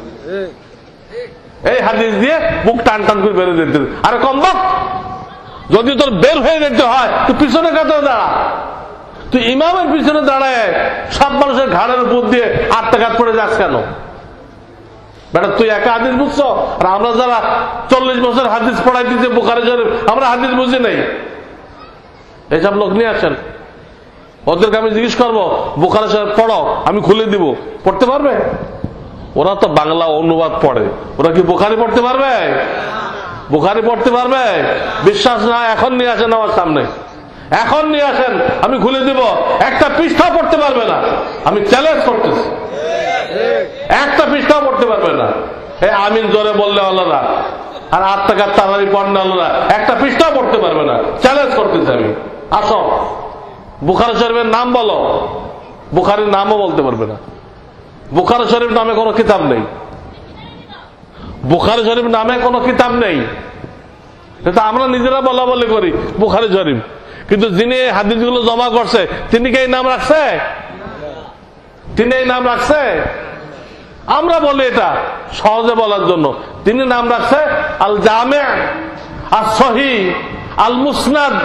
এই হাদিস দিয়ে বুক টান টান করে বেরো যেতে। আরে কম বক, যদি তোর বের হয়ে যেতে হয় তুই পিছনে কাতে দাঁড়া, তুই ইমামের পিছনে দাঁড়ায় সব মানুষের ঘাড়ের উপর দিয়ে আত্মঘাত পড়ে যাস কেন? বেটা তুই একা হাদিস বুঝছো, আর আমরা যারা 40 বছর হাদিস পড়াই দিচ্ছে বুখারী শরীফ, আমরা হাদিস বুঝি নাই। এইসব লোক নিয়ে আসেন, ওদেরকে আমি জিজ্ঞেস করবো বুখারী শরীফ পড়ো, আমি খুলে দিব, পড়তে পারবে? ওরা তো বাংলা অনুবাদ পড়ে, ওরা কি বুখারী পড়তে পারবে? বুখারী পড়তে পারবে? বিশ্বাস না এখন নিয়ে আসেন আমার সামনে, এখন নিয়ে আসেন, আমি খুলে দিব। একটা পৃষ্ঠা পড়তে পারবে না, আমি চ্যালেঞ্জ করতেছি, একটা পৃষ্ঠাও পড়তে পারবে না। এই আমিন জোরে বললে হলো না, আর 8 টাকার তাড়াতাড়ি পড়লে হলো না, একটা পৃষ্ঠাও পড়তে পারবে না, চ্যালেঞ্জ করতেছি আমি। আসো, বুখারী শরীফের নাম বলো, বুখারীর নামও বলতে পারবে না। বুখারী শরীফ নামে কোনো কিতাব নেই, বুখারী শরীফ নামে কোনো কিতাব নেই। এটা আমরা নিজেরা বলা বলি করি বুখারী শরীফ, কিন্তু যিনি হাদিসগুলো জমা করছে তিনি কি এই নাম রাখছে? তিনি এই নাম রাখছে? আমরা বলি এটা সহজে বলার জন্য। তিনি নাম রাখছে আল জামে আস সহিহ আল মুসনাদ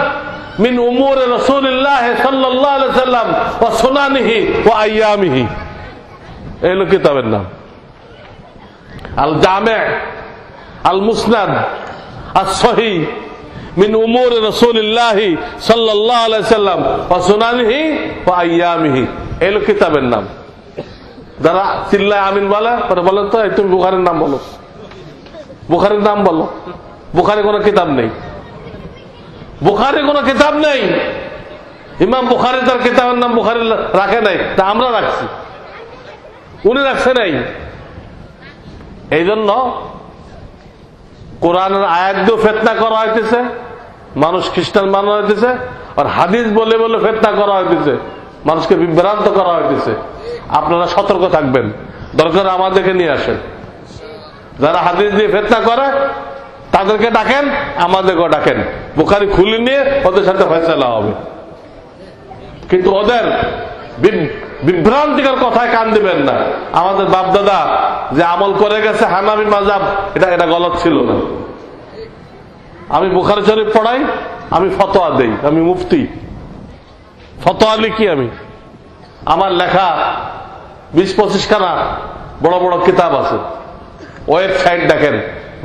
মিন উমুর রাসূলিল্লাহ সাল্লাল্লাহু আলাইহি সাল্লাম ওয়া সুনানিহি ওয়া আইয়ামিহি, এই হলো কিতাবের নাম। আল জামে আল মুসনাদ আস সহিহ মিন উমুর রাসূলিল্লাহ সাল্লাল্লাহু আলাইহি সাল্লাম ওয়া সুনানিহি ওয়া আইয়ামিহি, এই হলো কিতাবের নাম। যারা চিল্লায় আমিন বলে, বলেন তো তুমি বুখারীর নাম বলো, বুখারীর নাম বলো। বুখারী কোনো কিতাব নেই, বুখারী কোনো কিতাব নেই। ইমাম বুখারী তার কিতাবের নাম বুখারী রাখে নাই, তা আমরা রাখছি, উনি রাখছে নাই। এই জন্য কোরআনের আয়াত দিয়ে ফিতনা করা হইতেছে, মানুষ খ্রিস্টান বানানো হইতেছে, আর হাদিস বলে বলে ফিতনা করা হইতেছে, মানুষকে বিভ্রান্ত করা হইতেছে। আপনারা সতর্ক থাকবেন, দরকার আমাদেরকে নিয়ে আসেন। যারা হাদিস দিয়ে ফিতনা করে তাদেরকে ডাকেন, আমাদেরকেও ডাকেন, বুখারী খুলে নিয়ে ওদের সাথে ফয়সালা হবে। কিন্তু ওদের বিভ্রান্তিকর কথায় কান দিবেন না। আমাদের বাপ দাদা যে আমল করে গেছে হানাফি মাযহাব, এটা গলত ছিল না। আমি বুখারী শরীফ পড়াই, আমি ফতোয়া দেই, আমি মুফতি, ফতোয়া লিখি আমি। আমার লেখা 20-25 খানা বড় বড় কিতাব আছে। ওয়েবসাইট দেখেন,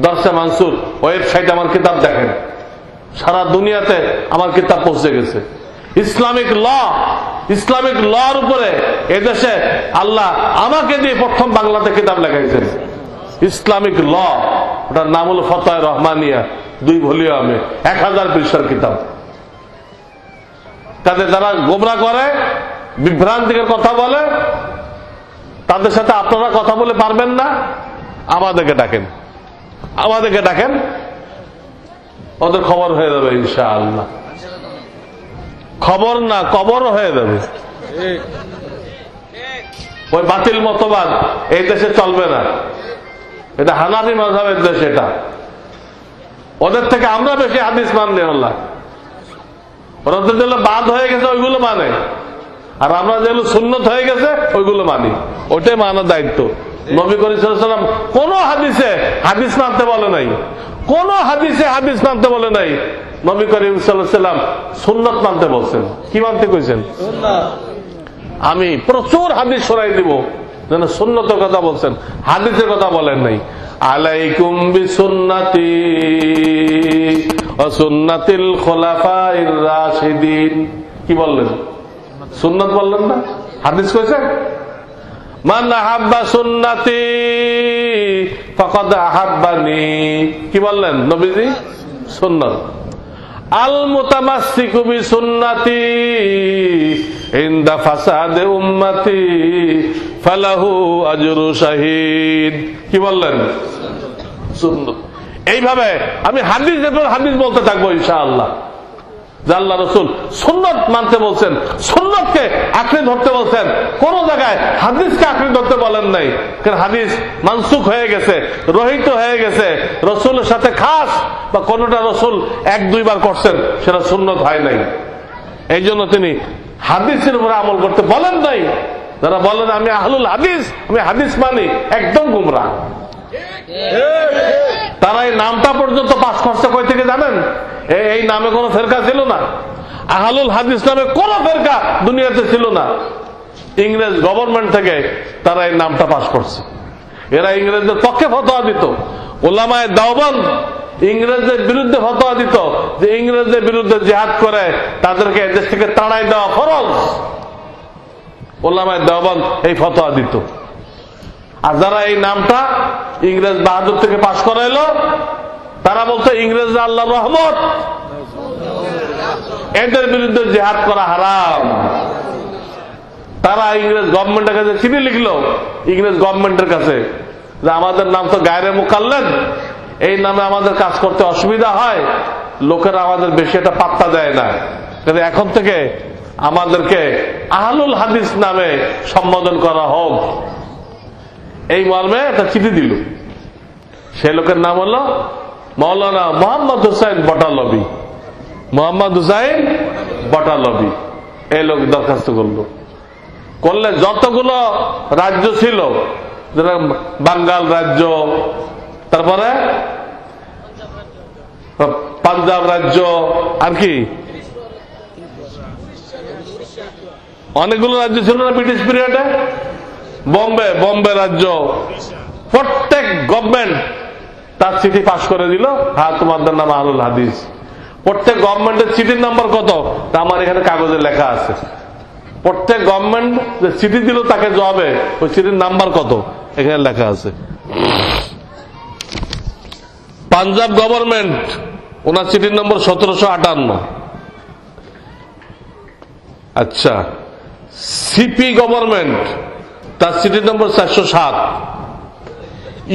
দরসে মানসুর ওয়েবসাইট, আমার কিতাব দেখেন, সারা দুনিয়াতে আমার কিতাব পৌঁছে গেছে। ইসলামিক লর উপরে এদেশে আল্লাহ আমাকে দিয়ে প্রথম বাংলাতে কিতাব লেখাইছেন, ইসলামিক ল। ওটার নাম হল ফতোয়া রহমানিয়া, 2 ভলিউমে 1000 পৃষ্ঠার কিতাব। তাদের যারা গোমরা করে, বিভ্রান্তিকের কথা বলে, তাদের সাথে আপনারা কথা বলে পারবেন না, আমাদেরকে ডাকেন, আমাদেরকে ডাকেন, ওদের খবর হয়ে যাবে ইনশাআল্লাহ। খবর না, কবর হয়ে যাবে। ওই বাতিল মতবাদ এই দেশে চলবে না, এটা হানাফি মাযহাবের দেশ। এটা ওদের থেকে আমরা বেশি হাদিস মানলে আল্লাহ, ওরা যেগুলো বাদ হয়ে গেছে ওইগুলো মানে, আর আমরা যেগুলো সুন্নত হয়ে গেছে ওইগুলো মানি। ওইটাই মানার দায়িত্ব। নবী করিম সাল্লাল্লাহু আলাইহি ওয়াসাল্লাম কোন হাদিসে হাদিস মানতে বলে নাই, কোন হাদিসে হাদিস মানতে বলে নাই। নবী করিম সাল্লাল্লাহু আলাইহি ওয়াসাল্লাম সুন্নাত মানতে বলছেন। কি মানতে কইছেন? সুন্নাত। আমি প্রচুর হাদিস শোনাই দিব, যেন সুন্নতের কথা বলছেন, হাদিসের কথা বলেন নাই। আলাইকুম বিসুন্নতি ওয়া সুন্নাতিল খুলাফায়ে রাশিদিন, কি বললেন? সুন্নাত বললেন না, হাদিস কইছেন। মান আহাব্বা সুন্নতি ফাকাদ আহাব্বানি, কি বললেন নবীজি? সুন্নাত। আল মুতামাসসিকু বিসুন্নতি ইনদা ফাসাদে উম্মতি ফালাহু আজরু শাহিদ, কি বললেন? সুন্নাত। এইভাবে আমি হাদিস বলতে থাকবো ইনশাআল্লাহ। আল্লাহ রাসূল সুন্নাত মানতে বলছেন, সুন্নাতকে আঁকড়ে ধরতে বলছেন, কোন জায়গায় হাদিসকে আঁকড়ে ধরতে বলেন নাই। কারণ হাদিস মানসুখ হয়ে গেছে, রহিত হয়ে গেছে, রাসূলের সাথে খাস বা কোনটা রাসূল 1-2 বার করছেন, সেটা সুন্নাত হয় নাই। এই জন্য তিনি হাদিসের উপরে আমল করতে বলেন নাই। যারা বলেন আমি আহলুল হাদিস, আমি হাদিস মানি, একদম গুমরা। তারা এই নামটা পর্যন্ত পাস করছে কই থেকে জানেন? এই নামে কোনো ফেরকা ছিল না। আহলুল হাদিস নামে কোন ফেরকা দুনিয়াতে ছিল না। ইংরেজ গভর্নমেন্ট থেকে তারা এই নামটা পাস করছে। এরা ইংরেজদের পক্ষে ফতোয়া দিত। উলামায়ে দেওবন্দ ইংরেজদের বিরুদ্ধে ফতোয়া দিত যে ইংরেজদের বিরুদ্ধে জিহাদ করে তাদেরকে দেশ থেকে তাড়াই দেওয়া ফরজ। উলামায়ে দেওবন্দ এই ফতোয়া দিত। আর যারা এই নামটা ইংরেজ বাহাদুর থেকে পাস করাইলো তারা বলতো ইংরেজরা আল্লাহর রহমত, এদের বিরুদ্ধে জিহাদ করা হারাম। তারা ইংরেজ গভর্নমেন্টের কাছে চিঠি লিখলো, ইংরেজ গভর্নমেন্টের কাছে, যে আমাদের নাম তো গায়রে মুকাল্লাদ, এই নামে আমাদের কাজ করতে অসুবিধা হয়, লোকেরা আমাদের বেশি একটা পাত্তা দেয় না, কিন্তু এখন থেকে আমাদেরকে আহলুল হাদিস নামে সম্বোধন করা হোক। এই মর্মে একটা চিঠি দিল। সেই লোকের নাম হলো মাওলানা মোহাম্মদ হুসাইন বটালবি। মোহাম্মদ হুসাইন বটালবি এই লোক দরখাস্ত করলে যতগুলো রাজ্য ছিল, যেটা বাঙ্গাল রাজ্য, তারপরে পাঞ্জাব রাজ্য, আর কি অনেকগুলো রাজ্য ছিল না ব্রিটিশ পিরিয়ডে, বোম্বে রাজ্য, প্রত্যেক গভর্নমেন্ট তার চিঠি পাশ করে দিল, হ্যাঁ তোমাদের নাম আহলুল হাদিস। প্রত্যেক গভর্নমেন্টের চিঠির নাম্বার কত আমার এখানে কাগজে লেখা আছে। প্রত্যেক গভর্নমেন্ট যে চিঠি দিল তাকে জবাবে ওই চিঠির নাম্বার কত এখানে লেখা আছে। পাঞ্জাব গভর্নমেন্ট ওনার চিঠির নম্বর 1758। আচ্ছা, সিপি গভর্নমেন্ট তার চিঠির নম্বর 407।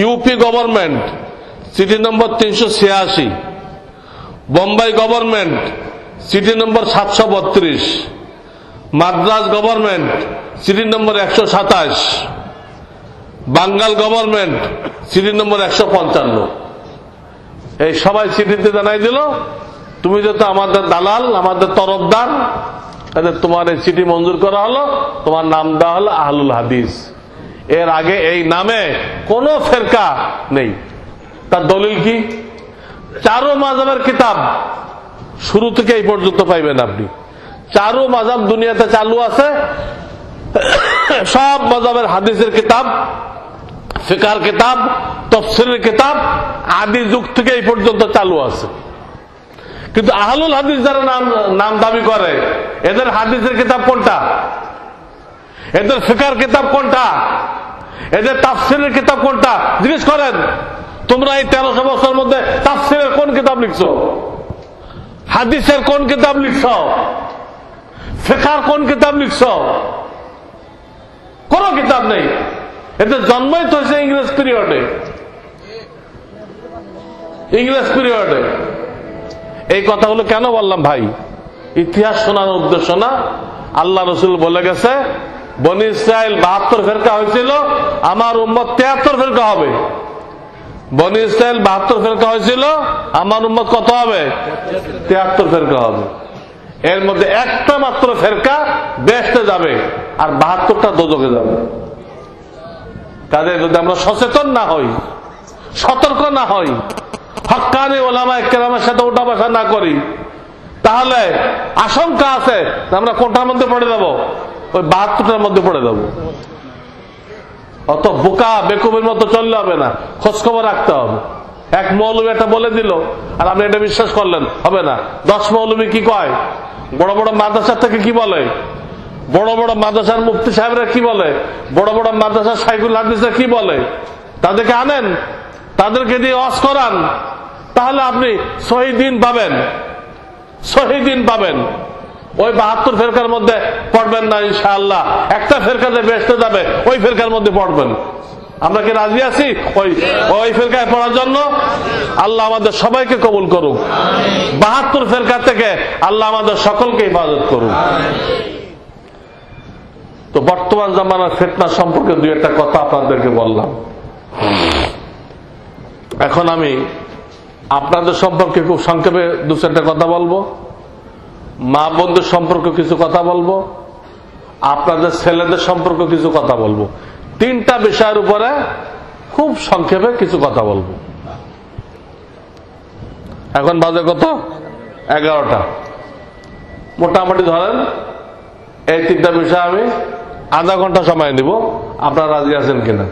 ইউপি গভর্নমেন্ট চিঠি নম্বর 386। বোম্বাই গভর্নমেন্ট চিঠি নম্বর 732। মাদ্রাজ গভর্নমেন্ট চিঠি নম্বর 127। বাঙ্গাল গভর্নমেন্ট চিঠি নম্বর 155। এই সবাই চিঠিতে জানাই দিল, তুমি যেহেতু আমাদের দালাল, আমাদের তরফদার, তাহলে তোমার এই চিঠি মঞ্জুর করা হলো, তোমার নাম দেওয়া হলো আহলুল হাদিস। এর আগে এই নামে কোন ফেরকা নেই। তার দলিল কি? চারো মাযহাবের কিতাব শুরু থেকে এই পর্যন্ত পাইবেন আপনি। চারো মাযহাব দুনিয়াতে চালু আছে, সব মাযহাবের হাদিসের কিতাব, ফিকহের কিতাব, তাফসীরের কিতাব আদি যুগ থেকে এই পর্যন্ত চালু আছে। কিন্তু আহলুল হাদিস যারা নাম দাবি করে, এদের হাদিসের কিতাব কোনটা? এদের ফিকহের কিতাব কোনটা? এদের তাফসীরের কিতাব কোনটা? জিজ্ঞেস করেন। তোমরা এই 1300 বছর মধ্যে তাফসীরের কোন কিতাব লিখছো? হাদিসের কোন কিতাব লিখছো? ফিকহের কোন কিতাব লিখছো? কোন কিতাব নেই। এদের জন্মই তো হয়েছে ইংরেজ পিরিয়ডে। এই কথাগুলো কেন বললাম ভাই? ইতিহাস শোনার উদ্দেশ্য না। আল্লাহ রসুল বলে গেছে, বনী ইসরাইল 72 ফেরকা হয়েছিল, আমার উম্মত 73 ফেরকা হবে। বনী ইসরাইল 72 ফেরকা হয়েছিল, আমার উম্মত কত হবে? 73 ফেরকা হবে। এর মধ্যে একটা মাত্র ফেরকা বেহেশতে যাবে আর 72টা দোজখে যাবে। কাজে যদি আমরা সচেতন না হই, সতর্ক না হই, হক্কানি ওলামায়ে কেরামের সাথে উঠা বসা না করি, তাহলে আশঙ্কা আছে আমরা কোনটার মধ্যে পড়ে যাব? ওই 72টার মধ্যে পড়ে যাব। অত বোকা বেকুবের মতো চললে হবে না, খোঁজখবর রাখতে হবে। এক মৌলবী এটা বলে দিল আর আপনি এটা বিশ্বাস করলেন, হবে না। 10 মৌলবী কি কয়? বড় বড় মাদ্রাসা থেকে কি বলে? বড় বড় মাদ্রাসার মুফতি সাহেবরা কি বলে? বড় বড় মাদ্রাসার শাইখুল হাদিসরা কি বলে? তাদেরকে আনেন, তাদেরকে দিয়ে ওয়াজ করান, তাহলে আপনি সহি দিন পাবেন, সহি দিন পাবেন। ওই 72 ফেরকার মধ্যে পড়বেন না ইনশাআল্লাহ। একটা ফেরকাতে বেহেশতে যাবে, ওই ফেরকার মধ্যে পড়বেন। আমরা কি রাজি আছি ওই ফেরকায় পড়ার জন্য? আল্লাহ আমাদের সবাইকে কবুল করুক। 72 ফেরকা থেকে আল্লাহ আমাদের সকলকে ইবাদত করুক। তো বর্তমান জামানার ফিতনা সম্পর্কে দুই একটা কথা আপনাদেরকে বললাম। এখন আমি আপনাদের সম্পর্কে খুব সংক্ষেপে 2-4টা কথা বলবো, মা বোনদের সম্পর্কে কিছু কথা বলবো, আপনাদের ছেলেদের সম্পর্কে কিছু কথা বলবো। 3টা বিষয়ের উপরে খুব সংক্ষেপে কিছু কথা বলবো। এখন বাজে কত? 11টা। মোটামুটি ধরেন এই তিনটা বিষয় আমি আধা ঘন্টা সময় নিব, আপনারা রাজি আছেন কিনা?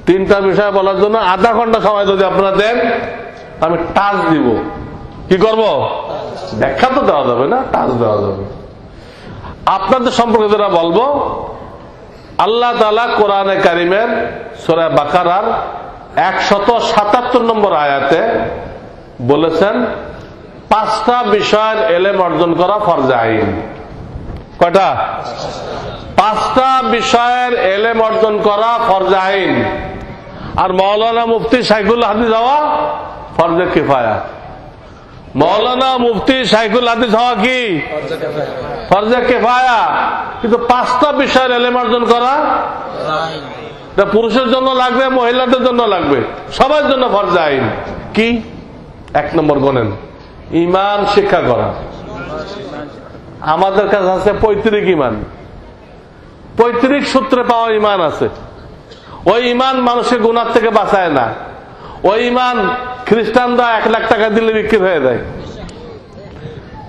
তিনটা বিষয় বলার জন্য আধা ঘন্টা সময় যদি আপনারা দেন, আমি টাচ দিব। কি করব? ব্যাখ্যা তো দেওয়া যাবে না, টাচ দেওয়া যাবে। আপনাদের সম্পর্কে যারা বলবো, আল্লাহ তাআলা কোরআনে কারিমের সূরা বাকারার 177 নম্বর আয়াতে বলেছেন 5টা বিষয়ের এলেম অর্জন করা ফরজে আইন। কয়টা? 5টা বিষয়ের এলেম অর্জন করা ফরজে আইন। আর মাওলানা মুফতি শাইখুল হাদিস হওয়া ফরজে কিফায়া। মাওলানা মুফতি শাইখুল হাদিস হওয়া কি? ফরজে কিফায়া। কিন্তু 5টা বিষয়ের এলেম অর্জন করা পুরুষের জন্য লাগবে, মহিলাদের জন্য লাগবে, সবার জন্য ফরজে আইন। কি? 1 নম্বর গোনেন, ঈমান শিক্ষা করা। আমাদের কাছে আছে পৈতৃক ঈমান, পৈতৃক সূত্রে পাওয়া ঈমান আছে। ওই ঈমান মানুষকে গুনাহ থেকে বাঁচায় না। ওই ঈমান খ্রিস্টানরা 1 লাখ টাকা দিলে বিক্রি হয়ে যায়।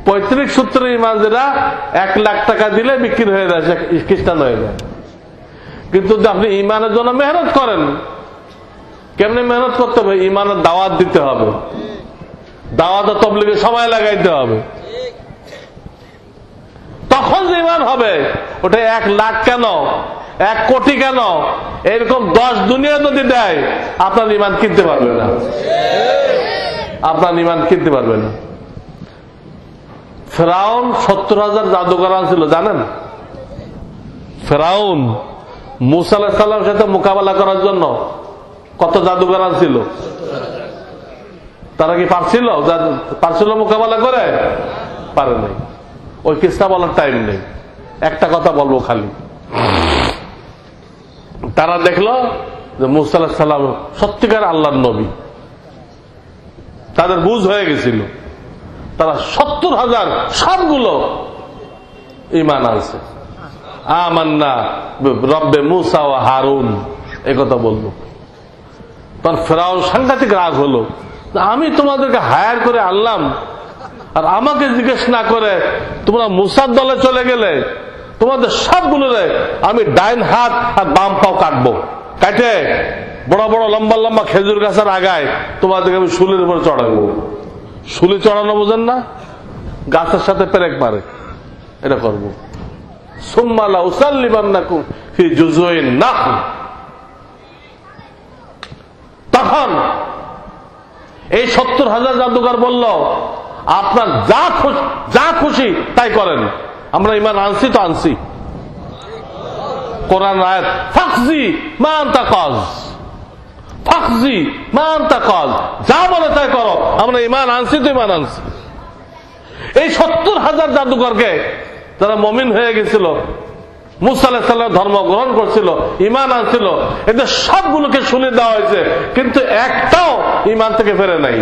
পৈতৃক সূত্রে ঈমান যেটা 1 লাখ টাকা দিলে বিক্রি হয়ে যায়, সে খ্রিস্টান হয়ে যায়। কিন্তু যদি আপনি ঈমানের জন্য মেহনত করেন, কেমনে মেহনত করতে হবে? ঈমানের দাওয়াত দিতে হবে, দাওয়াত ও তাবলীগে সময় লাগাইতে হবে, তখন যে ঈমান হবে। ওটা 1 লাখ কেন, 1 কোটি কেন, এরকম 10 দুনিয়া যদি দেয়, আপনার ঈমান কিনতে পারবে না, আপনার ঈমান কিনতে পারবে না। ফেরাউন 70,000 জাদুকর ছিল, জানেন? ফেরাউন মুসা আলাইহিস সালামের সাথে মোকাবেলা করার জন্য কত জাদুকর ছিল? তারা কি পারছিল মোকাবেলা করে? পারে নাই। ওই কিসা বলার টাইম নেই, একটা কথা বলবো খালি। তারা দেখলো যে মুসা আলাইহিস সালাম সত্যিকার আল্লাহর নবী, তাদের বুঝ হয়ে গেছিল। তারা 70,000 সবগুলো ঈমান আনছে। আমান্না রব্বে মুসা ওয়া হারুন, এই কথা বললো। তখন ফেরাউন সাংঘাতিক রাগ হলো, আমি তোমাদেরকে হায়ার করে আনলাম, আর আমাকে জিজ্ঞেস না করে তোমরা মুসার দলে চলে গেলে, তোমাদের সবগুলোরে আমি ডাইন হাত আর বাম পাও কাটবো, কাটে বড় বড় লম্বা লম্বা খেজুর গাছের আগায় তোমাদেরকে আমি শুলের উপরে চড়াবো। শুলে চড়ানো বোঝেন না? গাছের সাথে পেরেক মারে, এটা করবো। সুম্মা লা উসাল্লিবান্নাকুম ফি জুযুইন নাখল। তখন এই 70,000 জাদুকর বলল, আপনার যা খুশি তাই করেন, আমরা ঈমান আনছি তো আনছি। কোরআন আয়াত, ফাকজি মা আনতা কাজ, ফাকজি মা আনতা কাজ, যা বলে তাই করো, আমরা ঈমান আনছি তো ঈমান আনছি। এই 70,000 জাদুকরকে যারা মুমিন হয়ে গেছিল, মুসা আলাইহিস সালাম ধর্ম গ্রহণ করছিল, ঈমান আনছিল, এদের সবগুলোকে শুনে দেওয়া হয়েছে, কিন্তু একটাও ঈমান থেকে ফেরে নাই।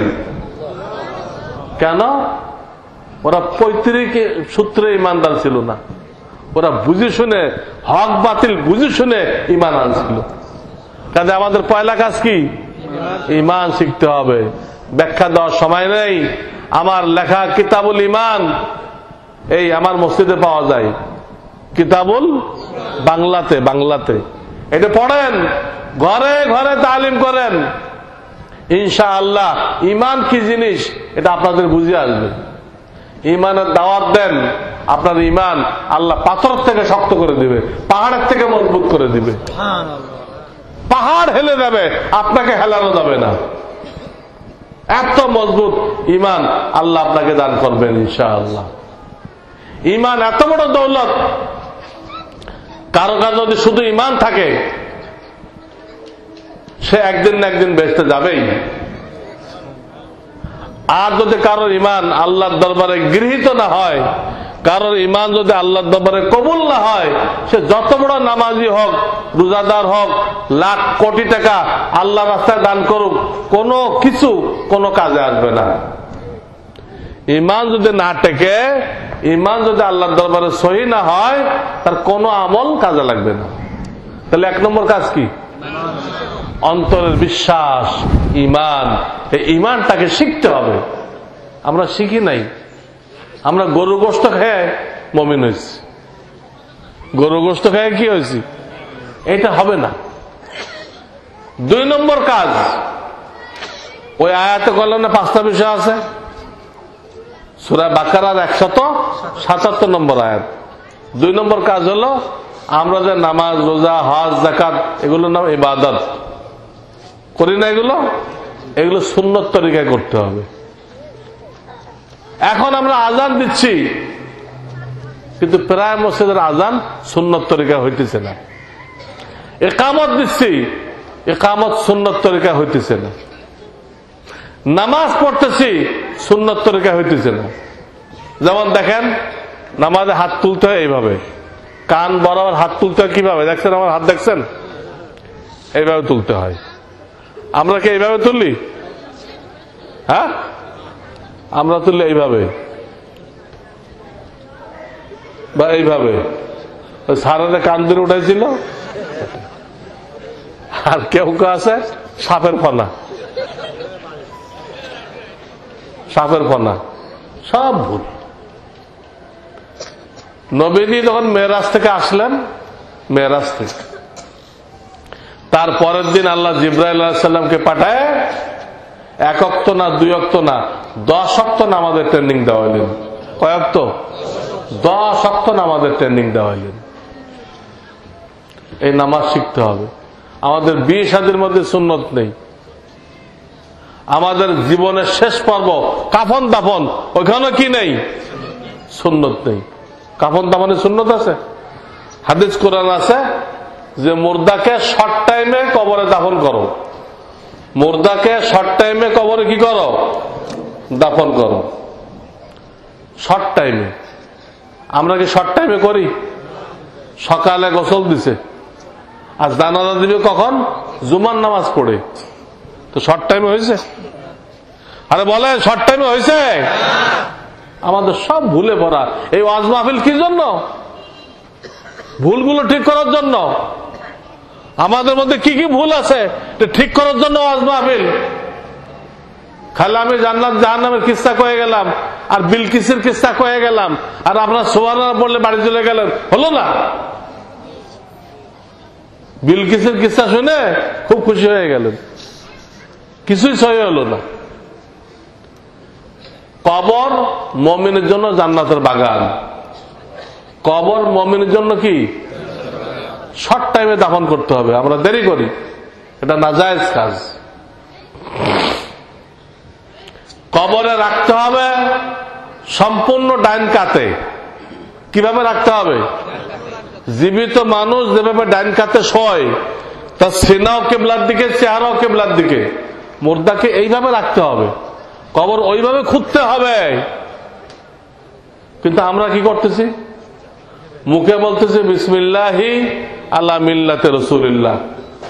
কেন? ওরা পৈতৃক সূত্রে ঈমানদার ছিল না, ওরা বুঝে শুনে, হক বাতিল বুঝে শুনে ঈমান আনছিল। কাজে আমাদের পয়লা কাজ কি? ঈমান শিখতে হবে। ব্যাখ্যা দেওয়ার সময় নেই। আমার লেখা কিতাবুল ঈমান এই আমার মসজিদে পাওয়া যায়, কিতাবুল বাংলাতে। এটা পড়েন, ঘরে ঘরে তালিম করেন, ইনশাআল্লাহ ঈমান কি জিনিস এটা আপনাদের বুঝে আসবে। ঈমানের দাওয়াত দেন, আপনার ঈমান আল্লাহ পাথর থেকে শক্ত করে দিবে, পাহাড়ের থেকে মজবুত করে দিবে। পাহাড় হেলে যাবে, আপনাকে হেলানো যাবে না। এত মজবুত ঈমান আল্লাহ আপনাকে দান করবেন ইনশাআল্লাহ। ঈমান এত বড় দৌলত, কারো কাছে যদি শুধু ঈমান থাকে, সে একদিন না একদিন বেহেশতে যাবেই। আর যদি কারোর ঈমান আল্লাহর দরবারে গৃহীত না হয়, কারোর ঈমান যদি আল্লাহর দরবারে কবুল না হয়, সে যত বড় নামাজি হোক, রোজাদার হোক, লাখ কোটি টাকা আল্লাহর রাস্তায় দান করুক, কোনো কিছু কোনো কাজে আসবে না। ঈমান যদি না টেকে, ঈমান যদি আল্লাহর দরবারে সহি না হয়, তার কোনো আমল কাজে লাগবে না। তাহলে 1 নম্বর কাজ কি? অন্তরের বিশ্বাস, ঈমান। এই ঈমানটাকে শিখতে হবে। আমরা শিখি নাই, আমরা গরু গোশত খেয়ে মুমিন হয়েছি, গরু গোশত খেয়ে কি হয়েছি? এটা হবে না। 2 নম্বর কাজ, ওই আয়াতে করলেন না 5টা বিষয় আছে, সূরা বাকারার 177 নম্বর আয়াত। 2 নম্বর কাজ হলো আমরা যে নামাজ, রোজা, হজ, যাকাত এগুলোর নাম ইবাদত করি না, এগুলো সুন্নত তরিকায় করতে হবে। এখন আমরা আজান দিচ্ছি, কিন্তু প্রায় মসজিদের আজান সুন্নত তরিকা হইতেছে না। ইকামত দিচ্ছি, ইকামত সুন্নত তরিকা হইতেছে না। নামাজ পড়তেছি, সুন্নত তরিকা হইতেছে না। যেমন দেখেন, নামাজে হাত তুলতে হয় এইভাবে, কান বরাবর হাত তুলতে হয়। কিভাবে দেখছেন? আমার হাত দেখছেন? এইভাবে তুলতে হয়। আমরা কি এইভাবে তুললি? হ্যাঁ, আমরা তুললে এইভাবে বা এইভাবে। সারারে কান ধরে উঠাইছিল। আর কেউ কেউ আছে সাপের ফনা, সাপের ফনা, সব ভুল। নবীজি যখন মেরাজ থেকে আসলেন, মেরাজ থেকে তার পরের দিন আল্লাহ জিবরাইল আলাইহিস সালামকে পাঠায় 1 ওয়াক্ত না 2 ওয়াক্ত না 10 ওয়াক্ত নামাজের ট্রেনিং দেওয়া হইলেন। কয় ওয়াক্ত? 10 ওয়াক্ত নামাজের ট্রেনিং দেওয়া হইলেন। এই নামাজ শিখতে হবে। আমাদের বিয়ে শাদীর মধ্যে সুন্নত নেই। আমাদের জীবনের শেষ পর্ব কাফন দাফন, ওইখানে কি নেই? সুন্নত নেই। কাফন দাফনে সুন্নত আছে? হাদিস কোরআন আছে যে মুর্দাকে শর্ট টাইমে কবরে দাফন করো, মুর্দাকে শর্ট টাইমে কবরে কি করো? দাফন করো। শর্ট টাইমে। আমরা কি শর্ট টাইমে করি? সকালে গোসল দিছে, আর জানাজা দিবে কখন? জুমার নামাজ পড়ে। তো শর্ট টাইমে হয়েছে? আরে বলে শর্ট টাইমে হয়েছে? আমাদের সব ভুলে ভরা। এই ওয়াজ মাহফিল কি জন্য? ভুলগুলো ঠিক করার জন্য। আমাদের মধ্যে কি কি ভুল আছে ঠিক করার জন্য ওয়াজ মাহফিল। খালি আমি জান্নাত জাহান্নামের কিস্সা কয়ে গেলাম, আর বিলকিসের কিস্সা কয়ে গেলাম, আর আপনার সুবহানাল্লাহ বললে বাড়ি চলে গেলেন, হলো না? বিলকিসের কিস্সা শুনে খুব খুশি হয়ে গেলেন, কিছুই সহি হলো না। কবর মুমিনের জন্য জান্নাতের বাগান। কবর মুমিনের জন্য কি? শর্ট টাইমে দাফন করতে হবে। আমরা দেরি করি, এটা নাজায়েজ কাজ। কবরে রাখতে হবে সম্পূর্ণ ডাইন কাতে। কিভাবে রাখতে হবে? জীবিত মানুষ যেভাবে ডাইন কাতে শোয়, তার সিনাও কিবলার দিকে, চেহারাও কিবলার দিকে, মুর্দাকে এইভাবে রাখতে হবে। কবর ওইভাবে খুঁজতে হবে। কিন্তু আমরা কি করতেছি? মুখে বলতেছি বিসমিল্লাহি আলা মিল্লাতে রাসূলিল্লাহ,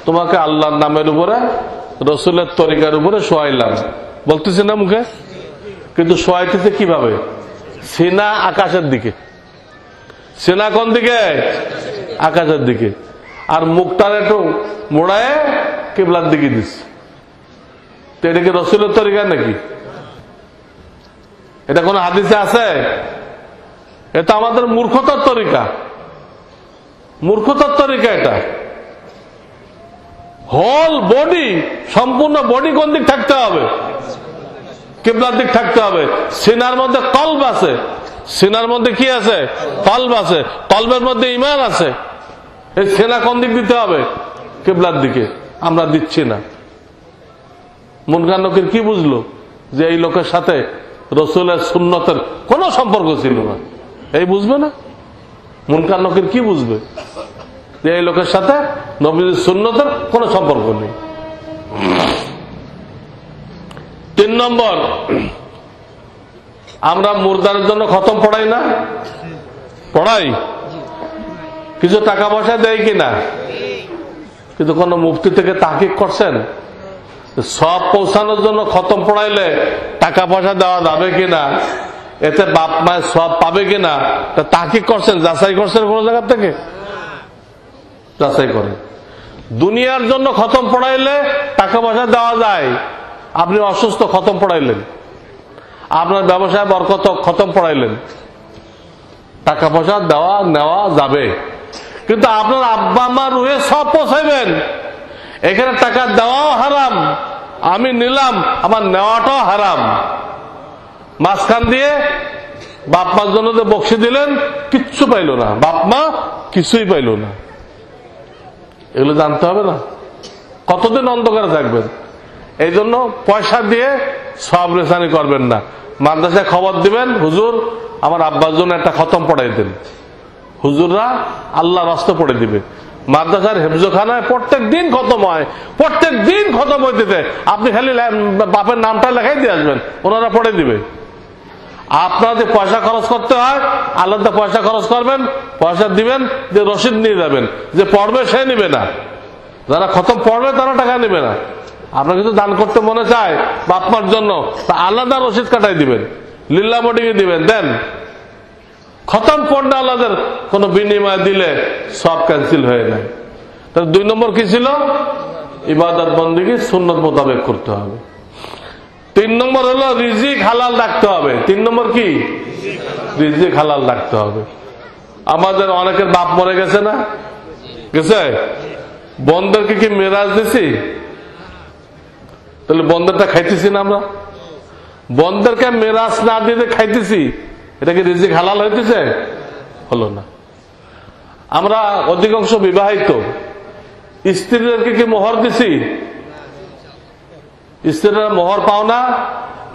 তোমাকে আল্লাহর নামের উপরে, রসুলের তরিকার উপরে শোয়াইলাম, বলতেছি না মুখে? কিন্তু শোয়াইতেছে কিভাবে? সিনা আকাশের দিকে। সিনা কোন দিকে? আকাশের দিকে। আর মুখটার একটু মোড়ায় কিবলার দিকে দিচ্ছে। তো এটা কি রসুলের তরিকা নাকি? এটা কোন হাদিসে আছে? এটা আমাদের মূর্খতার তরিকা, মূর্খতার তরিকা এটা। হোল বডি, সম্পূর্ণ বডি কোন দিক থাকতে হবে? কিবলার দিক থাকতে হবে। সিনার মধ্যে কলব আছে, সিনার মধ্যে কি আছে? কলব আছে, কলবের মধ্যে ঈমান আছে। এই সিনা কোন দিক দিতে হবে? কিবলার দিকে। আমরা দিচ্ছি না। মুনকার নকির কি বুঝলো? যে এই লোকের সাথে রসুলের সুন্নতের কোন সম্পর্ক ছিল না। এই বুঝবে না? মুনকার নকির কি বুঝবে? যে এই লোকের সাথে নবীর সুন্নতের কোন সম্পর্ক নেই। 3 নম্বর, আমরা মুর্দারের জন্য খতম পড়াই না? পড়াই। কিছু টাকা পয়সা দেয় কিনা? কিন্তু কোন মুফতি থেকে তাহকিক করছেন সব পৌঁছানোর জন্য খতম পড়াইলে টাকা পয়সা দেওয়া যাবে কিনা, এতে বাপ মায়ের সব পাবে কিনা, তাহকিক করছেন, যাচাই করছেন কোন জায়গা থেকে? যাচাই করেন। দুনিয়ার জন্য খতম পড়াইলে টাকা পয়সা দেওয়া যায়। আপনি অসুস্থ, খতম পড়াইলেন। আপনার ব্যবসায় বরকত খতম পড়াইলেন, টাকা পয়সা দেওয়া নেওয়া যাবে, কিন্তু আপনার আব্বা মা রুহে সব পৌঁছাইবেন। এখানে টাকা দেওয়াও হারাম, আমি নিলাম, আমার নেওয়াটাও হারাম। মাঝখান দিয়ে বাপ মার জন্য যে বকশি দিলেন, কিচ্ছু পাইল না, বাপ মা কিছুই পাইল না। এগুলো জানতে হবে না, কতদিন অন্ধকারে থাকবেন। এই জন্য পয়সা দিয়ে সব রেসানি করবেন না। মাদ্রাসায় খবর দিবেন, হুজুর আমার আব্বার জন্য একটা খতম পড়াই দেন, হুজুররা আল্লাহ রাস্তা পড়ে দিবে। মাদ্রাসার হেফজোখানায় প্রত্যেক দিন খতম হয়, প্রত্যেক দিন খতম হইতেছে, আপনি খালি বাপের নামটা লেখাই দিয়ে আসবেন, ওনারা পড়ে দিবে। আপনার যে পয়সা খরচ করতে হয়, আলাদা পয়সা খরচ করবেন, পয়সা দিবেন, যে রসিদ নিয়ে যাবেন, যে পড়বে সে নিবে না, যারা খতম পড়বে তারা টাকা নিবে না। আপনার কিছু দান করতে মনে চায় বাপমার জন্য, তা আলাদা রসিদ কাটাই দিবেন, লিল্লা মোটিকে দিবেন, দেন। খতম পড়লে আল্লাহদের কোন বিনিময় দিলে সব ক্যান্সেল হয়ে যায়। তাহলে 2 নম্বর কি ছিল? ইবাদত বন্দেগী সুন্নত মোতাবেক করতে হবে। 3 নম্বর হলো রিজিক হালাল রাখতে হবে। 3 নম্বর কি? রিজিক হালাল রাখতে হবে। আমাদের অনেকের বাপ মরে গেছে না, গেছে? বন্ধেরকে কি মেরাজ দিছি? তাহলে বন্ধেরটা খাইতেছি না আমরা? বন্ধেরকে মেরাজ না দিয়ে খাইতেছি, এটা কি রিজিক হালাল হইতেছে? হলো না। আমরা অধিকাংশ বিবাহিত স্ত্রীদেরকে কি মোহর দিছি? স্ত্রীরা মোহর পাও না,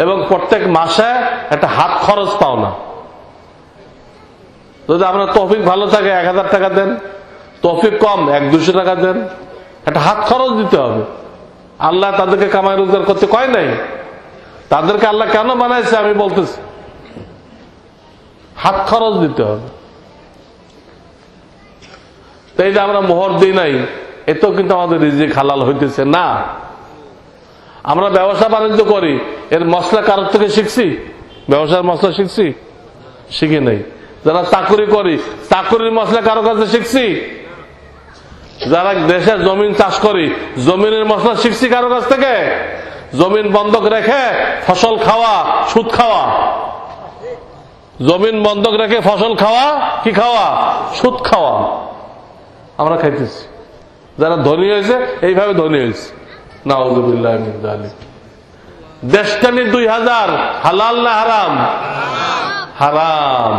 এবং প্রত্যেক মাসে একটা হাত খরচ পাও না। যদি আপনার তৌফিক ভালো থাকে 1000 টাকা দেন, তৌফিক কম 100-200 টাকা দেন, একটা হাত খরচ দিতে হবে। আল্লাহ তাদেরকে কামাই রোজগার করতে কয় নাই, তাদেরকে আল্লাহ কেন বানাইছে আমি বলতেছি, হাত খরচ দিতে হবে। তো এই যে আমরা মোহর দিই নাই, এতেও কিন্তু আমাদের রিজিক হালাল হইতেছে না। আমরা ব্যবসা বাণিজ্য করি, এর মশলা কারোর থেকে শিখছি? ব্যবসার মশলা শিখছি? শিখি নাই। যারা চাকরি করি, চাকরির মশলা কারো কাছে শিখছি? যারা দেশে জমিন চাষ করি, জমিনের মশলা শিখছি কারো কাছ থেকে? জমিন বন্ধক রেখে ফসল খাওয়া, সুদ খাওয়া। জমিন বন্ধক রেখে ফসল খাওয়া, কি খাওয়া? সুদ খাওয়া। আমরা খাইতেছি। যারা ধনী হয়েছে এইভাবে ধনী হয়েছে, নাউযুবিল্লাহ মিন যালিক। দেশটানি 2000, হালাল না হারাম? হারাম।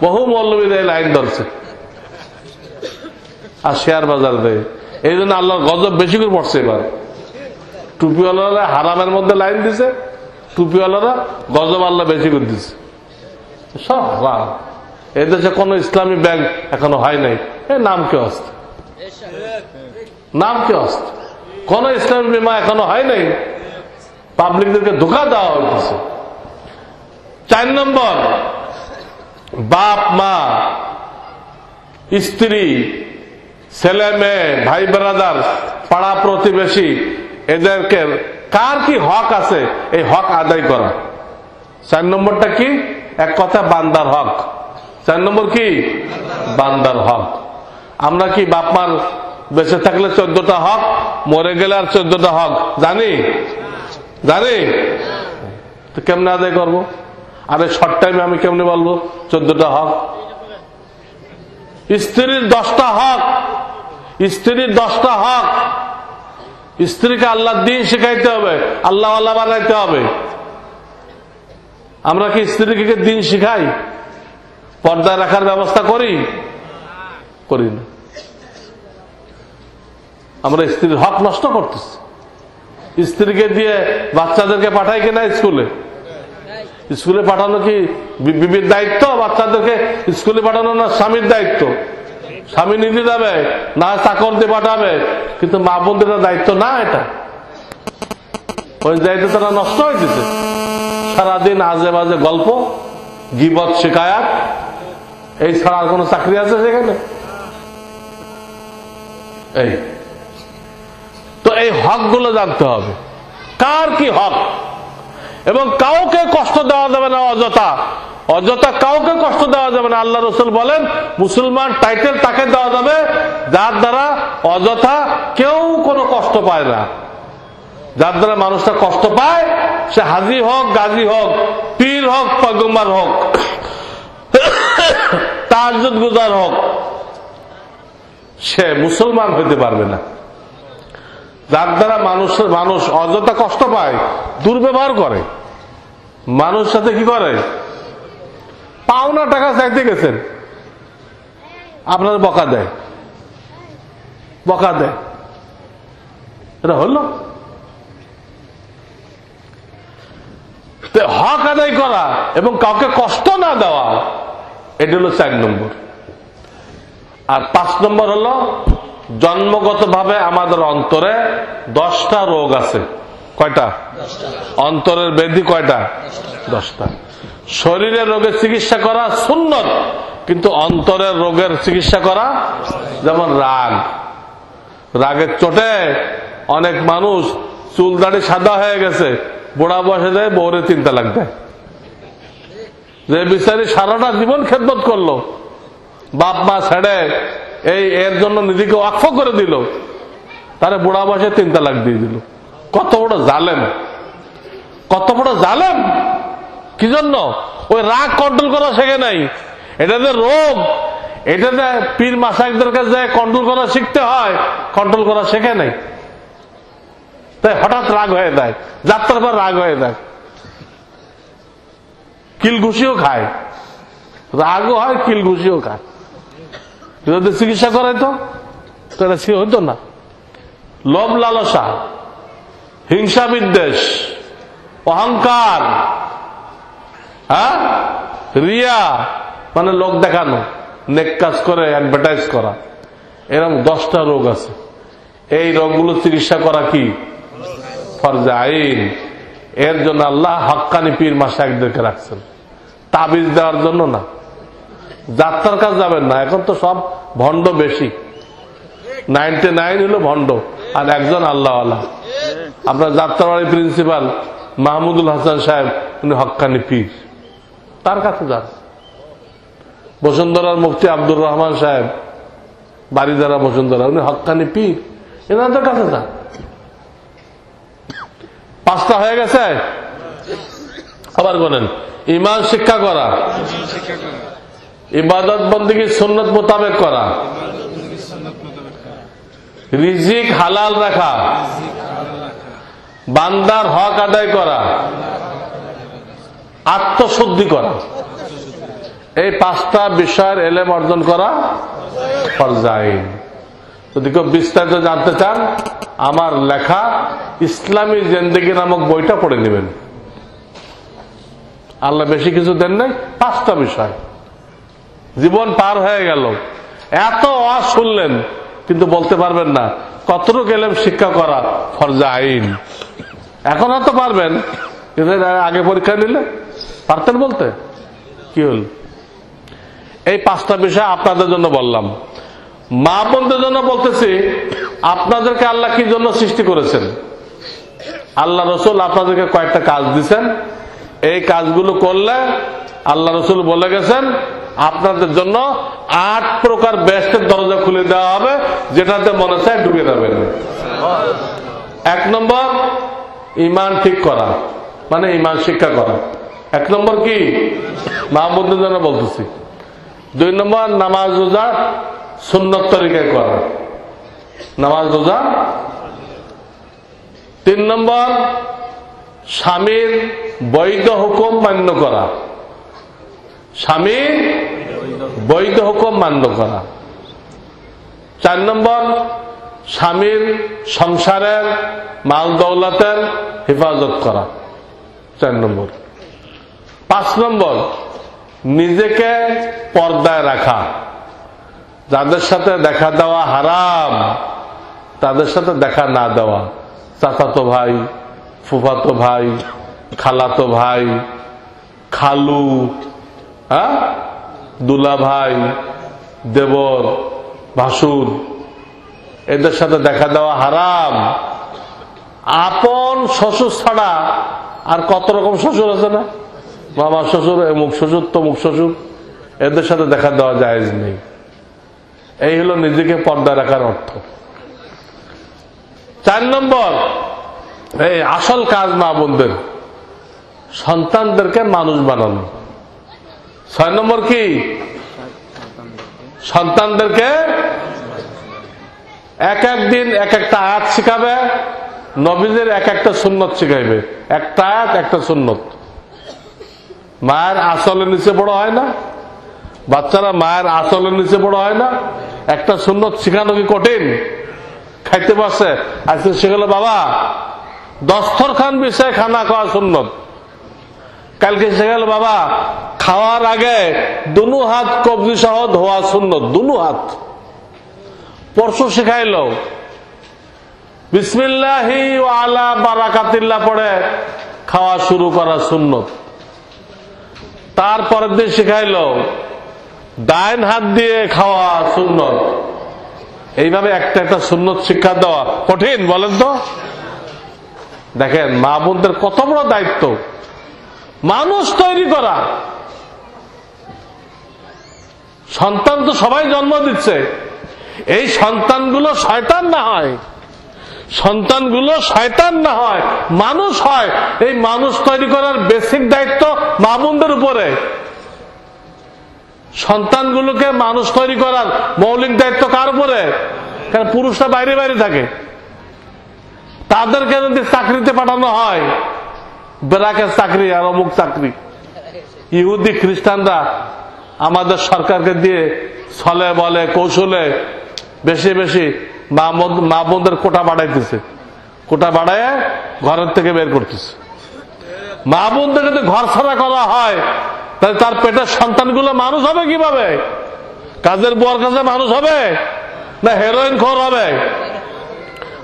বহু মৌলবীর এই লাইন ধরছে আর শেয়ার বাজার দেয়। এই জন্য আল্লাহর গজব বেশি করে পড়ছে এবার। টুপিওয়ালারা হারামের মধ্যে লাইন দিছে, টুপিওয়ালারা গজব আল্লাহ বেশি করে দিছে। সব হারাম। এদেশে কোন ইসলামী ব্যাংক এখনো হয় নাই, নাম কে আসতে, নাম কে আসতে, কোন ইসলামী বিমা এখনো হয় নাই। পাবলিকদেরকে ধোঁকা দেওয়া হচ্ছে। 4 নম্বর, বাপ মা, স্ত্রী, ছেলে মেয়ে, ভাই ব্রাদার, পাড়া প্রতিবেশী, এদেরকে কার কি হক আছে এই হক আদায় করা। 4 নম্বরটা কি? এক কথা বান্দার হক। 4 নম্বর কি? বান্দার হক। আমরা কি বাপ মার বেঁচে থাকলে 14টা হক, মরে গেলে আর 14টা হক জানি? জানি তো কেমনে আদায় করবো? আরে শর্ট টাইমে আমি কেমনে বলবো 14টা হক? স্ত্রীর 10টা হক, স্ত্রীর 10টা হক। স্ত্রীকে আল্লাহর দ্বীন শিখাইতে হবে, আল্লাহ আল্লাহ বানাইতে হবে। আমরা কি স্ত্রীকে দ্বীন শিখাই? পর্দায় রাখার ব্যবস্থা করি? করি না। আমরা স্ত্রীর হক নষ্ট করতেছি। স্ত্রীকে দিয়ে বাচ্চাদেরকে পাঠাই কিনা স্কুলে? স্কুলে পাঠানো কি বিবির দায়িত্ব? বাচ্চাদেরকে স্কুলে পাঠানো না স্বামীর দায়িত্ব? স্বামী নিজে যাবে না চাকর দিয়ে পাঠাবে, কিন্তু মা বোনদের দায়িত্ব না এটা। ওই দায়িত্ব তারা নষ্ট হয়েছে। সারাদিন আজে বাজে গল্প, গীবত, শিকায়াত, এই ছাড়া আর কোন চাকরি আছে সেখানে? এই তো এই হক গুলো জানতে হবে, কার কি হক। এবং কাউকে কষ্ট দেওয়া যাবে না অযথা, অযথা কাউকে কষ্ট দেওয়া যাবে না। আল্লাহ রাসূল বলেন মুসলমান টাইটেল তাকে দেওয়া যাবে যার দ্বারা অযথা কেউ কোনো কষ্ট পায় না। যার দ্বারা মানুষটা কষ্ট পায়, সে হাজি হোক, গাজী হোক, পীর হোক, পয়গম্বর হোক, তাহাজ্জুদ গুজার হোক, সে মুসলমান হইতে পারবে না। যার দ্বারা মানুষ অযথা কষ্ট পায়, দুর্ব্যবহার করে, মানুষ সাথে কি করে, পাওনা টাকা চাইতে গেছেন, আপনার বকা দেয়, এটা হলো হক আদায় করা এবং কাউকে কষ্ট না দেওয়া, এটা হলো 4 নম্বর। আর 5 নম্বর হলো জন্মগত ভাবে আমাদের অন্তরে 10টা রোগ আছে। কয়টা? অন্তরের ব্যাধি কয়টা? 10টা। শরীরের রোগের চিকিৎসা করা সুন্নত, কিন্তু অন্তরের রোগের চিকিৎসা করা, যেমন রাগের চোটে অনেক মানুষ চুল দাড়ি সাদা হয়ে গেছে, বুড়া বয়সে যায় বউরে 3 তালাক দেয়। যে বিচারি সারাটা জীবন খেদমত করলো, বাপ মা ছেড়ে এর জন্য নিজেকে ওয়াকফ করে দিল, তারে বুড়া বয়সে 3 তালাক দিয়ে দিল। কত বড় জালেম, কত বড় জালেম! কি জন্য? ওই রাগ কন্ট্রোল করা শেখে নাই। এটা যে রোগ, এটা যে পীর মাশায়েখদের কাছে কন্ট্রোল করা শিখতে হয়, কন্ট্রোল করা শেখে নাই। তাই হঠাৎ রাগ হয়ে যায়, যাত্রার পর রাগ হয়ে যায়, কিলঘুষিও খায়, রাগও হয়, কিলঘুষিও খায়। যদি চিকিৎসা করাইতো তাহলে সে হইতো না। লোভ লালসা, হিংসা বিদ্বেষ, অহংকার, রিয়া মানে লোক দেখানো, নেক কাজ করে অ্যাডভার্টাইজ করা, এরকম 10টা রোগ আছে। এই রোগগুলো চিকিৎসা করা কি ফরজে আইন। এর জন্য আল্লাহ হক্কানি পীর মাশায়েখদেরকে রাখছেন, তাবিজ দেওয়ার জন্য না। যাত্রার কাজ যাবেন না, এখন তো সব ভণ্ড বেশি, 99 হলো ভণ্ড আর একজন আল্লাহওয়ালা। আপনার যাত্রাবাড়ির প্রিন্সিপাল মাহমুদুল হাসান সাহেব, উনি হক্কানি পীর, তার কাছে যান। বসুন্ধরার মুফতি আব্দুর রহমান সাহেব, বাড়িদারা বসুন্ধরা, উনি হক্কানি পীর, এনাদের কাছে যান। 5টা হয়ে গেছে। আবার বলেন, ঈমান শিক্ষা করা, ইবাদত বন্দেগী সুন্নত মোতাবেক করা, রিজিক হালাল রাখা, বান্দার হক আদায় করা, আত্মশুদ্ধি করা, এই 5টা বিষয়ের এলেম অর্জন করা ফরজে আইন। যদি কেউ বিস্তারিত জানতে চান, আমার লেখা ইসলামী জিন্দেগি নামক বইটা পড়ে নেবেন। আল্লাহ বেশি কিছু দেন নাই, 5টা বিষয়। জীবন পার হয়ে গেল, এত ওয়াজ শুনলেন, কিন্তু বলতে পারবেন না কতটুকু এলেম শিক্ষা করা ফরজে আইন। এখন হয়তো পারবেন, কিন্তু আগে পরীক্ষা নিলে পারতেন বলতে। কি হল? এই 5টা বিষয় আপনাদের জন্য বললাম। মা বোনদের জন্য বলতেছি, আপনাদেরকে আল্লাহ কি জন্য সৃষ্টি করেছেন? আল্লাহ রসুল আপনাদেরকে কয়েকটা কাজ দিচ্ছেন, এই কাজগুলো করলে আল্লাহ রসুল বলে গেছেন আপনাদের জন্য 8 প্রকার বেহেশতের দরজা খুলে দেওয়া হবে, যেটাতে মনে চায় ঢুকে যাবেন। 1 নম্বর ঈমান ঠিক করা, মানে ঈমান শিক্ষা করা। 1 নম্বর কি? মা বোনদের জন্য বলতেছি। 2 নম্বর নামাজ রোজা সুন্নত তরিকায় করা, নামাজ রোজা। 3 নম্বর স্বামীর বৈধ হুকুম মান্য করা, স্বামীর বৈধ হুকুম মান্য করা। 4 নম্বর স্বামীর সংসারের মাল দৌলতের হেফাজত করা, 4 নম্বর। 5 নম্বর নিজেকে পর্দায় রাখা, যাদের সাথে দেখা দেওয়া হারাম তাদের সাথে দেখা না দেওয়া, চাচাতো ভাই, ফুফাতো ভাই, খালাতো ভাই, খালু, দুলা ভাই, দেবর, ভাসুর, এদের সাথে দেখা দেওয়া হারাম। আপন শ্বশুর ছাড়া আর কত রকম শ্বশুর আছে না, মামা শ্বশুর, অমুক শ্বশুর, তমুক শ্বশুর, এদের সাথে দেখা দেওয়া জায়েজ নেই। এই হলো নিজেকে পর্দায় রাখার অর্থ। 4 নম্বর এই আসল কাজ মা বোনদের, সন্তানদেরকে মানুষ বানানো। 6 নম্বর কি? সন্তানদেরকে এক এক দিন এক একটা আয়াত শিখাবে, নবীদের এক একটা সুন্নত শিখাইবে। একটা আয়াত একটা সুন্নত। মায়ের আঁচলের নিচে বড় হয় না? বাচ্চারা মায়ের আঁচলের নিচে বড় হয় না? একটা সুন্নত শিখানো কি কঠিন? খাইতে পারছে, আজকে শিখালো বাবা দস্তরখান বিষয়ে খানা খাওয়া সুন্নত। কালকে শিখালো বাবা খাওয়ার আগে দুনু হাত কবজি সহ ধোয়া সুন্নত, দুনু হাত। পরশু শিখাইল বিসমিল্লাহি ওয়া আলা বারাকাতিল্লাহ পড়ে খাওয়া শুরু করা সুন্নত। তারপরের দিন শিখাইল ডাইন হাত দিয়ে খাওয়া সুন্নত। এইভাবে একটা একটা সুন্নত শিক্ষা দেওয়া কঠিন বলেন তো? দেখেন মা বোনদের কত বড় দায়িত্ব মানুষ তৈরি করা। সন্তান তো সবাই জন্ম দিচ্ছে, এই সন্তানগুলো শয়তান না হয়, সন্তানগুলো শয়তান না হয়, মানুষ হয়। এই মানুষ তৈরি করার বেসিক দায়িত্ব মা বোনদের উপরে। সন্তানগুলোকে মানুষ তৈরি করার মৌলিক দায়িত্ব কার উপরে? কারণ পুরুষরা বাইরে বাইরে থাকে, তাদেরকে যদি চাকরিতে পাঠানো হয়, বেরাকের চাকরি আর অমুক চাকরি, ইহুদি খ্রিস্টানরা আমাদের সরকারকে দিয়ে ছলে বলে কৌশলে বেশি বেশি মা বোনদের কোটা বাড়াইতেছে, কোটা বাড়ায় ঘরের থেকে বের করতেছে। মা বোনদের যদি ঘর ছাড়া করা হয় তাহলে তার পেটের সন্তানগুলো মানুষ হবে কিভাবে? কাজের বুয়ার কাছে মানুষ হবে না হেরোইন খোর হবে?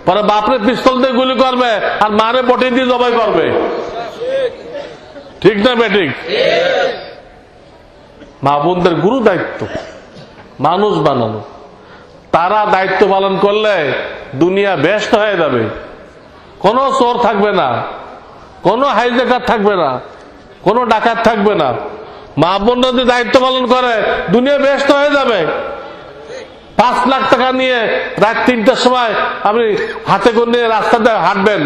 পরে বাপরে পিস্তল দিয়ে গুলি করবে আর মারে বটি দিয়ে জবাই করবে। ঠিক না বেঠিক? মা বোনদের গুরু দায়িত্ব মানুষ বানানো। তারা দায়িত্ব পালন করলে দুনিয়া ব্যস্ত হয়ে যাবে। কোনো চোর থাকবে না, কোনো হাইজ্যাকার থাকবে না, কোনো ডাকাত থাকবে না। মা বোনরা যদি দায়িত্ব পালন করে দুনিয়া ব্যস্ত হয়ে যাবে। 5 লাখ টাকা নিয়ে রাত 3টার সময় আপনি হাতে করে নিয়ে রাস্তাতে হাঁটবেন,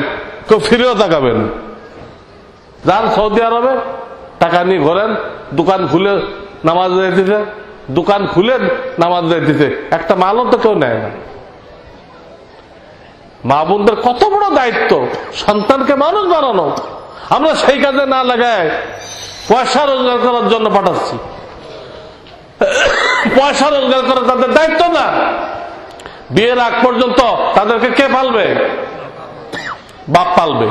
কেউ ফিরেও তাকাবেন। যান সৌদি আরবে, টাকা নিয়ে ঘোরেন, দোকান খুলে নামাজ যাইতেছে, দোকান খুলে নামাজ যাইতেছে, একটা মালও তো কেউ নেয় না। মা বোনদের কত বড় দায়িত্ব সন্তানকে মানুষ বানানো। আমরা সেই কাজে না লাগায় পয়সা রোজগার করার জন্য পাঠাচ্ছি। পয়সা রোজগার করা তাদের দায়িত্ব না। বিয়ের আগ পর্যন্ত তাদেরকে কে পালবে? বাপ পালবে।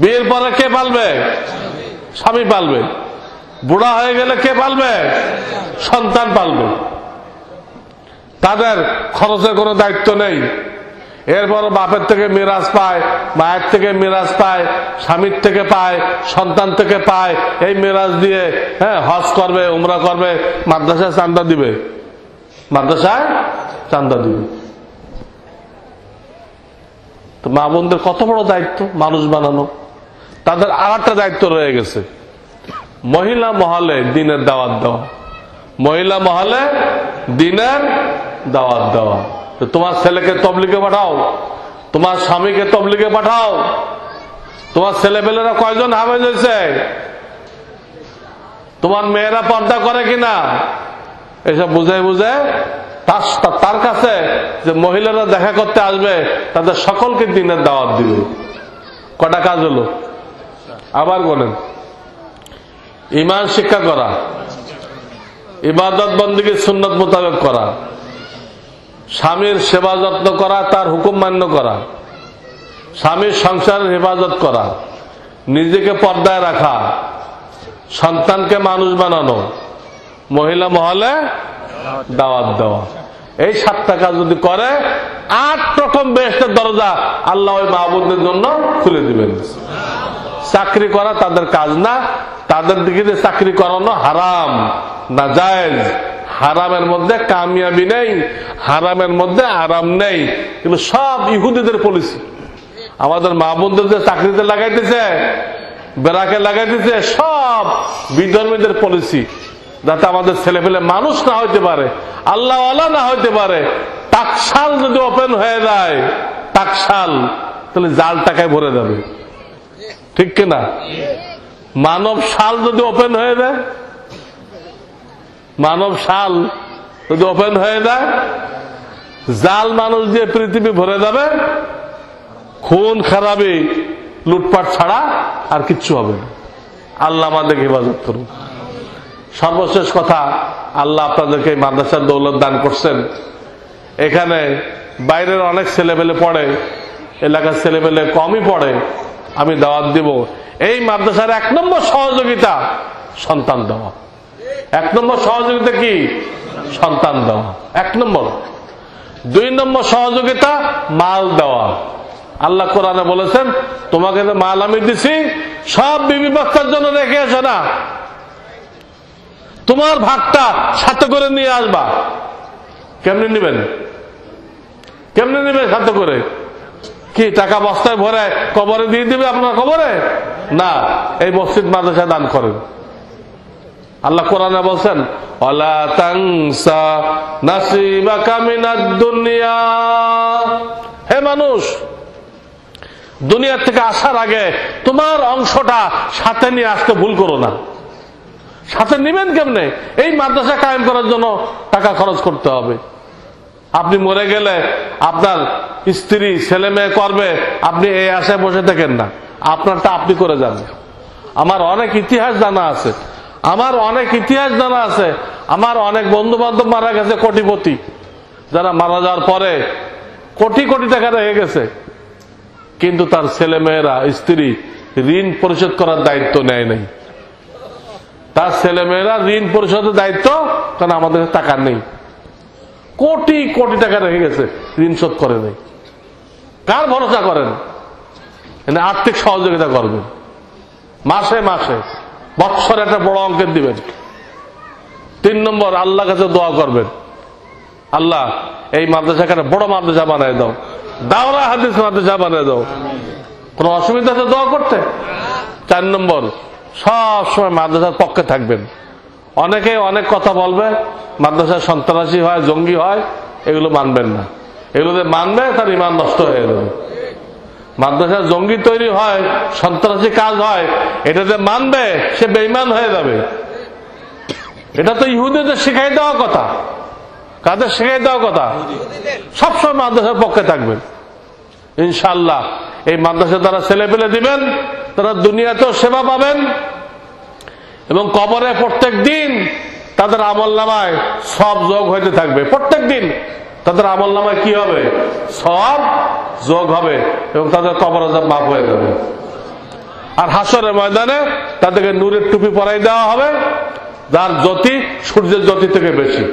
বিয়ের পরে কে পালবে? স্বামী পালবে। বুড়া হয়ে গেলে কে পালবে? সন্তান পালবে। তাদের খরচের কোনো দায়িত্ব নেই। এরপর বাপের থেকে মিরাজ পায়, মায়ের থেকে মিরাজ পায়, স্বামীর থেকে পায়, সন্তান থেকে পায়। এই মিরাজ দিয়ে হজ করবে, উমরা করবে, মাদ্রাসায় চান্দা দিবে, মাদ্রাসায় চান্দা দিবে। তো মা বোনদের কত বড় দায়িত্ব মানুষ বানানো। তাদের আর একটা দায়িত্ব রয়ে গেছে, মহিলা মহলে দিনের দাওয়াত দেওয়া। মহিলা মহলে দিনের দাওয়াত দেওয়া। তোমার ছেলেকে তবলিগে পাঠাও, তোমার স্বামীকে তবলিগে পাঠাও। তোমার ছেলেপেলেরা কয়জন হাফেজ হয়েছে? তোমার মেয়েরা পর্দা করে কিনা? এসব বুঝে বুঝে তার কাছে যে মহিলারা দেখা করতে আসবে তাদের সকলকে দিনের দাওয়াত দিবে। কটা কাজ হলো? আবার বলেন, ঈমান শিক্ষা করা, ইবাদত বন্দেগী সুন্নত মোতাবেক করা, স্বামীর সেবা যত্ন করা, তার হুকুম মান্য করা, স্বামীর সংসারের হেফাজত করা, নিজেকে পর্দায় রাখা, সন্তানকে মানুষ বানানো, মহিলা মহলে দাওয়াত দেওয়া। এই 7টা কাজ যদি করে 8 রকম বেহেশতের দরজা আল্লাহ ওই মাহবুবদের জন্য খুলে দিবেন। চাকরি করা তাদের কাজ না, তাদের দিকে চাকরি করানো হারাম, নাজায়েজ। হারামের মধ্যে কামিয়াবি নেই, হারামের মধ্যে আরাম নেই। কিন্তু সব ইহুদিদের পলিসি। আমাদের মা বোনদের যে চাকরিতে লাগাইতেছে, বেড়াকে লাগাইতেছে, সব বিধর্মীদের পলিসি, যাতে আমাদের ছেলে পেলে মানুষ না হইতে পারে, আল্লাহওয়ালা না হইতে পারে। টাকশাল যদি ওপেন হয়ে যায়, টাকশাল, তাহলে জাল টাকায় ভরে যাবে। ঠিক কিনা? মানব শাল যদি ওপেন হয়ে যায়, মানব শাল যদি ওপেন হয়ে যায়, জাল মানুষ দিয়ে পৃথিবী ভরে যাবে, খুন খারাপি লুটপাট ছাড়া আর কিচ্ছু হবে না। আল্লাহ আমাদেরকে হেফাজত করুন। সর্বশেষ কথা, আল্লাহ আপনাদেরকে মাদ্রাসার দৌলত দান করছেন। এখানে বাইরের অনেক ছেলেমেলে পড়ে, এলাকার ছেলেমেলে কমই পড়ে। আমি দাওয়াত দিব, এই মাদ্রাসার 1 নম্বর সহযোগিতা সন্তান দেওয়া। 1 নম্বর সহযোগিতা কি? সন্তান দেওয়া 1 নম্বর। 2 নম্বর সহযোগিতা মাল দেওয়া। আল্লাহ কোরআনে বলেছেন, তোমাকে যে মাল আমি দিছি সব বিবি বাচ্চার জন্য রেখে আসে না, তোমার ভাগটা সাথে করে নিয়ে আসবা। কেমনে নিবেন? কেমনে নিবেন সাথে করে? কি টাকা বস্তায় ভরে কবরে দিয়ে দিবে আপনার কবরে? না, এই মসজিদ মাদ্রাসা দান করেন। আল্লাহ কোরআনে বলছেন, ওয়ালা তানসা নাসিবাকা মিনাদ দুনিয়া। হে মানুষ, দুনিয়া থেকে আসার আগে তোমার অংশটা সাথে নিয়ে আসতে ভুল করো না। সাথে নিবেন কেমনে? এই মাদ্রাসা কায়েম করার জন্য টাকা খরচ করতে হবে। আপনি মরে গেলে আপনার স্ত্রী ছেলে মেয়ে করবে, আপনি এই আশায় বসে থাকেন না, আপনারটা আপনি করে যান। আমার অনেক ইতিহাস জানা আছে, আমার অনেক ইতিহাস জানা আছে। আমার অনেক বন্ধু বান্ধব মারা গেছে কোটিপতি, যারা মারা যাওয়ার পরে কোটি কোটি টাকা রেখে গেছে, কিন্তু তার ছেলে মেয়েরা স্ত্রী ঋণ পরিশোধ করার দায়িত্ব নেয় নাই। তার ছেলে মেয়েরা ঋণ পরিশোধের দায়িত্ব, কারণ আমাদের টাকা নেই, কোটি কোটি টাকা রেখে গেছে, ঋণ শোধ করে নেই। কার ভরসা করেন? আর্থিক সহযোগিতা করবেন, মাসে মাসে বৎসরে একটা বড় অঙ্কের দিবেন। 3 নম্বর, আল্লাহর কাছে দোয়া করবেন, আল্লাহ এই মাদ্রাসাকে বড় মাদ্রাসা বানায় দাও, দাওরা হাদিস মাদ্রাসা বানায় দাও। কোন অসুবিধা আছে দোয়া করতে? 4 নম্বর, সব সময় মাদ্রাসার পক্ষে থাকবেন। অনেকে অনেক কথা বলবে, মাদ্রাসা সন্ত্রাসী হয়, জঙ্গি হয়, এগুলো মানবেন না। এগুলোতে মানবে তার ঈমান নষ্ট হয়ে যাবে। মাদ্রাসা জঙ্গি তৈরি হয়, সন্ত্রাসী কাজ হয়, এটাতে মানবে সে বেঈমান হয়ে যাবে। এটা তো ইহুদিদের শিখাই দেওয়া কথা। কাদের শিখাই দেওয়া কথা? সবসময় মাদ্রাসার পক্ষে থাকবেন। ইনশাআল্লাহ এই মাদ্রাসা দ্বারা ছেলে পেলে দিবেন, তারা দুনিয়াতেও সেবা পাবেন এবং কবরে প্রত্যেক দিন তাদের আমলনামায় সব যোগ হইতে থাকবে। প্রত্যেক দিন তাদের আমলনামায় কি হবে? সব যোগ হবে এবং তাদের কবর আযাব মাফ হয়ে যাবে। আর হাসরের ময়দানে তাদেরকে নূরের টুপি পরাই দেওয়া হবে, যার জ্যোতি সূর্যের জ্যোতি থেকে বেশি,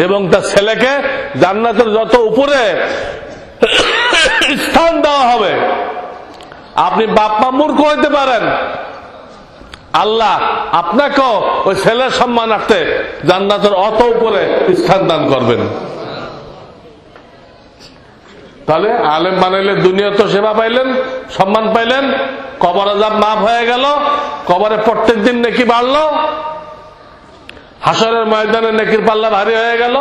এবং তার ছেলেকে জান্নাতের যত উপরে স্থান দেওয়া হবে। আপনি বাপ মা মূর্খ হইতে পারেন, আল্লাহ আপনাকেও ওই ছেলের সম্মানার্থে জান্নাতের অত উপরে স্থান দান করবেন। তাহলে আলেম বানাইলে দুনিয়া তো সেবা পাইলেন, সম্মান পাইলেন, কবর আযাব মাফ হয়ে গেল, কবরে প্রত্যেক দিন নেকি বাড়লো, হাসরের ময়দানে নেকির পাল্লা ভারী হয়ে গেল।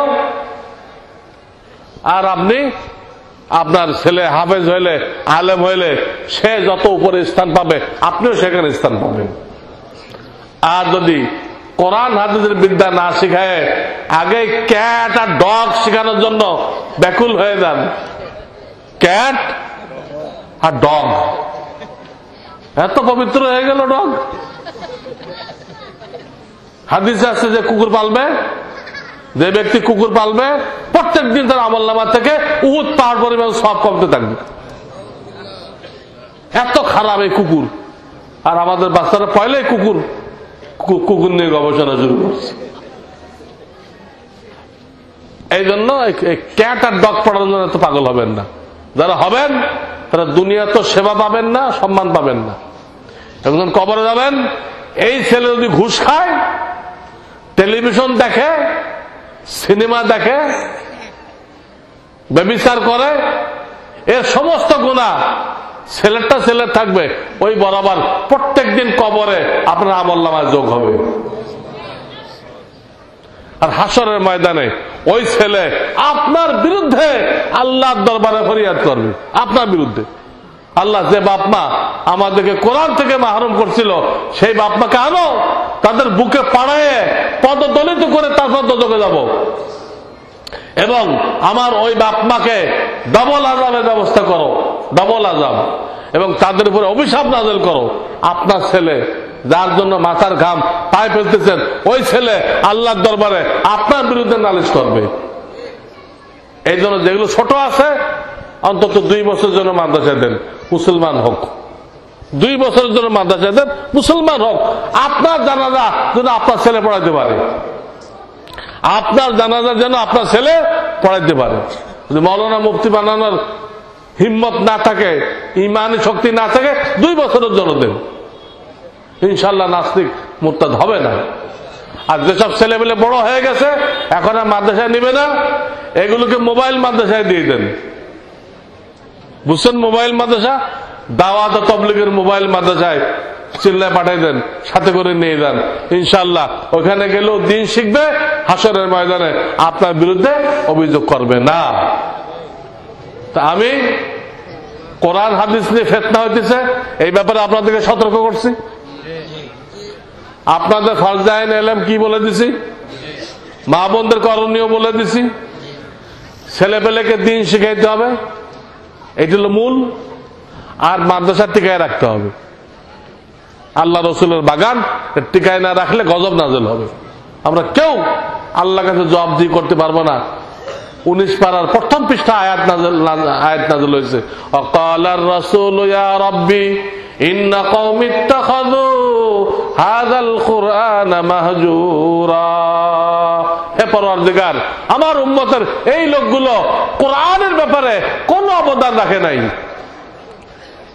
আর আপনি আপনার ছেলে হাফেজ হইলে, আলেম হইলে, সে যত উপরে স্থান পাবে আপনিও সেখানে স্থান পাবেন। আর যদি কোরআন হাদিসের বিদ্যা না শিখায় আগে ক্যাট আর ডগ শেখানোর জন্য ব্যাকুল হয়ে যান, ক্যাট আর ডগ, এত পবিত্র হয়ে গেল ডগ। হাদিসে আছে যে কুকুর পালবে, যে ব্যক্তি কুকুর পালবে প্রত্যেক দিন তার আমলনামা থেকে উহুদ পাহাড় পরিমাণ সব কমতে থাকবে। এত খারাপ এই কুকুর। আর আমাদের বাচ্চারা পয়লাই কুকুর কুকুর নিয়ে গবেষণা শুরু করছে। এই জন্য ক্যাট আর ডগ পড়ানোর জন্য এত পাগল হবেন না। যারা হবেন তারা দুনিয়া তো সেবা পাবেন না, সম্মান পাবেন না। এখন কবরে যাবেন, এই ছেলে যদি ঘুষ খায়, টেলিভিশন দেখে, সিনেমা দেখে, ব্যভিচার করে, এর সমস্ত গুনাহ ছেলেরটা ছেলের থাকবে, ওই বরাবর প্রত্যেক দিন কবরে আপনার আমলনামায় যোগ হবে। আর হাসরের ময়দানে ওই ছেলে আপনার বিরুদ্ধে আল্লাহর দরবারে ফরিয়াদ করবে, আপনার বিরুদ্ধে। আল্লাহ যে বাপ মা আমাদেরকে কোরআন থেকে মাহরুম করছিল সেই বাপ মাকে আনো, তাদের বুকে পাড়ায় পদদলিত করে তারপর দোজখে যাব, এবং আমার ওই বাপ মাকে ডবল আযাবের ব্যবস্থা করো, ডবল আযাব, এবং তাদের উপরে অভিশাপ নাযিল করো। আপনার ছেলে যার জন্য মাথার ঘাম পায়ে ফেলতেছেন, ওই ছেলে আল্লাহর দরবারে আপনার বিরুদ্ধে নালিশ করবে। এই জন্য যেগুলো ছোট আছে অন্তত 2 বছরের জন্য মাদ্রাসায় দেন, মুসলমান হোক। 2 বছরের জন্য মাদ্রাসায় দেন, মুসলমান হোক। আপনার জানাজা যেন আপনার ছেলে পড়াইতে পারে, আপনার জানাজা যেন আপনার ছেলে পড়াইতে পারে। যদি মৌলানা মুফতি বানানোর হিম্মত না থাকে, ইমানি শক্তি না থাকে, 2 বছরের জন্য দেন, ইনশাল্লাহ নাস্তিক মুরতাদ হবে না। আর যেসব ছেলেমেলে বড় হয়ে গেছে এখন আর মাদ্রাসায় নিবে না, এগুলোকে মোবাইল মাদ্রাসায় দিয়ে দেন। বুঝছেন? মোবাইল মাদ্রাসা, দাওয়াত ও তাবলীগের মোবাইল মাদ্রাসায় চিল্লায় পাঠাই দেন, সাথে করে নিয়ে যান। ইনশাআল্লাহ ওখানে গেলেও দিন শিখবে, হাসরের ময়দানে আপনার বিরুদ্ধে অভিযোগ করবে না। তা আমি কোরআন হাদিস নিয়ে ফিতনা হইতেছে, এই ব্যাপারে আপনাদেরকে সতর্ক করছি। আপনাদের ফরজাইন এলেম কি বলে দিছি, মা বোনদের করণীয় বলে দিছি, ছেলেপেলেকে দিন শিখাইতে হবে, এটি হল মূল। আর মাদ্রাসা টিকায় রাখতে হবে। আল্লাহ রসুলের বাগান টিকায় না রাখলে গজব নাযিল হবে। আমরা কেউ আল্লাহর কাছে জবাবদিহি করতে পারবো না। 19 পারার প্রথম পৃষ্ঠা আয়াত নাযিল হয়েছে, ওয়াকালার রাসূলু ইয়া রাব্বি ইন্না কওমি ইত্তাখাযু হাযাল কুরআনা মাহজুরা। হে পরওয়ারদিগার, আমার উম্মতের এই লোকগুলো কোরআনের ব্যাপারে কোনো অবদান রাখে নাই,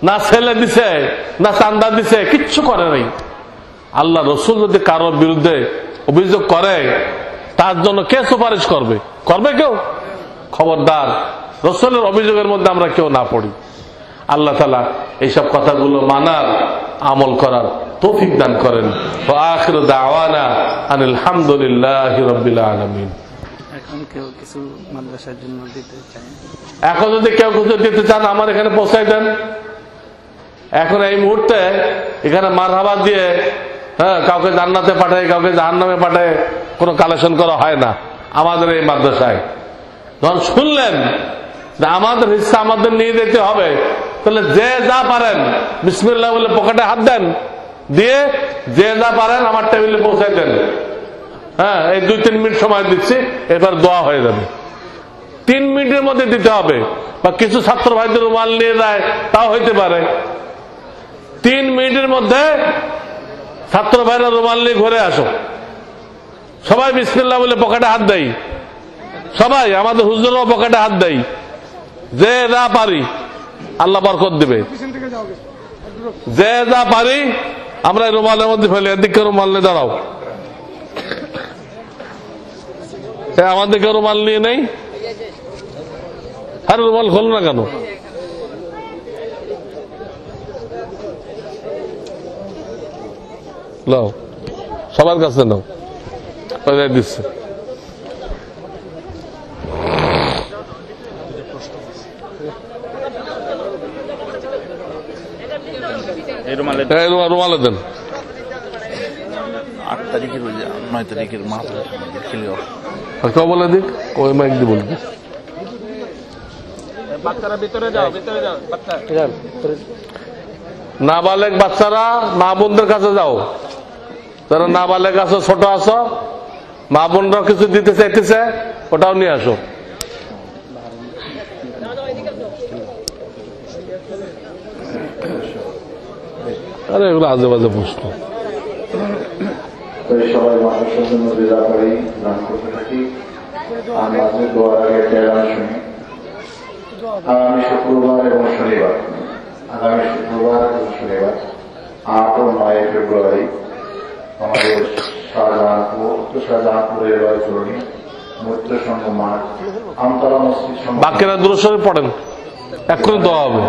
না ছেলে দিছে, না চান্দা দিছে, কিচ্ছু করে নাই। আল্লাহ রসুল যদি কারোর বিরুদ্ধে অভিযোগ করে, তার জন্য কে সুপারিশ করবে? করবে কেউ? খবরদার, রসুলের অভিযোগের মধ্যে আমরা কেউ না পড়ি। আল্লাহ তাআলা এইসব কথাগুলো মানার, আমল করার তৌফিক দান করেন। ওয়া আখিরু দাওয়ানা আনিল হামদুলিল্লাহি রাব্বিল আলামিন। এখন কেউ কিছু মাদ্রাসার জন্য দিতে চান, এখন যদি কেউ কিছু দিতে চান আমার এখানে পৌঁছাই দেন। এখন এই মুহূর্তে এখানে মারহাবা দিয়ে কাউকে জান্নাতে পাঠায়, কাউকে জাহান্নামে পাঠায় কোনো কালেকশন করা হয় না আমাদের এই মাদ্রাসায়। যখন শুনলেন যে আমাদের হিস্সা আমাদের নিয়ে যেতে হবে, তাহলে যে যা পারেন বিসমিল্লাহ বলে পকেটে হাত দেন, দিয়ে যে যা পারেন আমার টেবিলে পৌঁছাই দেন। এই 2-3 মিনিট সময় দিচ্ছি, এবার দোয়া হয়ে যাবে। 3 মিনিটের মধ্যে দিতে হবে, বা কিছু ছাত্র ভাইদের রুমাল নিয়ে যায়, তাও হইতে পারে। 3 মিনিটের মধ্যে ছাত্র ভাইরা রুমাল নিয়ে ঘুরে আসো। সবাই বিসমিল্লাহ বলে পকেটে হাত দেয়, সবাই আমাদের হুজুরও পকেটে হাত দেয়। যে যা পারি আল্লাহ বরকত দিবে, যে যা পারি আমরা রুমালের মধ্যে ফেলে। এদিকে রুমাল নিয়ে দাঁড়াও, আমাদেরকে রুমাল নিয়ে নেই। আরে রুমাল খোল না কেন? নাও, সবার কাছে নাও, দিচ্ছে। রুমালে দেন। 8 তারিখের 9 তারিখের মাহফিল কেউ বলে দিক, ওই মাইক দিয়ে বলবি। বাচ্চারা ভিতরে যাও, ভিতরে যাও, বাচ্চা নাবালেগ বাচ্চারা মা বোনদের কাছে যাও। যারা নাবালেগ আছো, ছোট আছো, মা বোনরাও কিছু দিতে চাইতেছে, ওটাও নিয়ে আসো। আরে এগুলো আজে বাজে প্রশ্ন। সবাই মানুষের জন্য বিদা করি, দান করতে থাকি। আর মাঝে দোয়ার আগে একটা গান শুনি। আগামী শুক্রবার এবং শনিবার, আগামী শুক্রবার এবং শনিবার 8 ও 9 ফেব্রুয়ারি আমাদের শাহজাহানপুরের জরুরি মূর্ত সংঘ মাঠ, আমতলা মসজিদ। বাকিরা দূর সরে পড়েন, এক্ষুনি দেওয়া হবে।